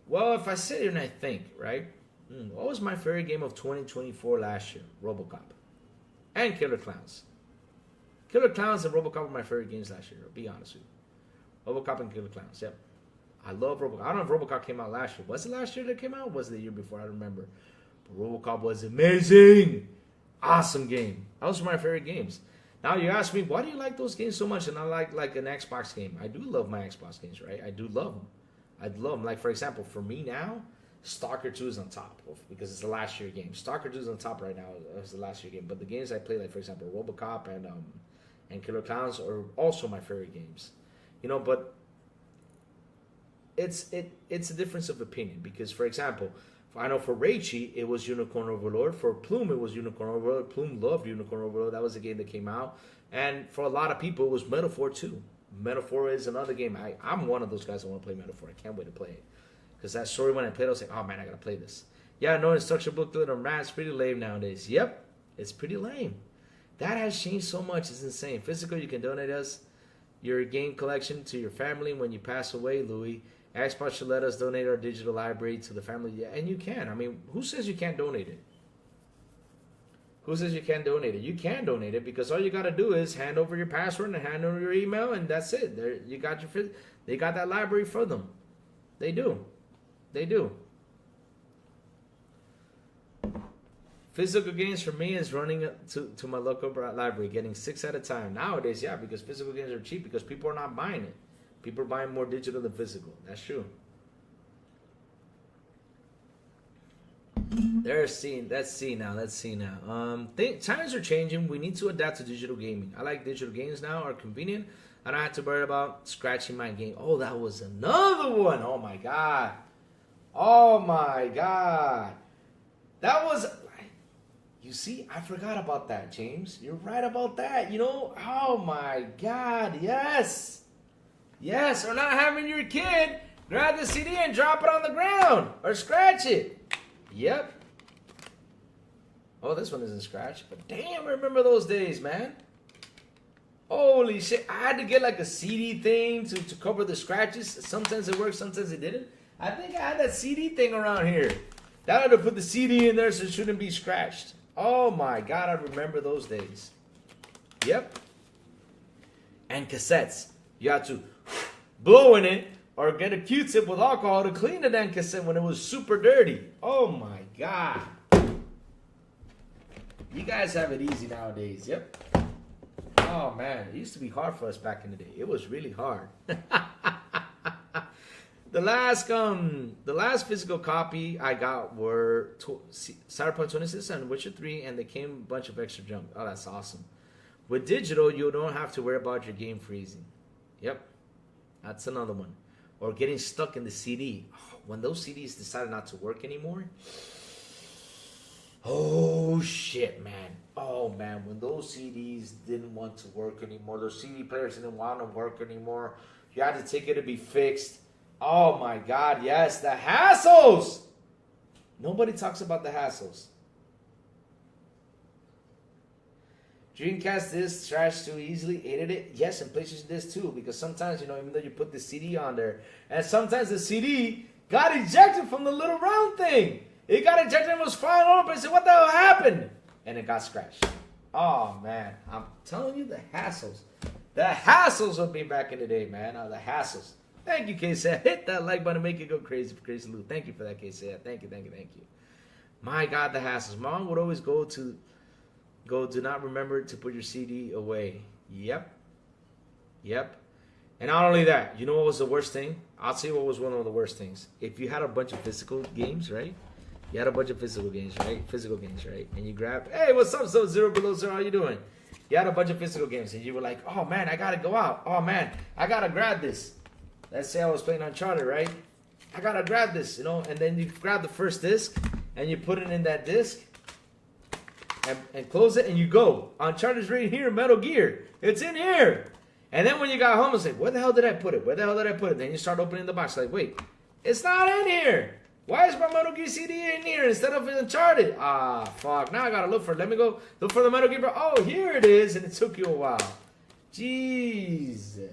Well, if I sit here and I think, right? What was my favorite game of 2024 last year? RoboCop. And Killer Clowns. Killer Clowns and RoboCop were my favorite games last year, I'll be honest with you. RoboCop and Killer Clowns, yep. I love RoboCop. I don't know if RoboCop came out last year. Was it last year that came out? Or was it the year before? I don't remember. But RoboCop was amazing. Awesome game. Those were my favorite games. Now you ask me, why do you like those games so much and I like an Xbox game? I do love my Xbox games, right? I do love them. I love them. Like, for example, for me now, Stalker 2 is on top because it's the last year game. Stalker 2 is on top right now. It's the last year game. But the games I play, like, for example, RoboCop and Killer Clowns are also my favorite games. You know, but it's a difference of opinion because, for example, I know for Raichi, it was Unicorn Overlord. For Plume, it was Unicorn Overlord. Plume loved Unicorn Overlord. That was a game that came out. And for a lot of people, it was Metaphor 2. Metaphor is another game. I'm one of those guys that want to play Metaphor. I can't wait to play it. Because that story, when I played it, I was like, oh, man, I got to play this. Yeah, no instruction booklet or math. It's pretty lame nowadays. Yep, it's pretty lame. That has changed so much. It's insane. Physical, you can donate us your game collection to your family when you pass away, Louis. Xbox should let us donate our digital library to the family. Yeah, and you can. I mean, who says you can't donate it? Who says you can't donate it? You can donate it because all you got to do is hand over your password and hand over your email, and that's it. There, you got your. They got that library for them. They do. They do. Physical games for me is running to my local library, getting 6 at a time. Nowadays, yeah, because physical games are cheap because people are not buying it. People are buying more digital than physical. That's true. Let's see now. Times are changing. We need to adapt to digital gaming. I like digital games now, are convenient. I don't have to worry about scratching my game. Oh, that was another one. Oh my god. Oh my god. That was... You see, I forgot about that, James. You're right about that. You know, oh my god, yes. Yes, or not having your kid grab the CD and drop it on the ground or scratch it. Yep. Oh, this one isn't scratched, but damn, I remember those days, man. Holy shit, I had to get like a CD thing to cover the scratches. Sometimes it worked, sometimes it didn't. I think I had that CD thing around here. That had to put the CD in there so it shouldn't be scratched. Oh my god, I remember those days. Yep. And cassettes. You had to blow in it or get a Q-tip with alcohol to clean the damn cassette when it was super dirty. Oh my god. You guys have it easy nowadays. Yep. Oh man, it used to be hard for us back in the day. It was really hard. The last physical copy I got were Cyberpunk 2077 and Witcher 3, and they came a bunch of extra junk. Oh, that's awesome. With digital, you don't have to worry about your game freezing. Yep. That's another one. Or getting stuck in the CD. Oh, when those CDs decided not to work anymore. Oh, shit, man. Oh, man. When those CDs didn't want to work anymore. Those CD players didn't want to work anymore. You had to take it to be fixed. Oh, my God. Yes, the hassles. Nobody talks about the hassles. Dreamcast disc trashed too easily, hated it. Yes, and PlayStation disc too, because sometimes, you know, even though you put the CD on there, and sometimes the CD got ejected from the little round thing. It got ejected and was flying over, and said, what the hell happened? And it got scratched. Oh, man. I'm telling you, the hassles. The hassles of me back in the day, man. The hassles. Thank you, K-Say. Hit that like button, make it go crazy for Crazy Lou. Thank you for that, K-Say. Thank you. My God, the hassles. Mom would always go, do not remember to put your CD away. Yep. And not only that, you know what was the worst thing? I'll tell you what was one of the worst things. If you had a bunch of physical games, right? You had a bunch of physical games, right? And you grabbed, hey, what's up, so Zero Below Zero, how you doing? You had a bunch of physical games, and you were like, oh, man, I got to go out. Oh, man, I got to grab this. Let's say I was playing Uncharted, right? I got to grab this, you know? And then you grab the first disc, and you put it in that disc, and close it, and you go. Uncharted's right here, Metal Gear. It's in here. And then when you got home, it's like, where the hell did I put it? Then you start opening the box, like, wait, It's not in here. Why is my Metal Gear CD in here instead of Uncharted? Ah, fuck. Now I gotta look for it. Let me go look for the Metal Gear. Oh, here it is, and it took you a while. Jesus.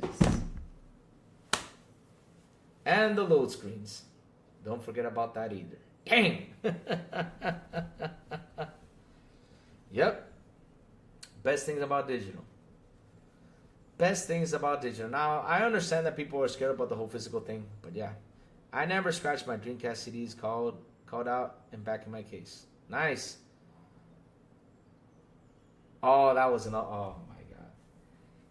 And the load screens. Don't forget about that either. Dang. Yep. Best things about digital. Best things about digital. Now, I understand that people are scared about the whole physical thing, but yeah. I never scratched my Dreamcast CDs called out and back in my case. Nice. Oh, that was oh my God.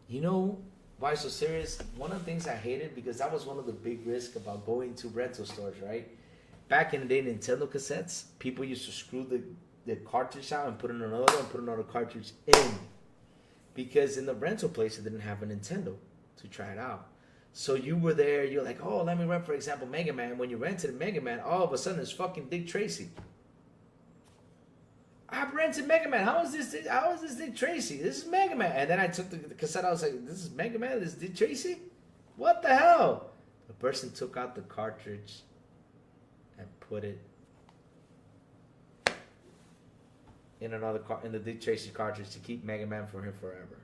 You know why so serious? One of the things I hated, because that was one of the big risks about going to rental stores, right? Back in the day, Nintendo cassettes, people used to screw the cartridge out and put in another one and put another cartridge in. Because in the rental place, it didn't have a Nintendo to try it out. So you were there, you're like, oh, let me rent, for example, Mega Man. When you rented Mega Man, all of a sudden it's fucking Dick Tracy. I've rented Mega Man. How is this Dick Tracy? This is Mega Man. And then I took the cassette, I was like, this is Mega Man? This is Dick Tracy? What the hell? The person took out the cartridge and put it in the Dick Tracy cartridge to keep Mega Man for him forever.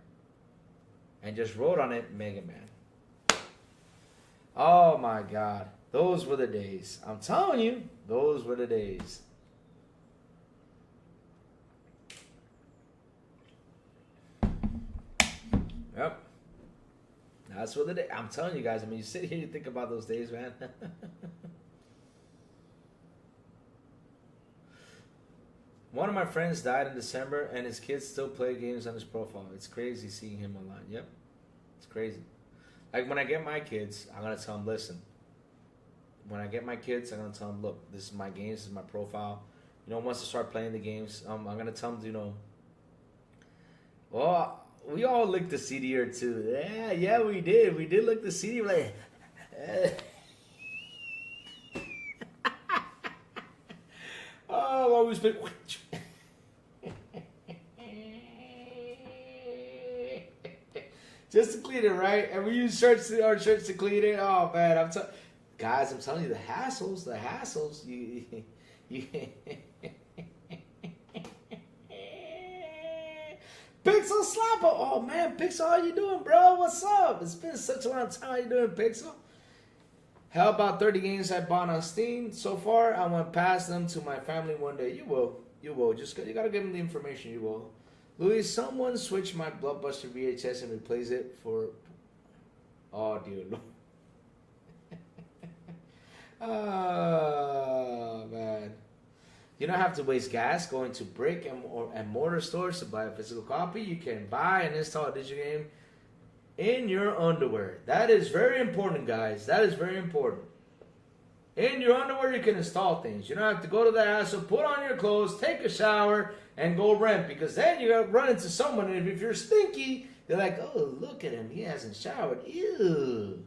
And just wrote on it, Mega Man. Oh my God. Those were the days. I'm telling you, those were the days. Yep. That's what the day. I'm telling you guys, I mean, you sit here, you think about those days, man. One of my friends died in December, and his kids still play games on his profile. It's crazy seeing him online. Yep. It's crazy. Like, when I get my kids, I'm going to tell them, listen. When I get my kids, I'm going to tell them, look, this is my games, this is my profile. You know, once I start playing the games, I'm going to tell them, you know, well, we all licked the CD or two. Yeah, we did. We did lick the CD. We're like, oh, I was been. Just to clean it, right? And we use shirts to clean it. Oh man, guys, I'm telling you, the hassles. You Pixel Slapper. Oh man, Pixel, how you doing, bro? What's up? It's been such a long time. How you doing, Pixel? How about 30 games I bought on Steam so far? I want to pass them to my family one day. You will. You gotta give them the information. You will. Louis, someone switch my Blockbuster VHS and replace it for. Oh dear Lord. Oh man. You don't have to waste gas going to brick and mortar stores to buy a physical copy. You can buy and install a digital game in your underwear. That is very important, guys. That is very important. In your underwear, you can install things. You don't have to go to the hassle, put on your clothes, take a shower, and go rent. Because then you're going to run into someone, and if you're stinky, they're like, oh, look at him. He hasn't showered. Ew.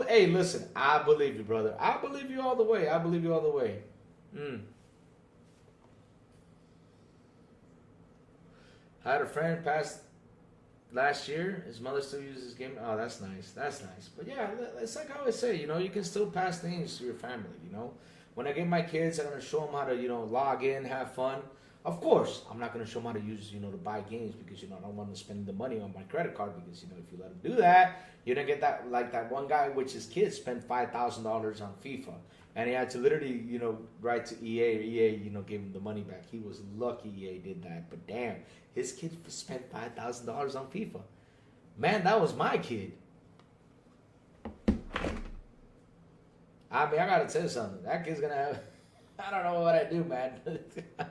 Hey, listen, I believe you, brother. I believe you all the way. I had a friend pass last year. His mother still uses this game. Oh, that's nice. But yeah, it's like I always say, you know, you can still pass things to your family, you know. When I get my kids, I'm going to show them how to, you know, log in, have fun. Of course, I'm not going to show them how to use, you know, to buy games because, you know, I don't want them to spend the money on my credit card because, you know, if you let them do that, you're going to get that, like that one guy, which his kids spent $5,000 on FIFA. And he had to literally, you know, write to EA. EA, you know, gave him the money back. He was lucky EA did that. But damn, his kid spent $5,000 on FIFA. Man, that was my kid. I mean, I got to tell you something. That kid's going to have... I don't know what I do, man. I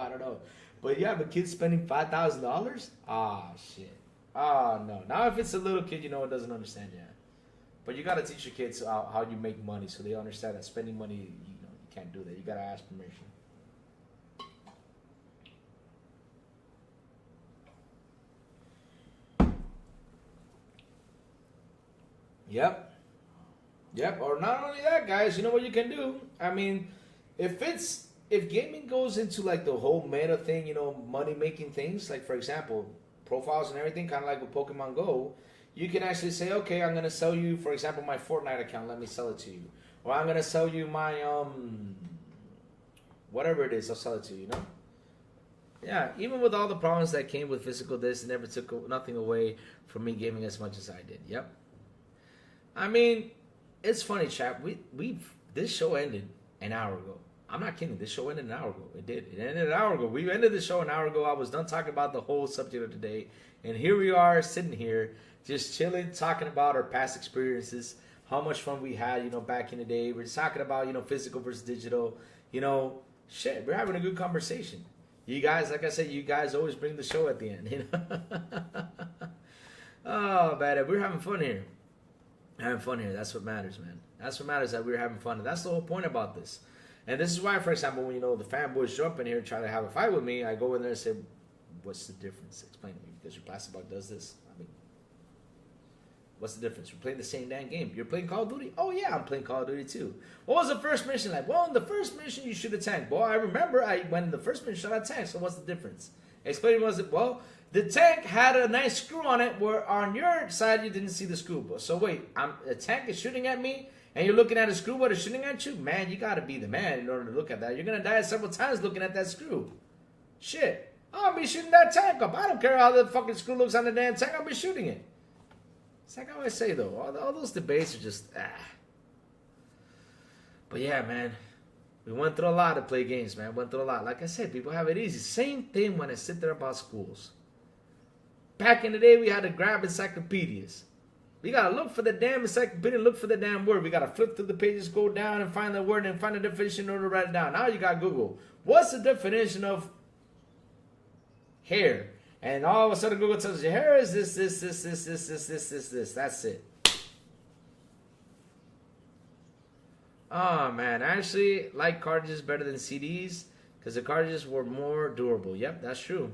don't know. But you have a kid spending $5,000? Ah, shit. Oh, no. Now, if it's a little kid, you know, it doesn't understand yet. But you got to teach your kids how you make money so they understand that spending money, you know, you can't do that. You got to ask permission. Yep. Or not only that, guys, you know what you can do? I mean... If gaming goes into like the whole meta thing, you know, money making things, like for example, profiles and everything, kind of like with Pokemon Go, you can actually say, okay, I'm gonna sell you, for example, my Fortnite account. Let me sell it to you, or I'm gonna sell you my whatever it is. I'll sell it to you. You know. Yeah, even with all the problems that came with physical discs, it never took nothing away from me gaming as much as I did. Yep. I mean, it's funny, chap. This show ended an hour ago. I'm not kidding. This show ended an hour ago. It did. It ended an hour ago. We ended the show an hour ago. I was done talking about the whole subject of today, and here we are sitting here, just chilling, talking about our past experiences, how much fun we had, you know, back in the day. We're just talking about, you know, physical versus digital. You know, shit. We're having a good conversation. You guys, like I said, you guys always bring the show at the end, you know. Oh, man, we're having fun here. Having fun here. That's what matters, man. That's what matters, that we're having fun. And that's the whole point about this. And this is why, for example, when, you know, the fanboys show up in here and try to have a fight with me, I go in there and say, what's the difference? Explain to me. Because your plastic bug does this. I mean, what's the difference? We're playing the same damn game. You're playing Call of Duty? Oh, yeah, I'm playing Call of Duty too. What was the first mission like? Well, in the first mission, you should have tanked. Well, I remember when in the first mission, I tanked. So what's the difference? Explain to me, was it? Well, the tank had a nice screw on it, where on your side, you didn't see the screw. So wait, a tank is shooting at me, and you're looking at a screw what is shooting at you? Man, you got to be the man in order to look at that. You're going to die several times looking at that screw. Shit. I'll be shooting that tank up. I don't care how the fucking screw looks on the damn tank. I'll be shooting it. It's like I always say, though. All those debates are just, But yeah, man. We went through a lot to play games, man. Went through a lot. Like I said, people have it easy. Same thing when I sit there about schools. Back in the day, we had to grab encyclopedias. We got to look for the damn encyclopedia, look for the damn word. We got to flip through the pages, go down and find the word and find the definition in order to write it down. Now you got Google. What's the definition of hair? And all of a sudden Google tells you hair is this. That's it. Oh, man. I actually like cartridges better than CDs because the cartridges were more durable. Yep, that's true.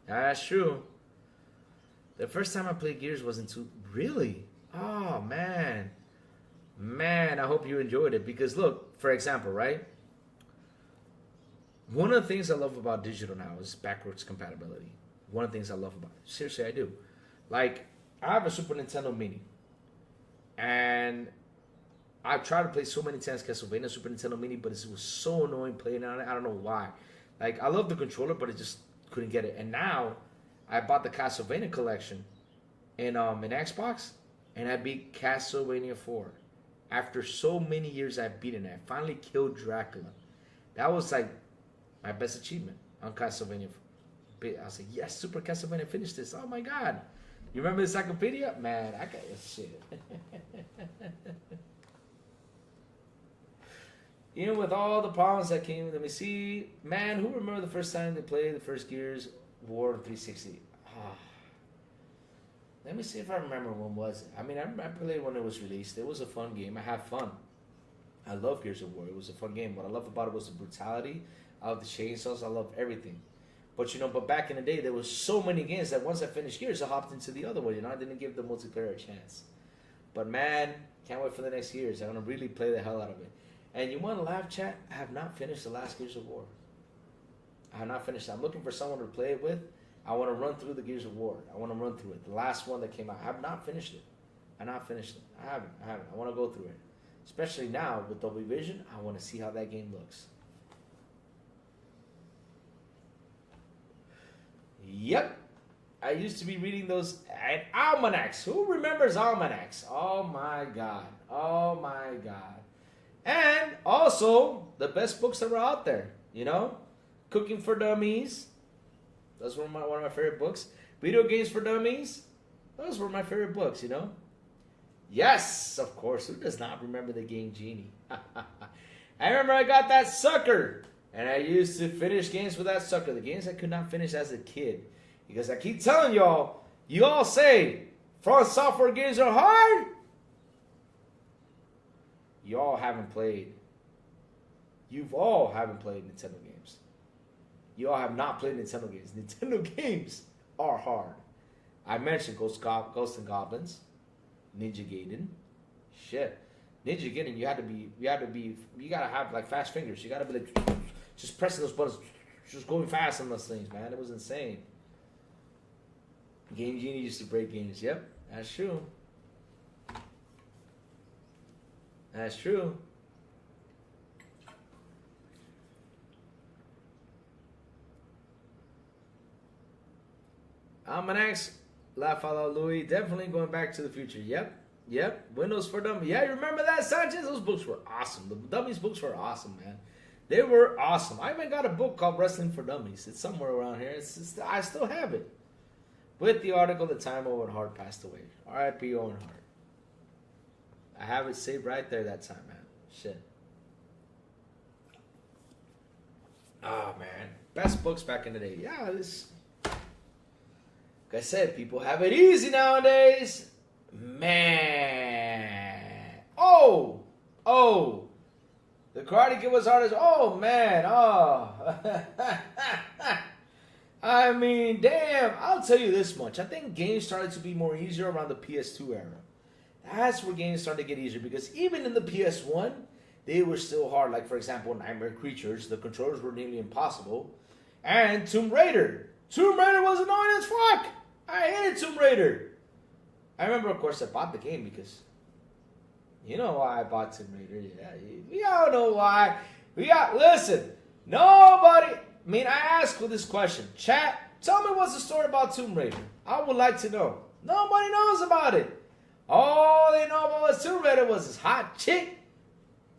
That's true. The first time I played Gears wasn't too... Really? Oh, man. Man, I hope you enjoyed it. Because, look, for example, right? One of the things I love about digital now is backwards compatibility. One of the things I love about it. Seriously, I do. Like, I have a Super Nintendo Mini. And I've tried to play so many times Castlevania Super Nintendo Mini, but it was so annoying playing on it. I don't know why. Like, I love the controller, but it just couldn't get it. And now, I bought the Castlevania collection in Xbox, and I beat Castlevania 4. After so many years, I beat it. I finally killed Dracula. That was like my best achievement on Castlevania. I was like, yes, Super Castlevania finished this. Oh my God. You remember the encyclopedia? Man, I got this shit. Even with all the problems that came, let me see. Man, who remember the first time they played the first Gears War 360? Let me see if I remember when was it. I mean, I played when it was released. It was a fun game. I had fun. I love Gears of War. It was a fun game. What I loved about it was the brutality of the chainsaws. I loved everything. But, you know, back in the day, there was so many games that once I finished Gears, I hopped into the other one. You know, I didn't give the multiplayer a chance. But, man, can't wait for the next years. I'm going to really play the hell out of it. And you want to laugh, chat? I have not finished the last Gears of War. I have not finished it. I'm looking for someone to play it with. I want to run through the Gears of War. I want to run through it. The last one that came out. I have not finished it. I haven't. I want to go through it. Especially now with Dolby Vision, I want to see how that game looks. Yep. I used to be reading those almanacs. Who remembers almanacs? Oh my God. Oh my God. And also, the best books that were out there. You know? Cooking for Dummies. Those were one of my favorite books. Video Games for Dummies. Those were my favorite books, you know? Yes, of course. Who does not remember the game Genie? I remember I got that sucker. And I used to finish games with that sucker. The games I could not finish as a kid. Because I keep telling y'all, you all say, From Software games are hard. Y'all haven't played. You've all haven't played Nintendo games. You all have not played Nintendo games. Nintendo games are hard. I mentioned Ghosts and Goblins, Ninja Gaiden. Shit. Ninja Gaiden, you gotta have like fast fingers. You gotta be like, just pressing those buttons, just going fast on those things, man. It was insane. Game Genie used to break games. Yep, That's true. That's true. Almanacs, laugh out Louis. Definitely going back to the future. Yep. Windows for Dummies. Yeah, you remember that, Sanchez? Those books were awesome. The Dummies books were awesome, man. They were awesome. I even got a book called Wrestling for Dummies. It's somewhere around here. I still have it. With the article, the time Owen Hart passed away. R.I.P. Owen Hart. I have it saved right there that time, man. Shit. Oh, man. Best books back in the day. Yeah, this... Like I said, people have it easy nowadays. Man. Oh. The Karate Kid was hard as... Oh, man. Oh. I mean, damn. I'll tell you this much. I think games started to be more easier around the PS2 era. That's where games started to get easier. Because even in the PS1, they were still hard. Like, for example, Nightmare Creatures. The controllers were nearly impossible. And Tomb Raider. Tomb Raider was annoying as fuck. I hated Tomb Raider. I remember, of course, I bought the game because... You know why I bought Tomb Raider. Yeah, we all know why. Listen, nobody... I mean, I asked for this question. Chat, tell me what's the story about Tomb Raider. I would like to know. Nobody knows about it. All they know about what Tomb Raider was this hot chick.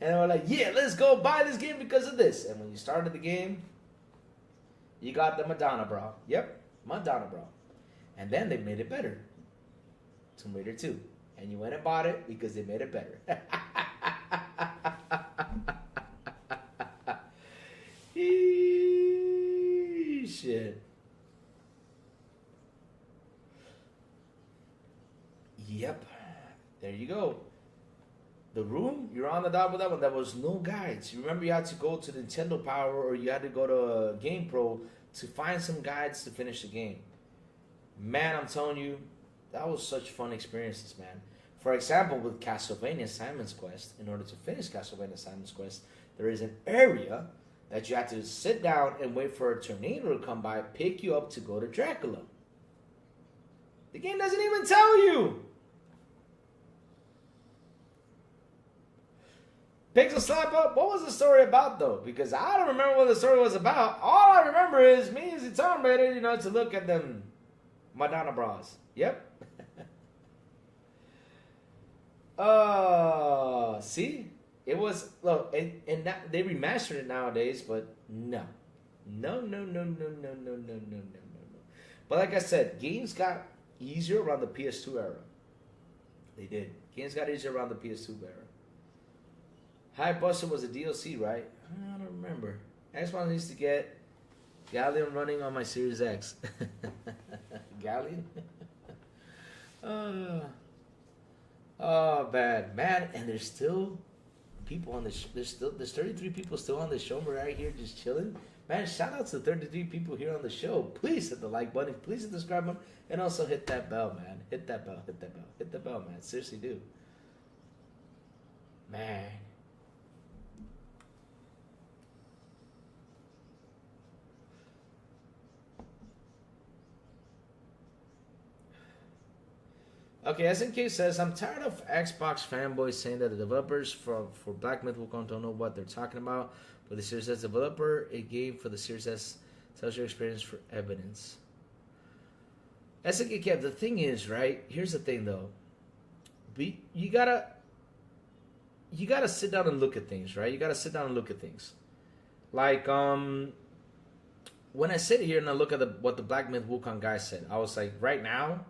And they were like, yeah, let's go buy this game because of this. And when you started the game, you got the Madonna bra. Yep, Madonna bra. And then they made it better. Tomb Raider 2. And you went and bought it because they made it better. Shit. Yep. There you go. The room, you're on the dot with that one. There was no guides. You remember you had to go to Nintendo Power or you had to go to GamePro to find some guides to finish the game. Man, I'm telling you, that was such fun experiences, man. For example, with Castlevania Simon's Quest, in order to finish Castlevania Simon's Quest, there is an area that you have to sit down and wait for a tornado to come by, pick you up to go to Dracula. The game doesn't even tell you. Pixel Slap Up, what was the story about, though? Because I don't remember what the story was about. All I remember is me as a Tomb Raider, to look at them Madonna bras. Yep. See? It was, look, and that, they remastered it nowadays, but no. No. But like I said, games got easier around the PS2 era. They did. Games got easier around the PS2 era. High Buster was a DLC, right? I don't remember. Xbox needs to get Galleon running on my Series X. Galleon? Oh, bad. Man, and there's still people on the there's 33 people still on the show. We're right here just chilling. Man, shout out to 33 people here on the show. Please hit the like button. Please hit the subscribe button. And also hit that bell, man. Hit that bell. Hit the bell, man. Seriously do. Man. Okay, SNK says, I'm tired of Xbox fanboys saying that the developers for Black Myth Wukong don't know what they're talking about, but the Series S developer, a game for the Series S tells your experience for evidence. SNK Kev, the thing is, right, here's the thing though. You gotta sit down and look at things, right? You gotta sit down and look at things. Like, when I sit here and I look at what the Black Myth Wukong guy said, I was like, right now,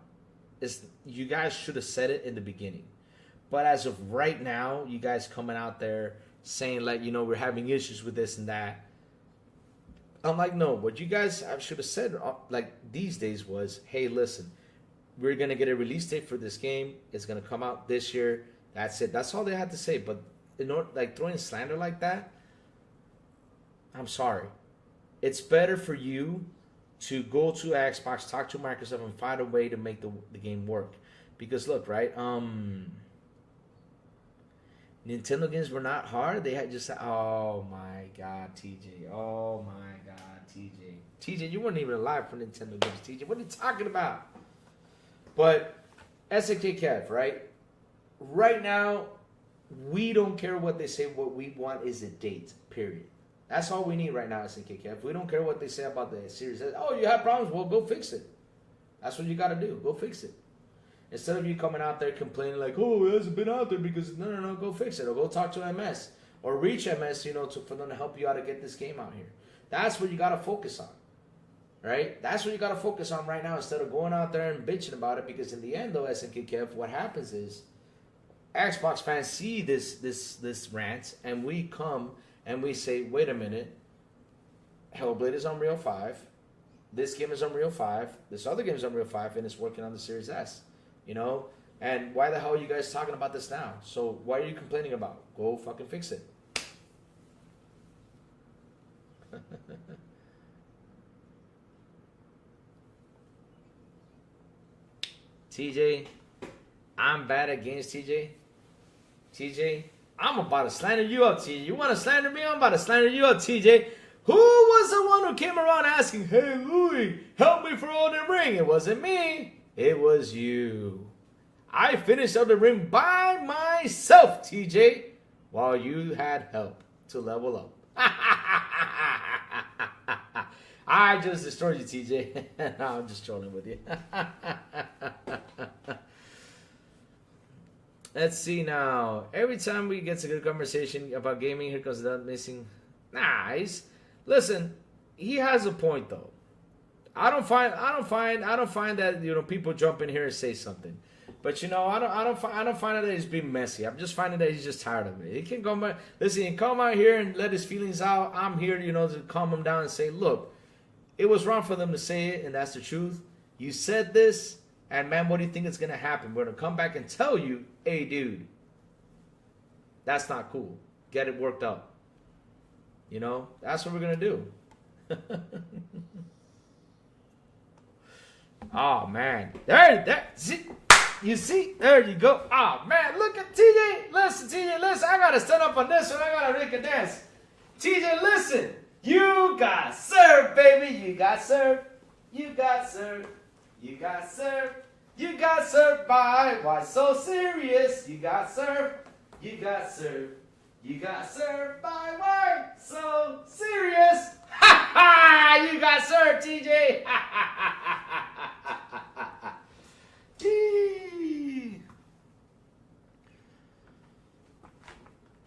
you guys should have said it in the beginning. But as of right now, you guys coming out there saying like, we're having issues with this and that. I'm like, no, what you guys should have said like these days was, hey, listen, we're going to get a release date for this game. It's going to come out this year. That's it. That's all they had to say. But like throwing slander like that, I'm sorry. It's better for you to go to Xbox, talk to Microsoft, and find a way to make the game work. Because look, right? Nintendo games were not hard. They had just, oh my God, TJ. Oh my God, TJ. TJ, you weren't even alive for Nintendo games, TJ. What are you talking about? But SNK Kev, right? Right now, we don't care what they say. What we want is a date, period. That's all we need right now, SNK Kev. We don't care what they say about the series. Oh, you have problems? Well, go fix it. That's what you got to do. Go fix it. Instead of you coming out there complaining like, oh, it hasn't been out there because, no, go fix it. Or go talk to MS. Or reach MS, for them to help you out to get this game out here. That's what you got to focus on. Right? That's what you got to focus on right now instead of going out there and bitching about it. Because in the end, though, SNK Kev, what happens is Xbox fans see this rant, and we come and we say, wait a minute, Hellblade is Unreal 5, this game is Unreal 5, this other game is Unreal 5, and it's working on the Series S, And why the hell are you guys talking about this now? So why are you complaining about? Go fucking fix it. TJ, I'm bad at games, TJ. TJ, I'm about to slander you up, TJ. You want to slander me? I'm about to slander you up, TJ. Who was the one who came around asking, hey, Louie, help me for Elden Ring? It wasn't me. It was you. I finished Elden Ring by myself, TJ, while you had help to level up. I just destroyed you, TJ. No, I'm just trolling with you. Let's see now. Every time we get a good conversation about gaming, here comes that missing. Nice. Listen, he has a point though. I don't find that people jump in here and say something. But I don't find that he's being messy. I'm just finding that he's just tired of it. He can come out, listen, he can come out here and let his feelings out. I'm here, to calm him down and say, look, it was wrong for them to say it, and that's the truth. You said this, and man, what do you think is gonna happen? We're gonna come back and tell you, hey, dude, that's not cool. Get it worked out. That's what we're gonna do. Oh man, you see, there you go. Oh man, look at TJ. Listen, TJ, listen. I gotta stand up on this one. I gotta make a dance. TJ, listen. You got served, baby. You got served. You got served. You got served. You got served by. Why so serious? You got served. You got served. You got served by. Why so serious? Ha ha! You got served, TJ. Ha ha ha ha ha ha ha.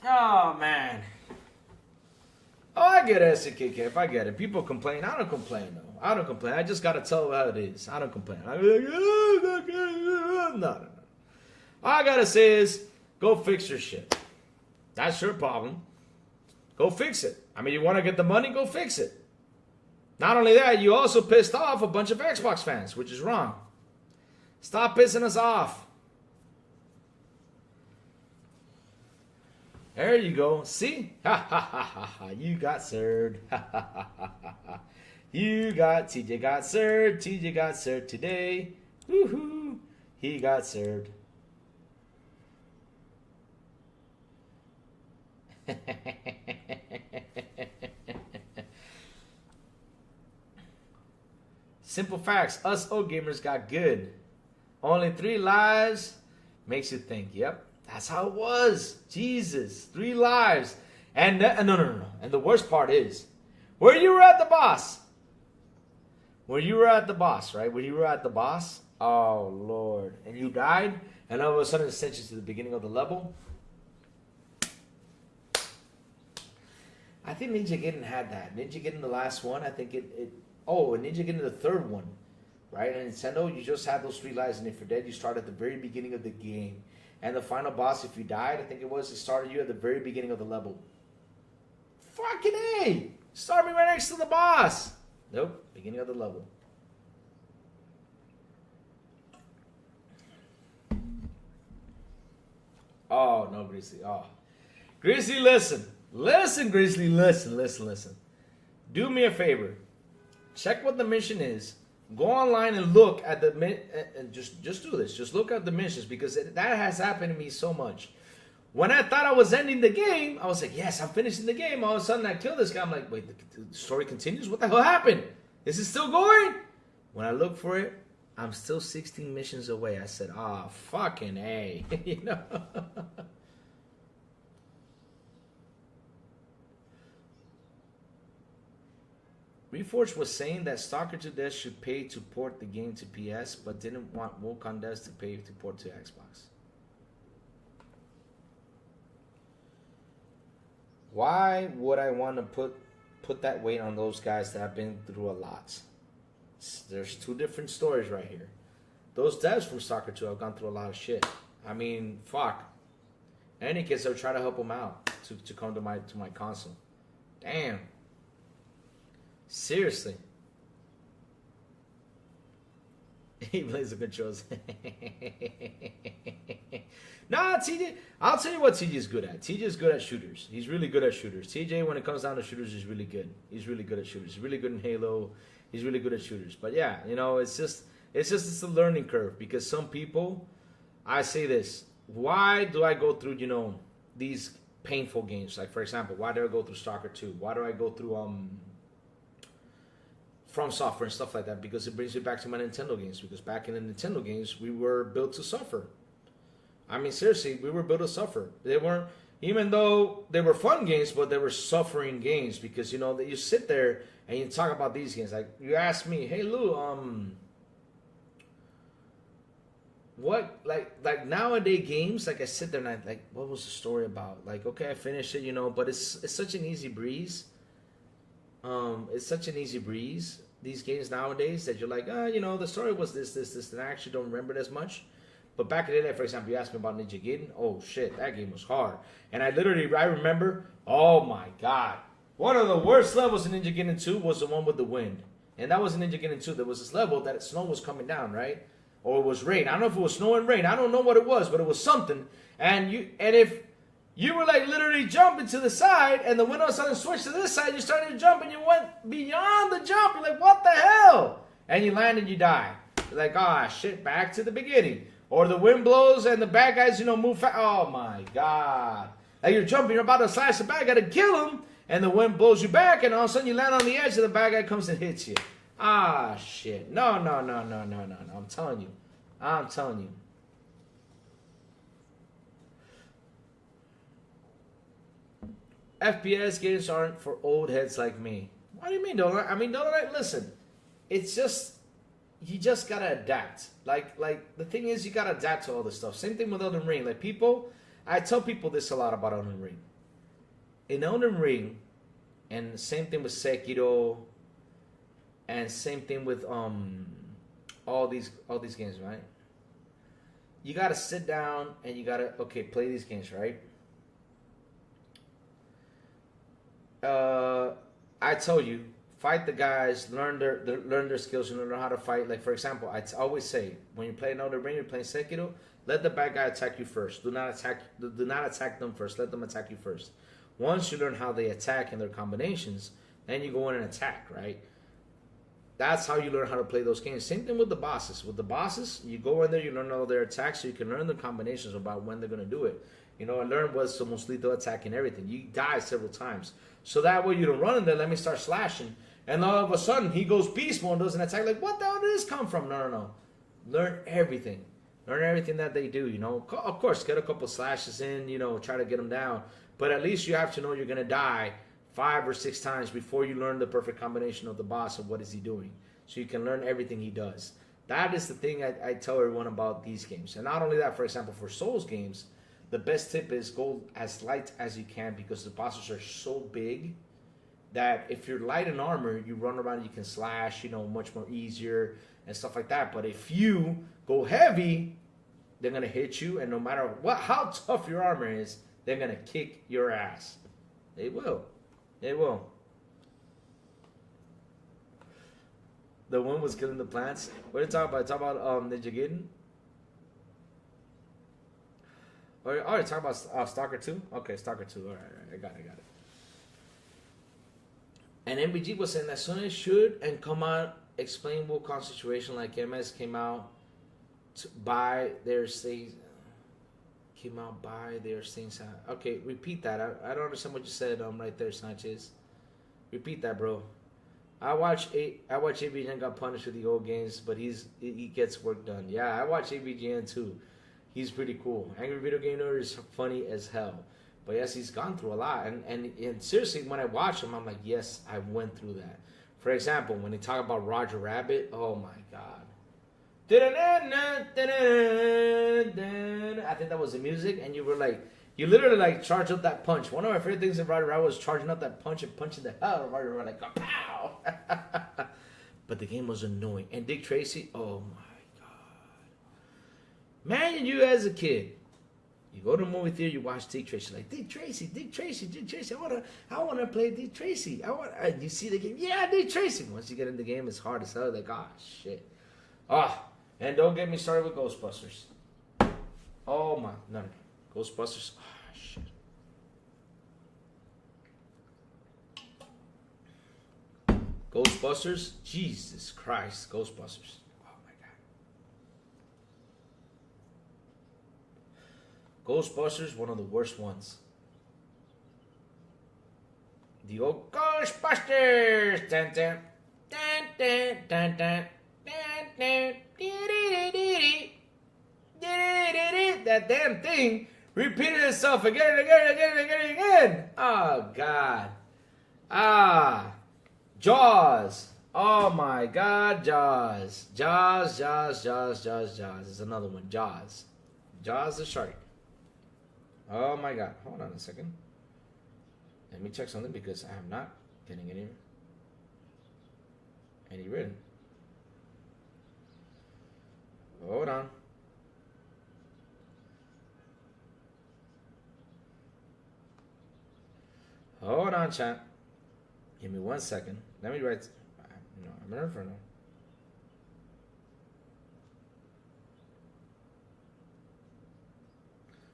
Oh man. Oh, I get SNK if I get it. People complain. I don't complain though. I don't complain. I just gotta tell how it is. I don't complain. I be like, no. All I gotta say is, go fix your shit. That's your problem. Go fix it. I mean, you want to get the money? Go fix it. Not only that, you also pissed off a bunch of Xbox fans, which is wrong. Stop pissing us off. There you go. See? Ha ha ha ha ha. You got served. Ha ha ha ha ha. TJ got served. TJ got served today. Woohoo. He got served. Simple facts. Us old gamers got good. Only 3 lives makes you think. Yep, that's how it was. Jesus, 3 lives. And no. And the worst part is, where you were at the boss. When you were at the boss, right? When you were at the boss, oh Lord, and you died, and all of a sudden it sent you to the beginning of the level. I think Ninja Gaiden had that. Ninja Gaiden the last one, I think Ninja Gaiden the third one, right? And Nintendo, you just had those 3 lives, and if you're dead, you start at the very beginning of the game. And the final boss, if you died, I think it started you at the very beginning of the level. Fucking A! Start me right next to the boss! Nope, beginning of the level. Oh, no, Grizzly. Oh. Grizzly, listen. Listen, Grizzly, listen. Do me a favor. Check what the mission is. Go online and look at the and just do this. Just look at the missions, because that has happened to me so much. When I thought I was ending the game, I was like, yes, I'm finishing the game. All of a sudden, I kill this guy. I'm like, wait, the story continues? What the hell happened? Is it still going? When I look for it, I'm still 16 missions away. I said, ah, fucking A. You know? Reforged was saying that Stalker 2 Death should pay to port the game to PS, but didn't want Wukong Death to pay to port to Xbox. Why would I want to put that weight on those guys that have been through a lot? There's two different stories right here. Those devs from Stalker 2 have gone through a lot of shit. I mean, fuck. Any kids, I'll try to help them out to come to my console. Damn. Seriously. He plays the controls. Nah, TJ. I'll tell you what TJ's good at. TJ's good at shooters. He's really good at shooters. TJ, when it comes down to shooters, is really good. He's really good at shooters. He's really good in Halo. He's really good at shooters. But yeah, you know, it's a learning curve, because some people, I say this, why do I go through, you know, these painful games? Like, for example, why do I go through Stalker 2? Why do I go through From Software and stuff like that? Because it brings me back to my Nintendo games. Because back in the Nintendo games, we were built to suffer. I mean, seriously, we were built to suffer. They weren't, even though they were fun games, but they were suffering games, because, you know, that you sit there and you talk about these games. Like, you ask me, hey Lou, what, like nowadays games, like I sit there and I, like, what was the story about? Like, okay, I finished it, you know, but it's such an easy breeze. It's such an easy breeze, these games nowadays, that you're like, you know, the story was this, and I actually don't remember it as much. But back in the day, for example, you asked me about Ninja Gaiden. Oh shit, that game was hard. And I remember, oh my god, one of the worst levels in Ninja Gaiden 2 was the one with the wind. And that was in Ninja Gaiden 2. There was this level that snow was coming down, right? Or it was rain. I don't know if it was snow and rain. I don't know what it was, but it was something. And if you were like literally jumping to the side, and the wind all of a sudden switched to this side, you started to jump, and you went beyond the jump. You're like, what the hell? And you land and you die. You're like, ah, shit, back to the beginning. Or the wind blows and the bad guys, you know, move fast. Oh my god. Like, you're jumping, you're about to slash the bad guy to kill him, and the wind blows you back, and all of a sudden you land on the edge, and the bad guy comes and hits you. Ah, shit. No. I'm telling you. FPS games aren't for old heads like me. What do you mean, don't I? I mean, don't I? Listen, it's just, you just gotta adapt. Like the thing is, you gotta adapt to all this stuff. Same thing with Elden Ring. Like, people, I tell people this a lot about Elden Ring. In Elden Ring, and same thing with Sekiro, and same thing with all these games, right? You gotta sit down and you gotta, okay, play these games, right? I tell you, fight the guys, learn their skills, and learn how to fight. Like, for example, I always say, when you play Elden Ring, you're playing Sekiro, let the bad guy attack you first. Do not attack them first. Let them attack you first. Once you learn how they attack and their combinations, then you go in and attack, right? That's how you learn how to play those games. Same thing with the bosses. With the bosses, you go in there, you learn all their attacks, so you can learn the combinations about when they're going to do it. You know, I learned what's the most lethal attack and everything. You die several times. So that way you don't run in there, let me start slashing. And all of a sudden, he goes beast mode and doesn't attack. Like, what the hell did this come from? No. Learn everything. Learn everything that they do, you know. Of course, get a couple slashes in, you know, try to get them down. But at least you have to know you're going to die 5 or 6 times before you learn the perfect combination of the boss of what is he doing. So you can learn everything he does. That is the thing I tell everyone about these games. And not only that, for example, for Souls games, the best tip is go as light as you can, because the bosses are so big that if you're light in armor, you run around, you can slash, you know, much more easier and stuff like that. But if you go heavy, they're going to hit you, and no matter how tough your armor is, they're going to kick your ass. They will. The one was killing the plants. What are you talking about? Talk about Ninja Gaiden? Oh, you're talking about Stalker 2? Okay, Stalker 2. All right, I got it. And MBG was saying that Sony should and come out explain Wukong's situation, like MS came out by their things. Okay, repeat that. I don't understand what you said right there, Sanchez. Repeat that, bro. I watch ABGN got punished with the old games, but he gets work done. Yeah, I watch ABGN too. He's pretty cool. Angry Video Game Nerd is funny as hell. But yes, he's gone through a lot. And seriously, when I watch him, I'm like, yes, I went through that. For example, when they talk about Roger Rabbit, oh my God. I think that was the music, and you were like, you literally like charge up that punch. One of my favorite things about Roger Rabbit was charging up that punch and punching the hell out of Roger Rabbit, like, pow! But the game was annoying. And Dick Tracy, oh my God. Man, you as a kid, you go to a movie theater, you watch Dick Tracy, like, Dick Tracy, I wanna play Dick Tracy. You see the game, yeah, Dick Tracy. Once you get in the game, it's hard as hell, like, ah, shit. And don't get me started with Ghostbusters. Oh my, no. Ghostbusters, shit. Ghostbusters, Jesus Christ, Ghostbusters. Oh my God. Ghostbusters, one of the worst ones. The old Ghostbusters! Dun, dun, dun, dun, dun, dun. That damn thing repeated itself again and again and again and again and again. Oh God. Jaws. Oh my God, Jaws. Jaws is another one. Jaws the shark. Oh my God. Hold on a second. Let me check something because I am not getting any written. Hold on. Hold on, chat. Give me 1 second. Let me write. I'm in for now.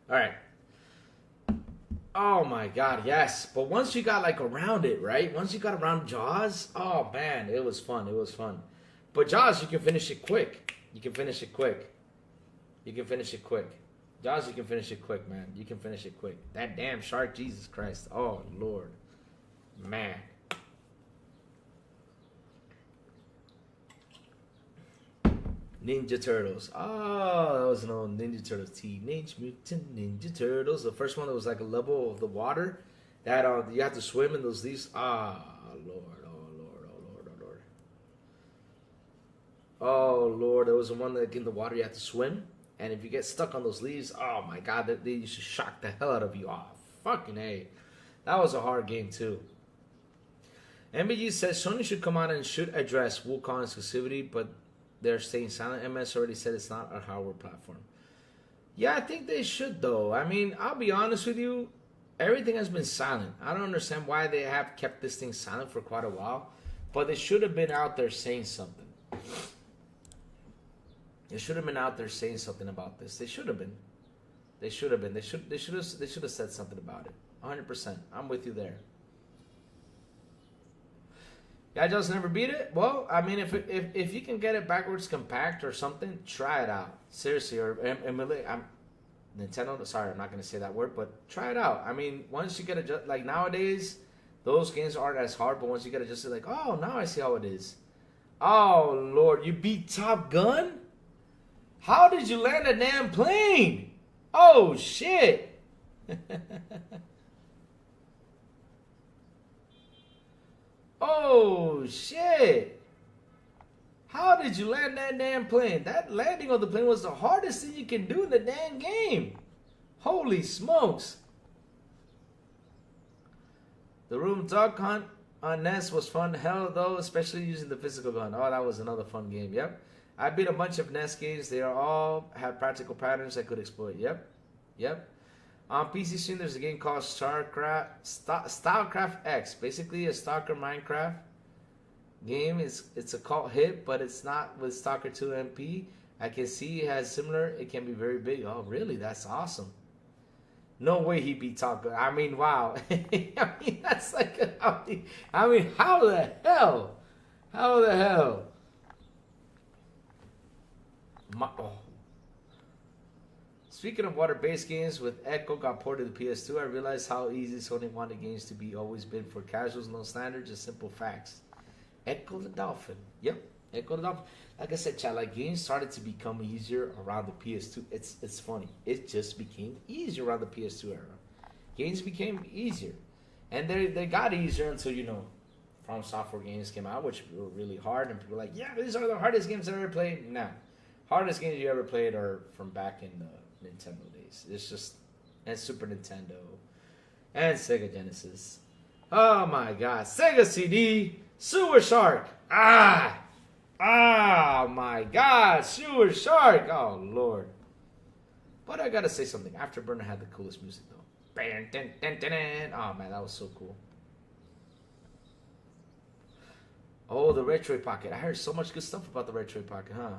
All right. Oh my God, yes. But once you got like around it, right? Once you got around Jaws, oh man, it was fun. But Jaws, you can finish it quick. Jaws, you can finish it quick, man. You can finish it quick. That damn shark, Jesus Christ. Oh, Lord. Man. Ninja Turtles. Oh, that was an old Ninja Turtles. Teenage Mutant Ninja Turtles. The first one that was like a level of the water. That you have to swim in those leaves. Ah, Lord. Oh, Lord. There was the one that in the water you have to swim. And if you get stuck on those leaves, oh my God, they used to shock the hell out of you. Oh, fucking A. That was a hard game too. MBG says Sony should come out and should address Wukong exclusivity, but they're staying silent. MS already said it's not a hardware platform. Yeah, I think they should though. I mean, I'll be honest with you, everything has been silent. I don't understand why they have kept this thing silent for quite a while, but they should have been out there saying something. They should have been out there saying something about this. They should have been. They should have said something about it. 100%. I'm with you there. Yeah, just never beat it. Well, I mean, if you can get it backwards compact or something, try it out. Seriously, or emulate. Nintendo. Sorry, I'm not going to say that word, but try it out. I mean, once you get adjusted, like nowadays, those games aren't as hard. But once you get adjusted, like, oh, now I see how it is. Oh Lord, you beat Top Gun? How did you land a damn plane? Oh, shit. Oh, shit. How did you land that damn plane? That landing of the plane was the hardest thing you can do in the damn game. Holy smokes. The Room Dog Hunt on NES was fun. Hell, though, especially using the physical gun. Oh, that was another fun game. Yep. I beat a bunch of NES games. They are all have practical patterns I could exploit. Yep. On PC Stream, there's a game called Starcraft X. Basically, a Stalker Minecraft game. It's a cult hit, but it's not with Stalker 2 MP. I can see it has similar. It can be very big. Oh, really? That's awesome. No way he beat Top Gun. I mean, wow. I mean, that's like, how the hell? How the hell? Speaking of water-based games, with Echo got ported to PS2, I realized how easy Sony wanted games to be always been for casuals, no standards, just simple facts. Echo the Dolphin. Yep, Echo the Dolphin. Like I said, chat, like games started to become easier around the PS2. It's funny. It just became easier around the PS2 era. Games became easier. And they got easier until, From Software games came out, which were really hard. And people were like, yeah, these are the hardest games I've ever played. No. Hardest games you ever played are from back in the Nintendo days. It's just, and Super Nintendo, and Sega Genesis. Oh my God. Sega CD, Sewer Shark. Oh my God, Sewer Shark. Oh Lord. But I gotta say something. Afterburner had the coolest music though. Oh man, that was so cool. Oh, the Retro Pocket. I heard so much good stuff about the Retro Pocket, huh?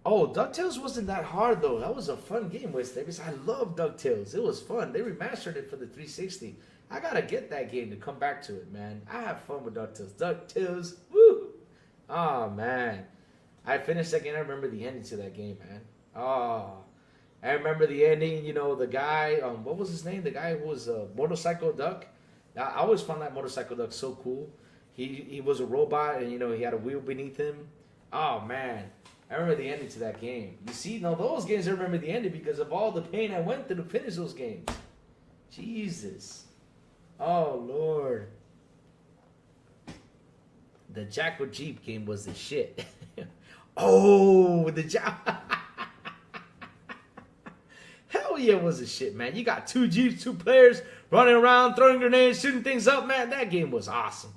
Oh, DuckTales wasn't that hard though. That was a fun game, West Davis. I love DuckTales. It was fun. They remastered it for the 360. I gotta get that game to come back to it, man. I have fun with DuckTales. DuckTales, woo! Oh man, I finished that game. I remember the ending to that game, man. Oh, I remember the ending. The guy. What was his name? The guy who was a motorcycle duck. I always found that motorcycle duck so cool. He was a robot, and he had a wheel beneath him. Oh man, I remember the ending to that game. You see, now those games I remember the ending because of all the pain I went through to finish those games. Jesus. Oh Lord. The Jackal Jeep game was the shit. Oh, the Hell yeah, it was the shit, man. You got 2 Jeeps, 2 players running around, throwing grenades, shooting things up, man. That game was awesome.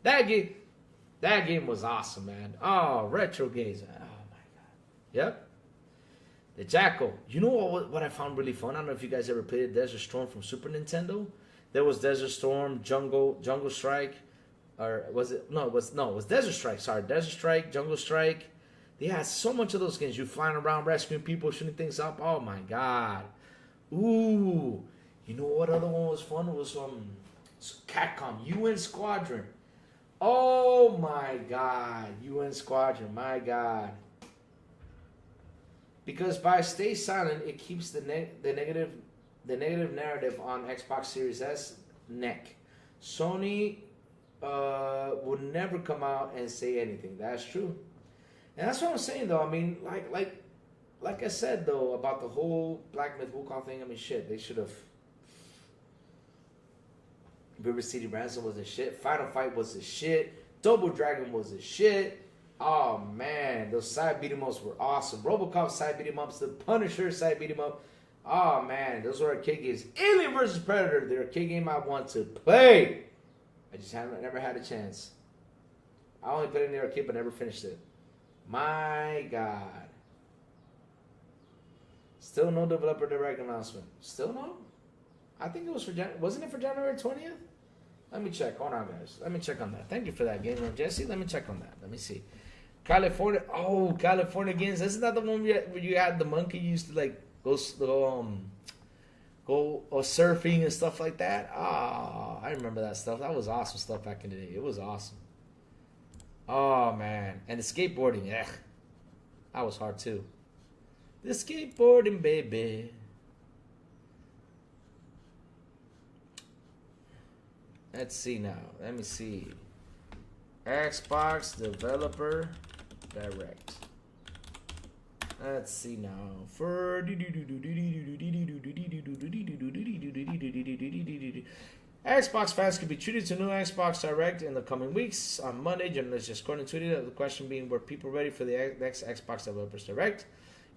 That game was awesome, man. Oh, retro games. Oh my God. Yep. The Jackal. You know what I found really fun? I don't know if you guys ever played Desert Storm from Super Nintendo. There was Desert Storm, Jungle Strike. Or was it? No, it was Desert Strike. Sorry, Desert Strike, Jungle Strike. They had so much of those games. You flying around, rescuing people, shooting things up. Oh my God. Ooh. You know what other one was fun? It was Catcom, UN Squadron. Oh my God. UN Squadron, my God. Because by Stay Silent, it keeps the negative narrative on Xbox Series S neck. Sony would never come out and say anything. That's true. And that's what I'm saying, though. I mean, like I said, though, about the whole Black Myth Wukong thing. I mean, shit, they should have. River City Ransom was the shit. Final Fight was the shit. Double Dragon was the shit. Oh, man. Those side beat 'em ups were awesome. Robocop side beat 'em ups. The Punisher side beat 'em up. Oh, man. Those were arcade games. Alien vs. Predator, the arcade game I want to play. I just never had a chance. I only played it in the arcade but never finished it. My God. Still no developer direct announcement. Still no? I think it was wasn't it for January 20th? Let me check. Hold on, guys. Let me check on that. Thank you for that, Game Room Jesse. Let me check on that. Let me see. California. Oh, California Games. Isn't that the one where you had the monkey used to go surfing and stuff like that? Ah, I remember that stuff. That was awesome stuff back in the day. It was awesome. Oh man, and the skateboarding. Yeah, that was hard too. The skateboarding, baby. Let's see now. Let me see. Xbox Developer Direct. Let's see now. For Xbox fans could be treated to new Xbox Direct in the coming weeks. On Monday, journalists just Gordon tweeted the question being, were people ready for the next Xbox Developers Direct?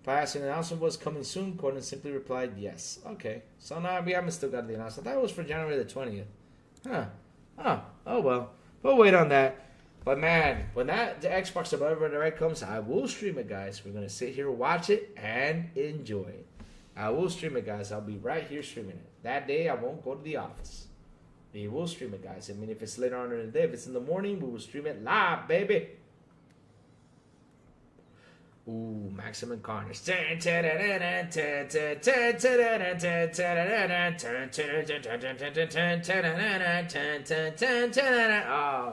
Passing announcement was coming soon. Gordon simply replied, yes. Okay. So now we haven't still got the announcement. That was for January the 20th. Huh. Oh well. We'll wait on that. But man, when the Xbox Developer Direct comes, I will stream it, guys. We're going to sit here, watch it, and enjoy it. I will stream it, guys. I'll be right here streaming it. That day, I won't go to the office. We will stream it, guys. I mean, if it's later on in the day, if it's in the morning, we will stream it live, baby. Ooh, Maximum Carnage. Oh,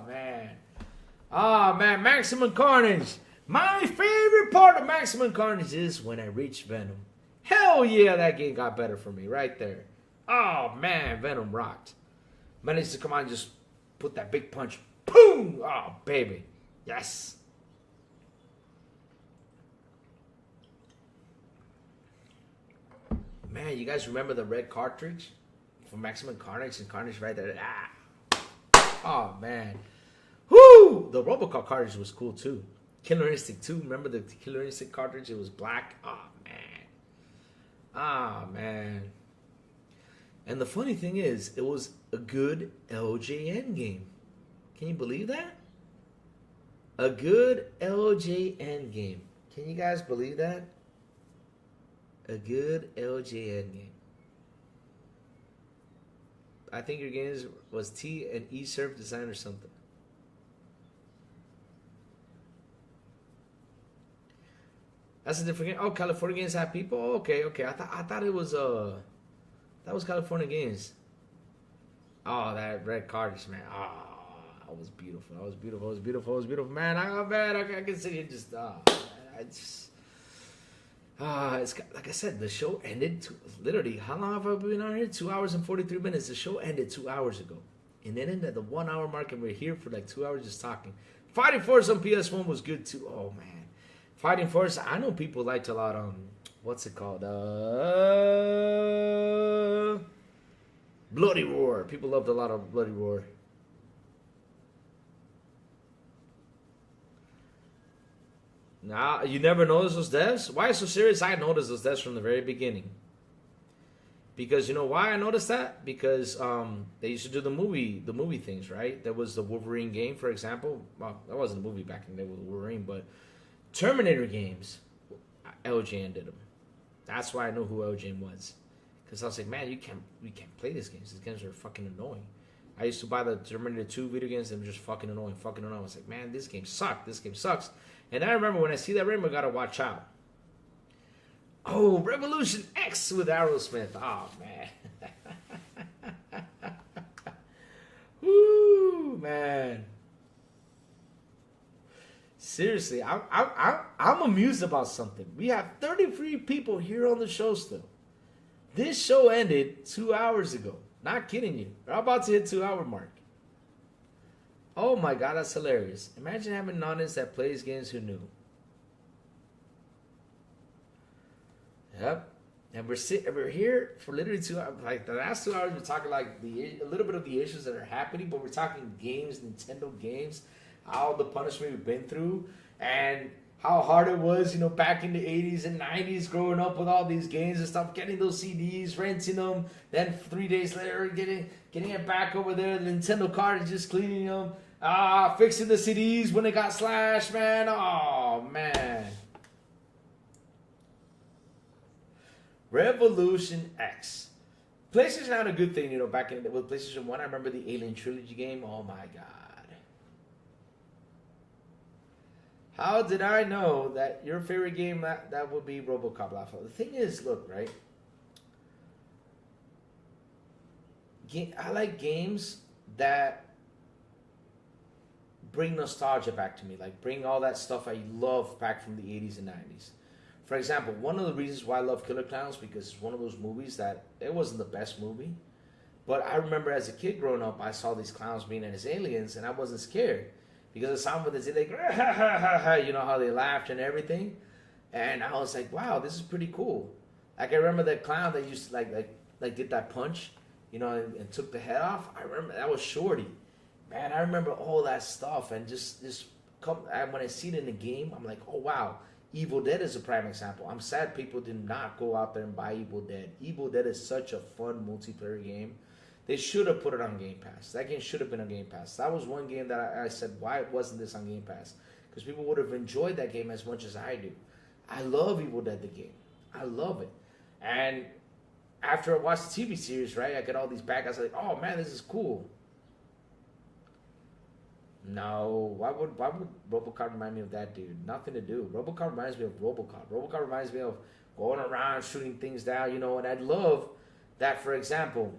man. Oh, man, Maximum Carnage. My favorite part of Maximum Carnage is when I reach Venom. Hell yeah, that game got better for me right there. Oh, man, Venom rocked. Managed to come out and just put that big punch. Boom! Oh, baby. Yes. Man, you guys remember the red cartridge for Maximum Carnage and Carnage right there? Oh, man. Woo! The Robocop cartridge was cool, too. Killer Instinct 2. Remember the Killer Instinct cartridge? It was black. Oh, man. Ah, man. And the funny thing is, it was a good LJN game. Can you believe that? A good LJN game. Can you guys believe that? A good LJN game. I think your game was T and E Surf Design or something. That's a different game. Oh, California Games have people. Oh, okay. I thought it was that was California Games. Oh, that red cartridge, man. Oh, that was beautiful. That was beautiful. Man, I can sit here just it's like I said, the show ended literally. How long have I been on here? 2 hours and 43 minutes. The show ended 2 hours ago, and then ended at the 1 hour mark, and we're here for like 2 hours just talking. Fighting Force on PS1 was good too. Oh man, Fighting Force. I know people liked a lot. What's it called? Bloody Roar. People loved a lot of Bloody Roar. Nah, you never noticed those devs? Why so serious? I noticed those devs from the very beginning. Because you know why I noticed that? Because they used to do the movie things, right? There was the Wolverine game, for example. Well, that wasn't a movie back in the day with Wolverine, but Terminator games, LJN did them. That's why I know who LJN was. Because I was like, man, we can't play these games. These games are fucking annoying. I used to buy the Terminator 2 video games, and they were just fucking annoying. I was like, man, this game sucks. And I remember when I see that ring, I gotta watch out. Oh, Revolution X with Aerosmith. Oh, man. Woo, man. Seriously, I'm amused about something. We have 33 people here on the show still. This show ended 2 hours ago. Not kidding you. We're about to hit 2 hour mark. Oh my god, that's hilarious. Imagine having an audience that plays games who knew. Yep. And we're here for literally 2 hours. Like the last 2 hours, we're talking like a little bit of the issues that are happening, but we're talking games, Nintendo games, all the punishment we've been through, and how hard it was, back in the 80s and 90s, growing up with all these games and stuff, getting those CDs, renting them, then 3 days later, getting it back over there, the Nintendo card, just cleaning them, fixing the CDs when it got slashed, man. Oh, man. Revolution X. PlayStation had a good thing, back in the day with PlayStation 1. I remember the Alien Trilogy game. Oh, my God. How did I know that your favorite game that would be RoboCop Lafayette? The thing is, look, right? I like games that bring nostalgia back to me, like bring all that stuff I love back from the 80s and 90s. For example, one of the reasons why I love Killer Clowns, because it's one of those movies that it wasn't the best movie, but I remember as a kid growing up, I saw these clowns being as aliens, and I wasn't scared. Because the sound when they like, how they laughed and everything. And I was like, wow, this is pretty cool. Like I remember that clown that used to like did that punch, and took the head off. I remember that was Shorty. Man, I remember all that stuff, and when I see it in the game, I'm like, oh wow, Evil Dead is a prime example. I'm sad people did not go out there and buy Evil Dead. Evil Dead is such a fun multiplayer game. They should have put it on Game Pass. That game should have been on Game Pass. That was one game that I said, why wasn't this on Game Pass? Because people would have enjoyed that game as much as I do. I love Evil Dead, the game. I love it. And after I watched the TV series, right, I get all these back. I was like, oh, man, this is cool. No, why would RoboCop remind me of that dude? Nothing to do. RoboCop reminds me of RoboCop. RoboCop reminds me of going around, shooting things down, and I love that, for example,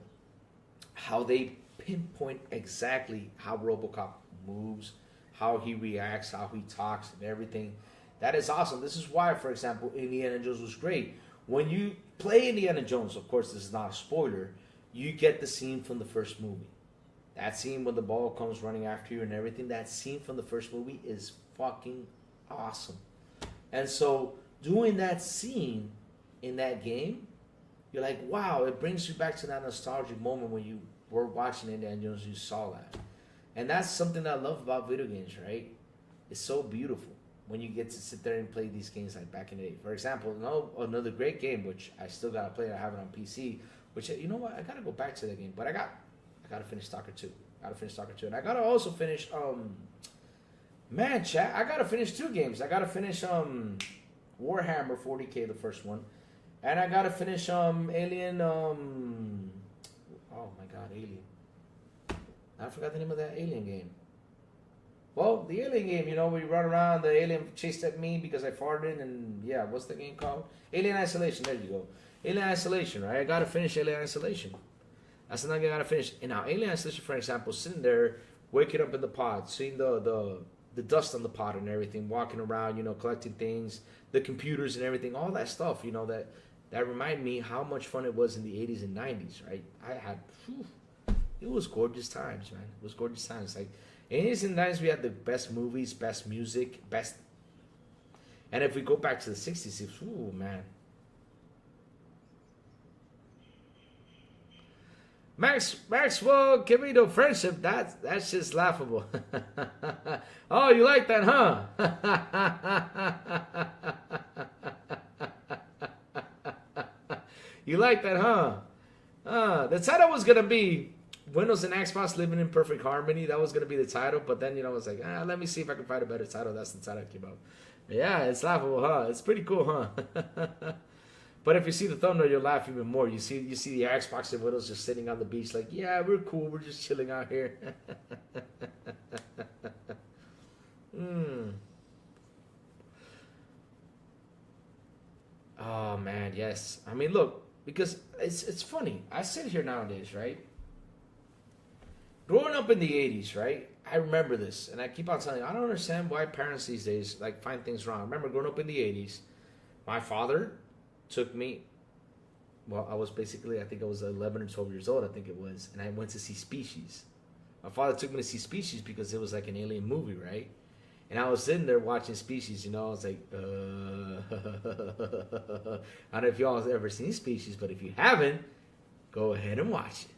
how they pinpoint exactly how RoboCop moves, how he reacts, how he talks, and everything. That is awesome. This is why, for example, Indiana Jones was great. When you play Indiana Jones, of course, this is not a spoiler, you get the scene from the first movie. That scene when the ball comes running after you and everything, that scene from the first movie is fucking awesome. And so doing that scene in that game, you're like, wow, it brings you back to that nostalgic moment when you were watching Indiana Jones, you saw that. And that's something that I love about video games, right? It's so beautiful when you get to sit there and play these games like back in the day. For example, another great game, which I still got to play, I have it on PC, which, you know what, I got to go back to that game. But I got to finish Stalker 2. And I got to also finish, man, chat, I got to finish 2 games. I got to finish Warhammer 40K, the first one. And I got to finish Alien, oh my God, Alien. I forgot the name of that Alien game. Well, the Alien game, you know, we run around, the alien chased at me because I farted, and yeah, what's the game called? Alien Isolation, there you go. Alien Isolation, right? I gotta finish Alien Isolation. That's another game I gotta finish. And now, Alien Isolation, for example, sitting there, waking up in the pod, seeing the dust on the pod and everything, walking around, you know, collecting things, the computers and everything, all that stuff, you know, that remind me how much fun it was in the 80s and 90s, right? It was gorgeous times, man. It was gorgeous times. Like, 80s and 90s, we had the best movies, best music, best. And if we go back to the 60s, ooh, man. Maxwell, give me the friendship. That's just laughable. Oh, you like that, huh? You like that, huh? The title was gonna be Windows and Xbox Living in Perfect Harmony. That was going to be the title, but then, you know, I was like, let me see if I can find a better title. That's the title I came up. Yeah, it's laughable, huh? It's pretty cool, huh? But if you see the thumbnail, you'll laugh even more. You see the Xbox and Windows just sitting on the beach like, yeah, we're cool. We're just chilling out here. Oh, man, yes. I mean, look, because it's funny. I sit here nowadays, right? Growing up in the 80s, right? I remember this, and I keep on telling you, I don't understand why parents these days like find things wrong. I remember growing up in the 80s, my father took me, well, I was 11 or 12 years old, I think it was, and I went to see Species. My father took me to see Species because it was like an alien movie, right? And I was sitting there watching Species, you know, I was like, I don't know if y'all have ever seen Species, but if you haven't, go ahead and watch it.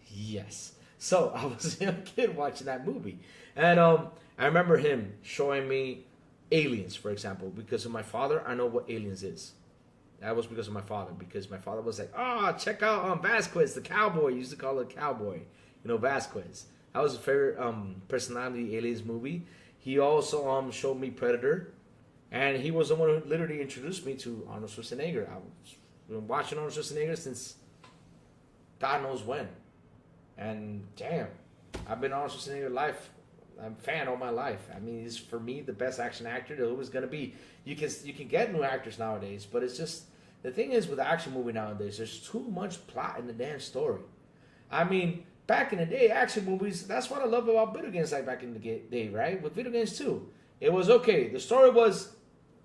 Yes. So I was a young kid watching that movie. And I remember him showing me Aliens, for example. Because of my father, I know what Aliens is. That was because of my father. Because my father was like, check out Vasquez, the cowboy. He used to call it cowboy. You know, Vasquez. That was his favorite personality Aliens movie. He also showed me Predator. And he was the one who literally introduced me to Arnold Schwarzenegger. I've been watching Arnold Schwarzenegger since God knows when. And damn, I've been Arnold Schwarzenegger life. I'm a fan all my life. I mean, he's for me the best action actor there was gonna be. You can get new actors nowadays, but it's just the thing is with the action movie nowadays, there's too much plot in the damn story. I mean, back in the day, action movies. That's what I love about video games. Like back in the day, right? With video games too, it was okay. The story was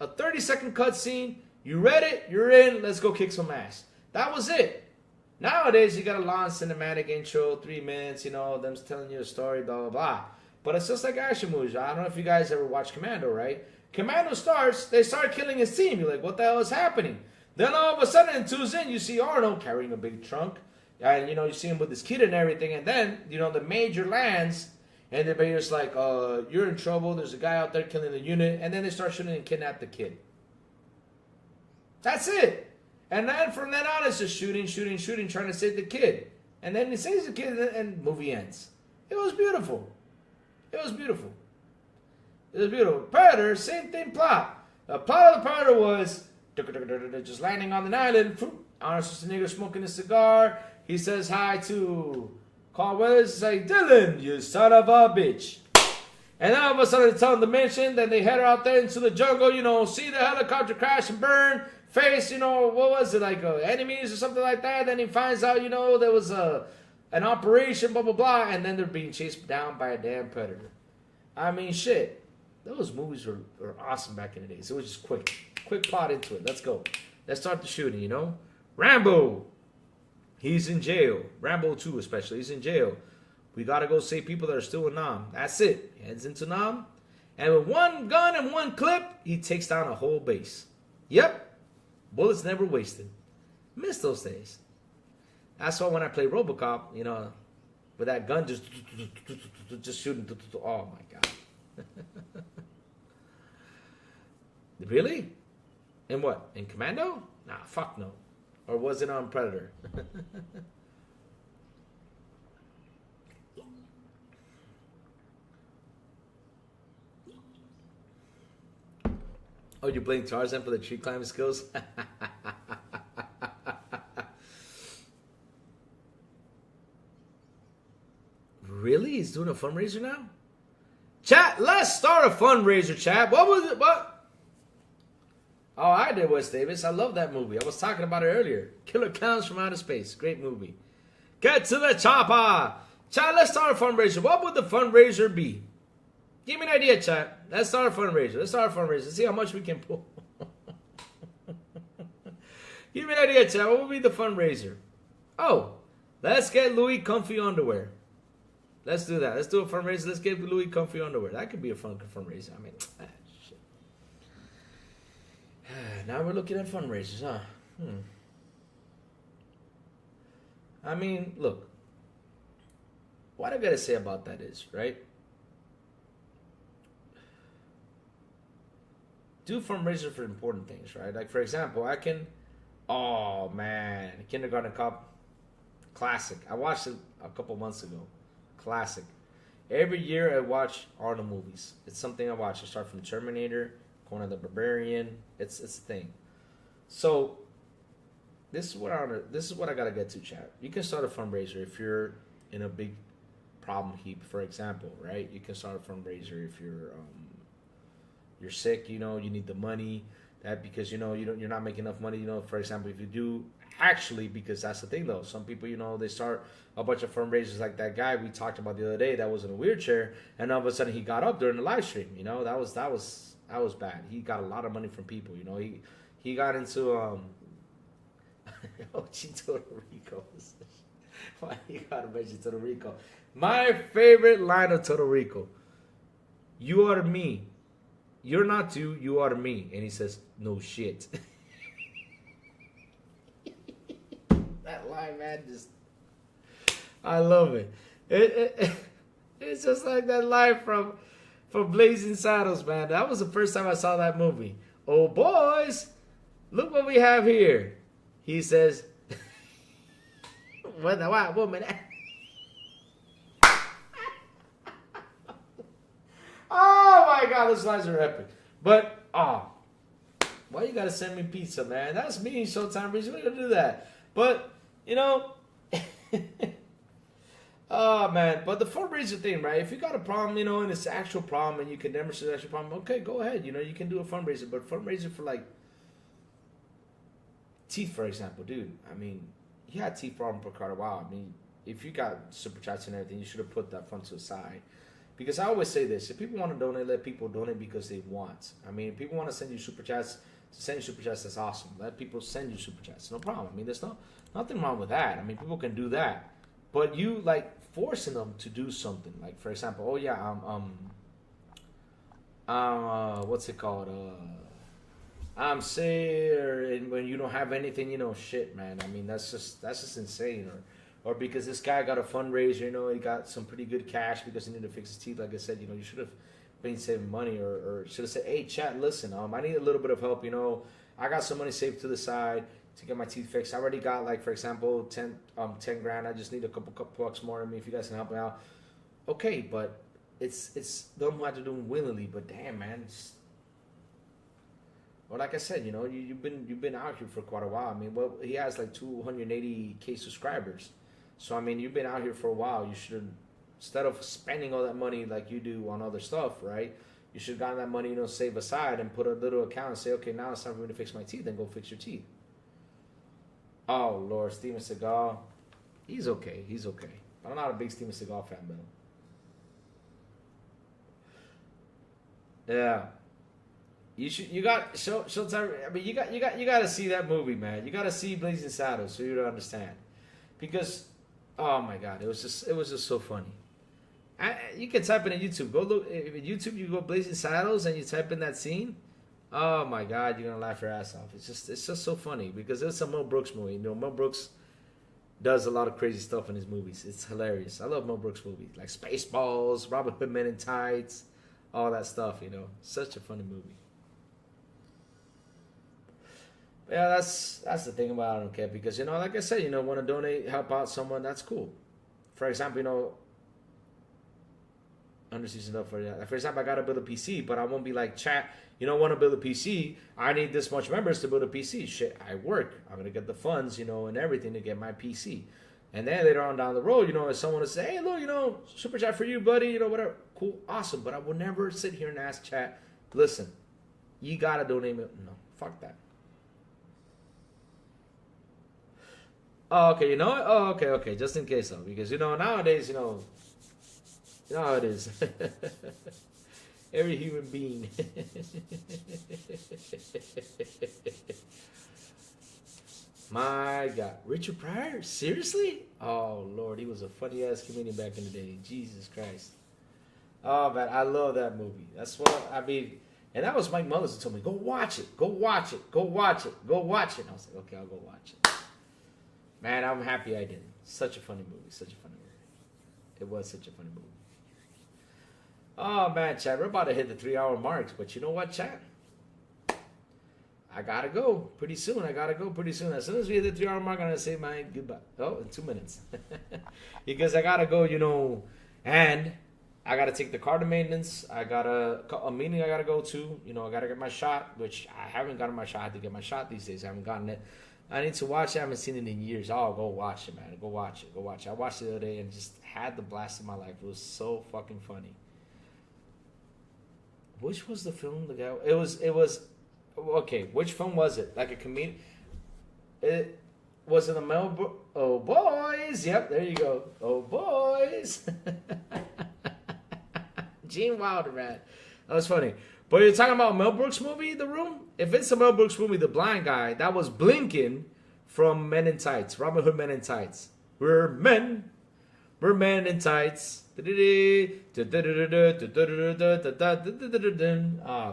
a 30-second cutscene. You read it, you're in. Let's go kick some ass. That was it. Nowadays, you got a long cinematic intro, 3 minutes, you know, them telling you a story, blah, blah, blah. But it's just like action movies. I don't know if you guys ever watched Commando, right? Commando starts, they start killing his team. You're like, what the hell is happening? Then all of a sudden, in 2's in, you see Arnold carrying a big trunk. And, you know, you see him with his kid and everything. And then, you know, the major lands. And they're just like, you're in trouble. There's a guy out there killing the unit. And then they start shooting and kidnap the kid. That's it. And then from then on, it's just shooting, trying to save the kid. And then he saves the kid, and movie ends. It was beautiful. Predator, same thing plot. The plot of the Predator was just landing on an island. Arnold Schwarzenegger smoking a cigar. He says hi to Carl Weathers. He's like, Dylan, you son of a bitch. And then all of a sudden, they tell him to mention. Then they head out there into the jungle, you know, see the helicopter crash and burn. Face, you know, what was it, like enemies or something like that. Then he finds out, you know, there was an operation, blah, blah, blah. And then they're being chased down by a damn predator. I mean, shit. Those movies were awesome back in the days. It was just quick plot into it. Let's go. Let's start the shooting, you know. Rambo. He's in jail. Rambo 2 especially. He's in jail. We got to go save people that are still in Nam. That's it. He heads into Nam. And with one gun and one clip, he takes down a whole base. Yep. Bullets never wasted. Miss those days. That's why when I play Robocop, you know, with that gun just shooting. Oh, my God. Really? In what? In Commando? Nah, fuck no. Or was it on Predator? Oh, you're playing Tarzan for the tree climbing skills? Really? He's doing a fundraiser now? Chat, let's start a fundraiser, chat. What was it? What? Oh, I did West Davis. I love that movie. I was talking about it earlier. Killer Clowns from Outer Space. Great movie. Get to the chopper. Chat, let's start a fundraiser. What would the fundraiser be? Give me an idea, chat. Let's start a fundraiser. Let's see how much we can pull. Give me an idea, chat. What would be the fundraiser? Oh, let's get Louis comfy underwear. Let's do that. Let's do a fundraiser. Let's get Louis comfy underwear. That could be a fun fundraiser. I mean, shit. Now we're looking at fundraisers, huh? I mean, look. What I gotta say about that is, right? Do fundraiser for important things, right? Like, for example, I can... Oh, man. Kindergarten Cop. Classic. I watched it a couple months ago. Classic. Every year I watch Arnold movies. It's something I watch. I start from Terminator, Conan the Barbarian. It's a thing. So, this is what I gotta get to, chat. You can start a fundraiser if you're in a big problem heap, for example, right? You can start a fundraiser if you're sick, you know, you need the money. That because, you know, you're not making enough money, you know, for example, if you do actually, because that's the thing though, some people, you know, they start a bunch of fundraisers like that guy we talked about the other day that was in a wheelchair, and all of a sudden he got up during the live stream, you know, that was bad. He got a lot of money from people, you know, he got into OG Total Rico. Why you gotta mention Total Rico? My favorite line of Total Rico: "You are me. You're not you, you are me." And he says, "No shit." That line, man, I love it. It's just like that line from Blazing Saddles, man. That was the first time I saw that movie. "Oh, boys, look what we have here." He says, "What the white woman?" Oh my God, those lines are epic. But, why you gotta send me pizza, man? That's me, Showtime Breeze. We're gonna do that. But, you know, oh man. But the fundraiser thing, right? If you got a problem, you know, and it's an actual problem and you can demonstrate the actual problem, okay, go ahead. You know, you can do a fundraiser. But fundraiser for like teeth, for example, dude. I mean, he had teeth problem for quite a while. I mean, if you got super chats and everything, you should have put that fund to the side. Because I always say this: if people want to donate, let people donate because they want. I mean, if people want to send you super chats, send you super chats. That's awesome. Let people send you super chats. No problem. I mean, there's nothing wrong with that. I mean, people can do that, but you like forcing them to do something. Like, for example, oh yeah, what's it called? I'm sick, and when you don't have anything, you know, shit, man. I mean, that's just insane. Or because this guy got a fundraiser, you know, he got some pretty good cash because he needed to fix his teeth. Like I said, you know, you should have been saving money or should have said, "Hey, chat, listen, I need a little bit of help, you know. I got some money saved to the side to get my teeth fixed. I already got, like, for example, 10 grand. I just need a couple bucks more. I mean, if you guys can help me out." Okay, but it's don't have to do it willingly, but damn, man. Or like I said, you know, you've been out here for quite a while. I mean, well, he has like 280K subscribers. So, I mean, you've been out here for a while. You should, instead of spending all that money like you do on other stuff, right? You should have gotten that money, you know, save aside and put a little account and say, okay, now it's time for me to fix my teeth. Then go fix your teeth. Oh, Lord, Steven Seagal. He's okay. But I'm not a big Steven Seagal fan, though. Yeah. You got Showtime. I mean, you got to see that movie, man. You got to see Blazing Saddles so you to understand. Because, oh my God, it was just so funny. You can type it in YouTube. Go look in YouTube. You go Blazing Saddles and you type in that scene. Oh my God, you're gonna laugh your ass off. It's just so funny because it's a Mel Brooks movie. You know, Mel Brooks does a lot of crazy stuff in his movies. It's hilarious. I love Mel Brooks movies like Spaceballs, Robin Hood Men in Tights, all that stuff. You know, such a funny movie. Yeah, that's the thing about I don't care because you know, like I said, you know, want to donate, help out someone, that's cool. For example, you know, underseason up for that. For example, I gotta build a PC, but I won't be like chat. You don't want to build a PC. I need this much members to build a PC. Shit, I work. I'm gonna get the funds, you know, and everything to get my PC. And then later on down the road, you know, if someone will say, hey, look, you know, super chat for you, buddy, you know, whatever. Cool, awesome. But I will never sit here and ask chat, listen, you gotta donate me. No, fuck that. Oh, okay, you know what? Oh, okay. Just in case though, because you know nowadays, you know how it is. Every human being. My God, Richard Pryor? Seriously? Oh Lord, he was a funny ass comedian back in the day. Jesus Christ. Oh man, I love that movie. That's what I mean. And that was Mike Mullins who told me, go watch it. Go watch it. Go watch it. Go watch it. And I was like, okay, I'll go watch it. Man, I'm happy I did. Such a funny movie. Such a funny movie. It was such a funny movie. Oh, man, Chad, we're about to hit the 3-hour marks. But you know what, Chad? I got to go pretty soon. As soon as we hit the 3-hour mark, I'm going to say my goodbye. Oh, in 2 minutes. Because I got to go, you know, and I got to take the car to maintenance. I got a meeting I got to go to. You know, I got to get my shot, which I haven't gotten my shot. I have to get my shot these days. I haven't gotten it. I need to watch it. I haven't seen it in years. Oh, go watch it, man. Go watch it. I watched it the other day and just had the blast of my life. It was so fucking funny. Which was the film? The guy. It was. Okay, which film was it? Like a comedian. It was it a Mel. Oh boys. Yep, there you go. Oh boys. Gene Wilder, man. That was funny. But you're talking about Mel Brooks movie, The Room? If it's a Mel Brooks movie, The Blind Guy, that was Blinken from Men in Tights. Robin Hood Men in Tights. We're men in tights. Oh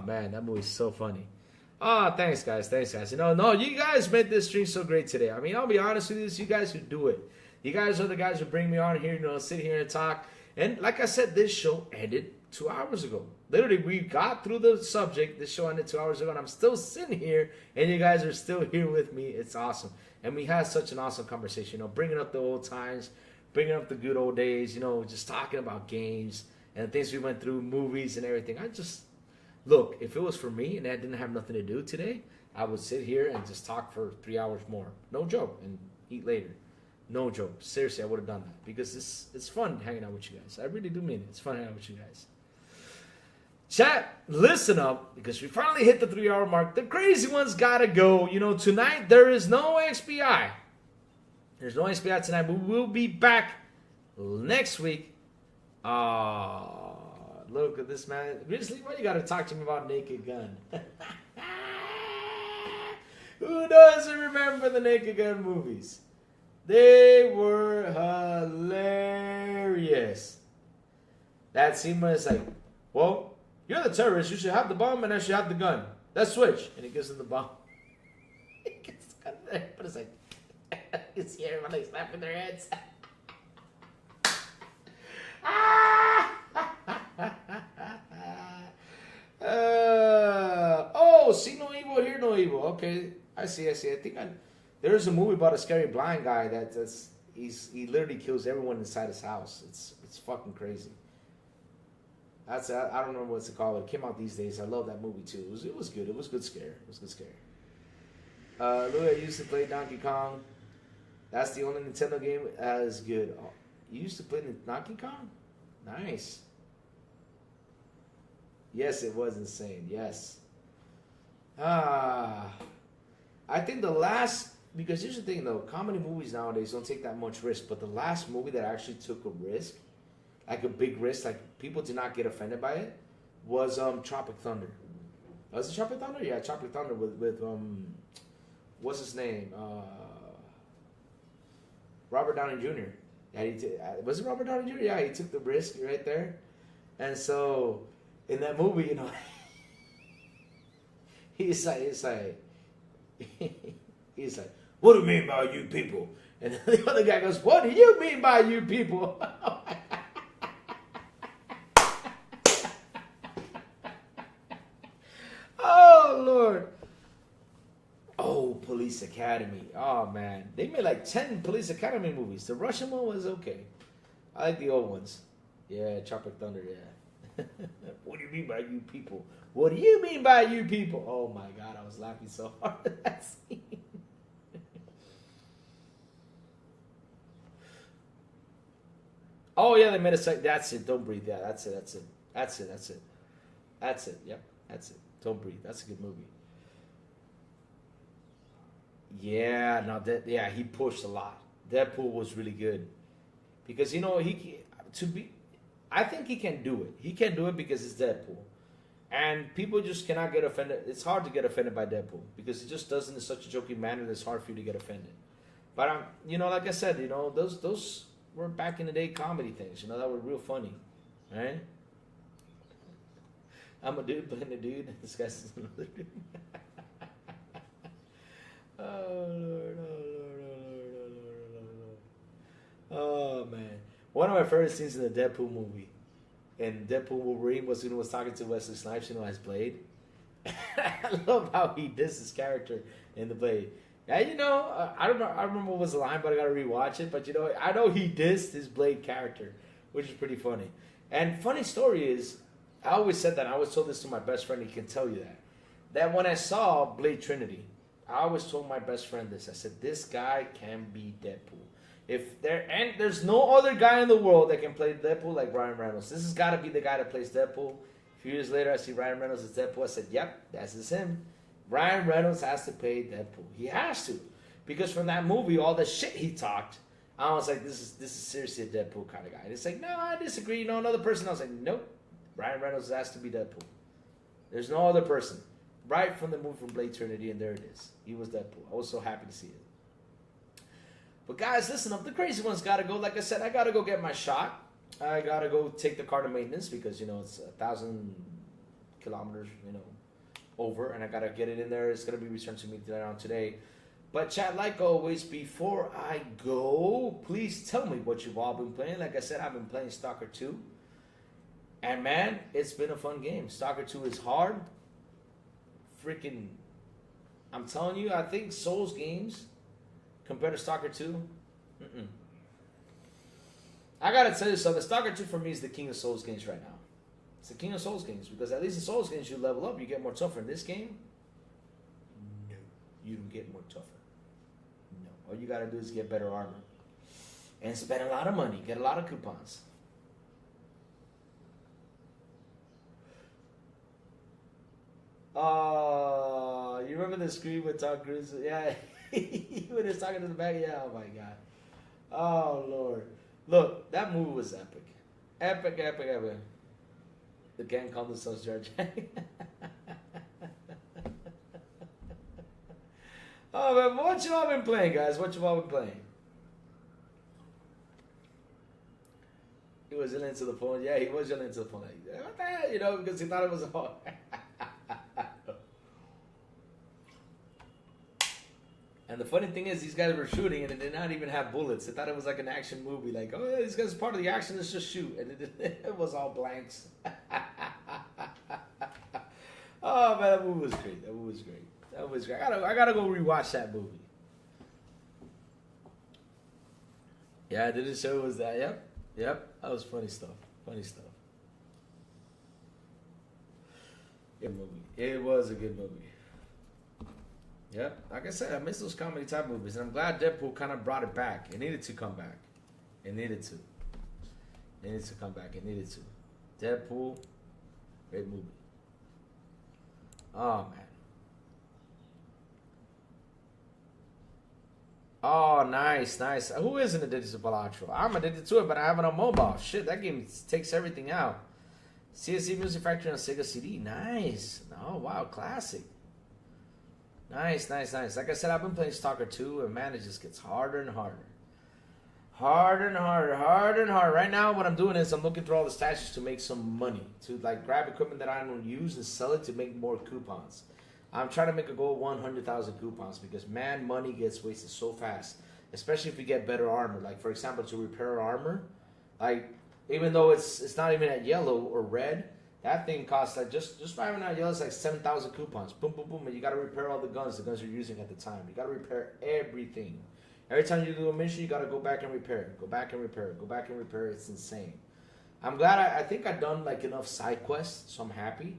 man, that movie's so funny. Oh, thanks guys. You know, no, you guys made this stream so great today. I mean, I'll be honest with you, it's you guys who do it. You guys are the guys who bring me on here, you know, sit here and talk. And like I said, this show ended 2 hours ago. Literally, we got through the subject. This show ended 2 hours ago, and I'm still sitting here, and you guys are still here with me. It's awesome. And we had such an awesome conversation, you know, bringing up the old times, bringing up the good old days, you know, just talking about games and things we went through, movies and everything. Look, if it was for me and I didn't have nothing to do today, I would sit here and just talk for 3 hours more. No joke. And eat later. No joke. Seriously, I would have done that because it's fun hanging out with you guys. I really do mean it. It's fun hanging out with you guys. Chat, listen up because we finally hit the 3-hour mark. The crazy ones gotta go. You know, tonight there is no XPI. There's no XPI tonight, but we'll be back next week. Look at this, man. Grizzly, why you gotta talk to me about Naked Gun? Who doesn't remember the Naked Gun movies? They were hilarious. That scene was like, well, you're the terrorist. You should have the bomb and I should have the gun. Let's switch. And he gives him the bomb. He gets the gun there. But it's like, you see everybody slapping their heads. See no evil, hear no evil. Okay, I see. I think there's a movie about a scary blind guy he literally kills everyone inside his house. It's fucking crazy. I don't remember what's it called. It came out these days. I love that movie too. It was good. It was good scare. Louis, I used to play Donkey Kong. That's the only Nintendo game as good. Oh, you used to play Donkey Kong? Nice. Yes, it was insane. Yes. I think because here's the thing though, comedy movies nowadays don't take that much risk, but the last movie that actually took a risk, like a big risk, like people did not get offended by it, was Tropic Thunder. Was it Tropic Thunder? Yeah, Tropic Thunder with what's his name? Robert Downey Jr. And was it Robert Downey Jr.? Yeah, he took the risk right there. And so in that movie, you know, he's like, what do you mean by you people? And the other guy goes, what do you mean by you people? Oh, Lord. Oh, Police Academy. Oh, man. They made like 10 Police Academy movies. The Russian one was okay. I like the old ones. Yeah, Tropic Thunder, yeah. What do you mean by you people? What do you mean by you people? Oh, my God. I was laughing so hard at that scene. Oh, yeah, they made a second. That's it. Don't breathe. Yeah, that's it. That's it. That's it. That's it. That's it. Yep. That's it. Don't breathe. That's a good movie. Yeah, no, yeah, he pushed a lot. Deadpool was really good because you know I think he can do it. He can do it because it's Deadpool, and people just cannot get offended. It's hard to get offended by Deadpool because he just does it in such a joking manner that it's hard for you to get offended. But you know, like I said, you know, those were back in the day comedy things. You know, that were real funny, right? I'm a dude playing a dude. This guy's another dude. Oh, Lord, oh, Lord, oh, Lord, oh, Lord, oh, Lord. Oh, man. One of my favorite scenes in the Deadpool movie, and Deadpool Wolverine was when he was talking to Wesley Snipes, you know, as Blade. I love how he dissed his character in the Blade. Yeah, you know, I don't know, I remember what was the line, but I gotta rewatch it. But, you know, I know he dissed his Blade character, which is pretty funny. And funny story is, I always said that, I always told this to my best friend, he can tell you that when I saw Blade Trinity, I always told my best friend this. I said, this guy can be Deadpool. There's no other guy in the world that can play Deadpool like Ryan Reynolds. This has got to be the guy that plays Deadpool. A few years later, I see Ryan Reynolds as Deadpool. I said, yep, that's just him. Ryan Reynolds has to play Deadpool. He has to. Because from that movie, all the shit he talked, I was like, this is seriously a Deadpool kind of guy. And it's like, no, I disagree. You know, another person. I was like, nope. Ryan Reynolds has to be Deadpool. There's no other person. Right from the movie from Blade Trinity, and there it is. He was Deadpool. I was so happy to see it. But guys, listen up. The crazy one's got to go. Like I said, I got to go get my shot. I got to go take the car to maintenance because, you know, it's 1,000 kilometers, you know, over. And I got to get it in there. It's going to be returned to me later on today. But chat, like always, before I go, please tell me what you've all been playing. Like I said, I've been playing Stalker 2. And, man, it's been a fun game. Stalker 2 is hard. Freaking, I'm telling you, I think Souls games compared to Stalker 2, I gotta tell you something. Stalker 2 for me is the king of Souls games right now. It's the king of Souls games because at least in Souls games you level up, you get more tougher. In this game, no, you don't get more tougher. No, all you gotta do is get better armor and spend a lot of money, get a lot of coupons. Oh, you remember the screen with Tom Cruise? Yeah, when he was talking to the back. Yeah, oh my God. Oh Lord, look, that movie was epic, epic, epic, epic. The gang called themselves George. Oh man, what you all been playing, guys? What you all been playing? He was yelling into the phone. Yeah, he was yelling into the phone. Like, what the hell? You know, because he thought it was hard. And the funny thing is, these guys were shooting and they did not even have bullets. They thought it was like an action movie. Like, oh, yeah, these guys are part of the action. Let's just shoot. And it was all blanks. Oh, man, that movie was great. That movie was great. That was great. I gotta go rewatch that movie. Yeah, did it show was that? Yep. Yep. That was funny stuff. Funny stuff. Good movie. It was a good movie. Yep, like I said, I miss those comedy type movies, and I'm glad Deadpool kind of brought it back. It needed to come back. It needed to. It needed to come back. It needed to. Deadpool, great movie. Oh man. Oh, nice, nice. Who isn't addicted to Palatra? I'm addicted to it, but I have it on mobile. Shit, that game takes everything out. CSC Music Factory on Sega CD. Nice. Oh wow, classic. Nice, nice, nice. Like I said, I've been playing Stalker 2, and man, it just gets harder and harder. Hard and harder, hard and hard. Right now, what I'm doing is I'm looking through all the stashes to make some money. To like grab equipment that I don't use and sell it to make more coupons. I'm trying to make a goal of 100,000 coupons because, man, money gets wasted so fast. Especially if you get better armor. Like, for example, to repair armor. Like, even though it's not even at yellow or red, that thing costs like, just having that yellow is like 7,000 coupons. Boom, boom, boom. And you got to repair all the guns you're using at the time. You got to repair everything. Every time you do a mission, you got to go back and repair it. Go back and repair it. Go back and repair it. It's insane. I'm glad I think I've done like enough side quests, so I'm happy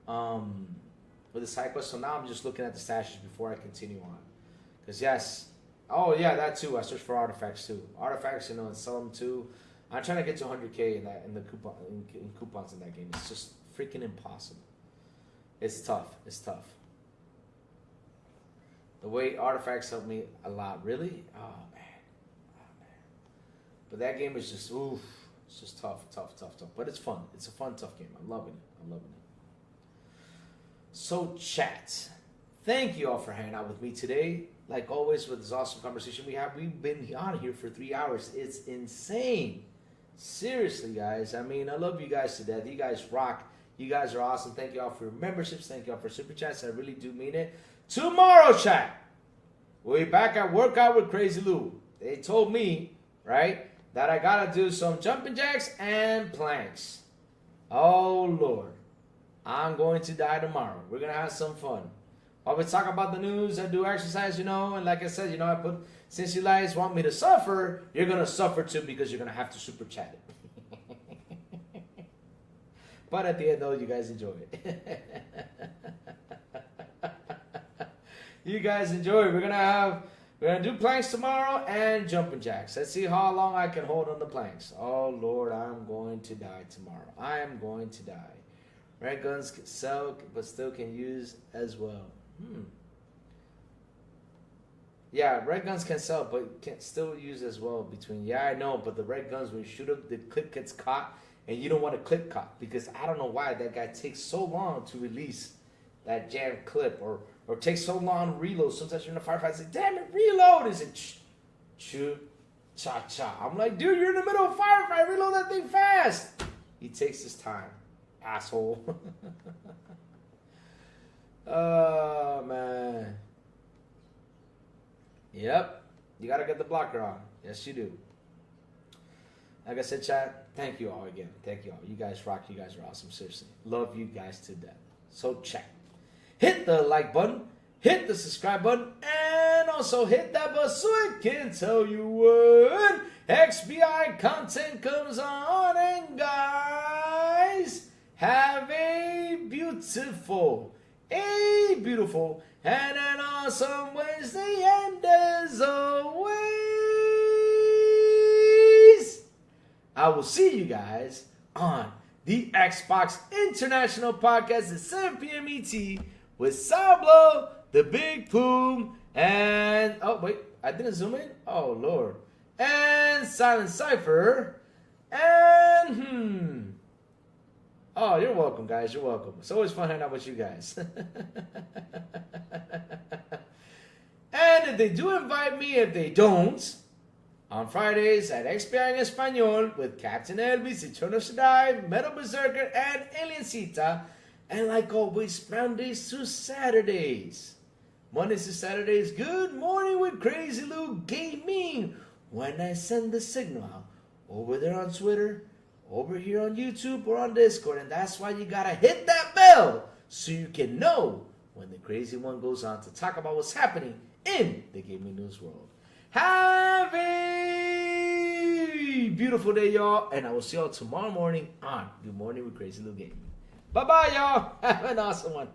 with the side quests. So now I'm just looking at the stashes before I continue on. Because yes, oh yeah, that too. I searched for artifacts too. Artifacts, and sell them too. I'm trying to get to 100K in the coupons in that game. It's just freaking impossible. It's tough. It's tough. The way artifacts help me a lot, really? Oh man. But that game is just, oof. It's just tough. But it's fun. It's a fun, tough game. I'm loving it. So, chat. Thank you all for hanging out with me today. Like always, with this awesome conversation we've been on here for 3 hours. It's insane. Seriously, guys. I mean, I love you guys to death. You guys rock. You guys are awesome. Thank you all for your memberships. Thank you all for super chats. I really do mean it. Tomorrow, chat, we'll be back at Workout with Crazy Lou. They told me, right, that I gotta do some jumping jacks and planks. Oh, Lord. I'm going to die tomorrow. We're gonna have some fun. While we talk about the news, I do exercise, and like I said, I put, since you guys want me to suffer, you're gonna suffer too because you're gonna have to super chat it. But at the end, though, you guys enjoy it. You guys enjoy it. We're gonna do planks tomorrow and jumping jacks. Let's see how long I can hold on the planks. Oh Lord, I'm going to die tomorrow. I am going to die. Red guns can sell, but still can use as well. Yeah, red guns can sell, but can still use as well between. Yeah, I know, but the red guns, when you shoot them, the clip gets caught, and you don't want to clip caught because I don't know why that guy takes so long to release that jam clip or takes so long to reload. Sometimes you're in a firefight, it's like, damn it, reload. Is it shoot, cha-cha. I'm like, dude, you're in the middle of a firefight, reload that thing fast. He takes his time, asshole. Oh, man. Yep, you got to get the blocker on. Yes, you do. Like I said, chat, thank you all again. Thank you all. You guys rock. You guys are awesome. Seriously. Love you guys to death. So, chat. Hit the like button, hit the subscribe button, and also hit that bell so it can tell you when XBI content comes on. And guys, have a beautiful, and an awesome Wednesday. And as always, I will see you guys on the Xbox International Podcast at 7 p.m. ET with Sourblow, the Big Plume, and... Oh, wait. I didn't zoom in? Oh, Lord. And Silent Cypher. And, Oh, you're welcome, guys. You're welcome. It's always fun hanging out with you guys. And if they do invite me, if they don't, on Fridays at XPI en Español with Captain Elvis, Eternal Shaddai, Metal Berserker, and Aliencita. And like always, Mondays to Saturdays. Mondays to Saturdays, Good Morning with Crazy Lou Gaming. When I send the signal out over there on Twitter, over here on YouTube, or on Discord. And that's why you gotta hit that bell so you can know when the crazy one goes on to talk about what's happening in the gaming news world. Have a beautiful day, y'all. And I will see y'all tomorrow morning on Good Morning with Crazy Lou Gaming. Bye-bye, y'all. Have an awesome one.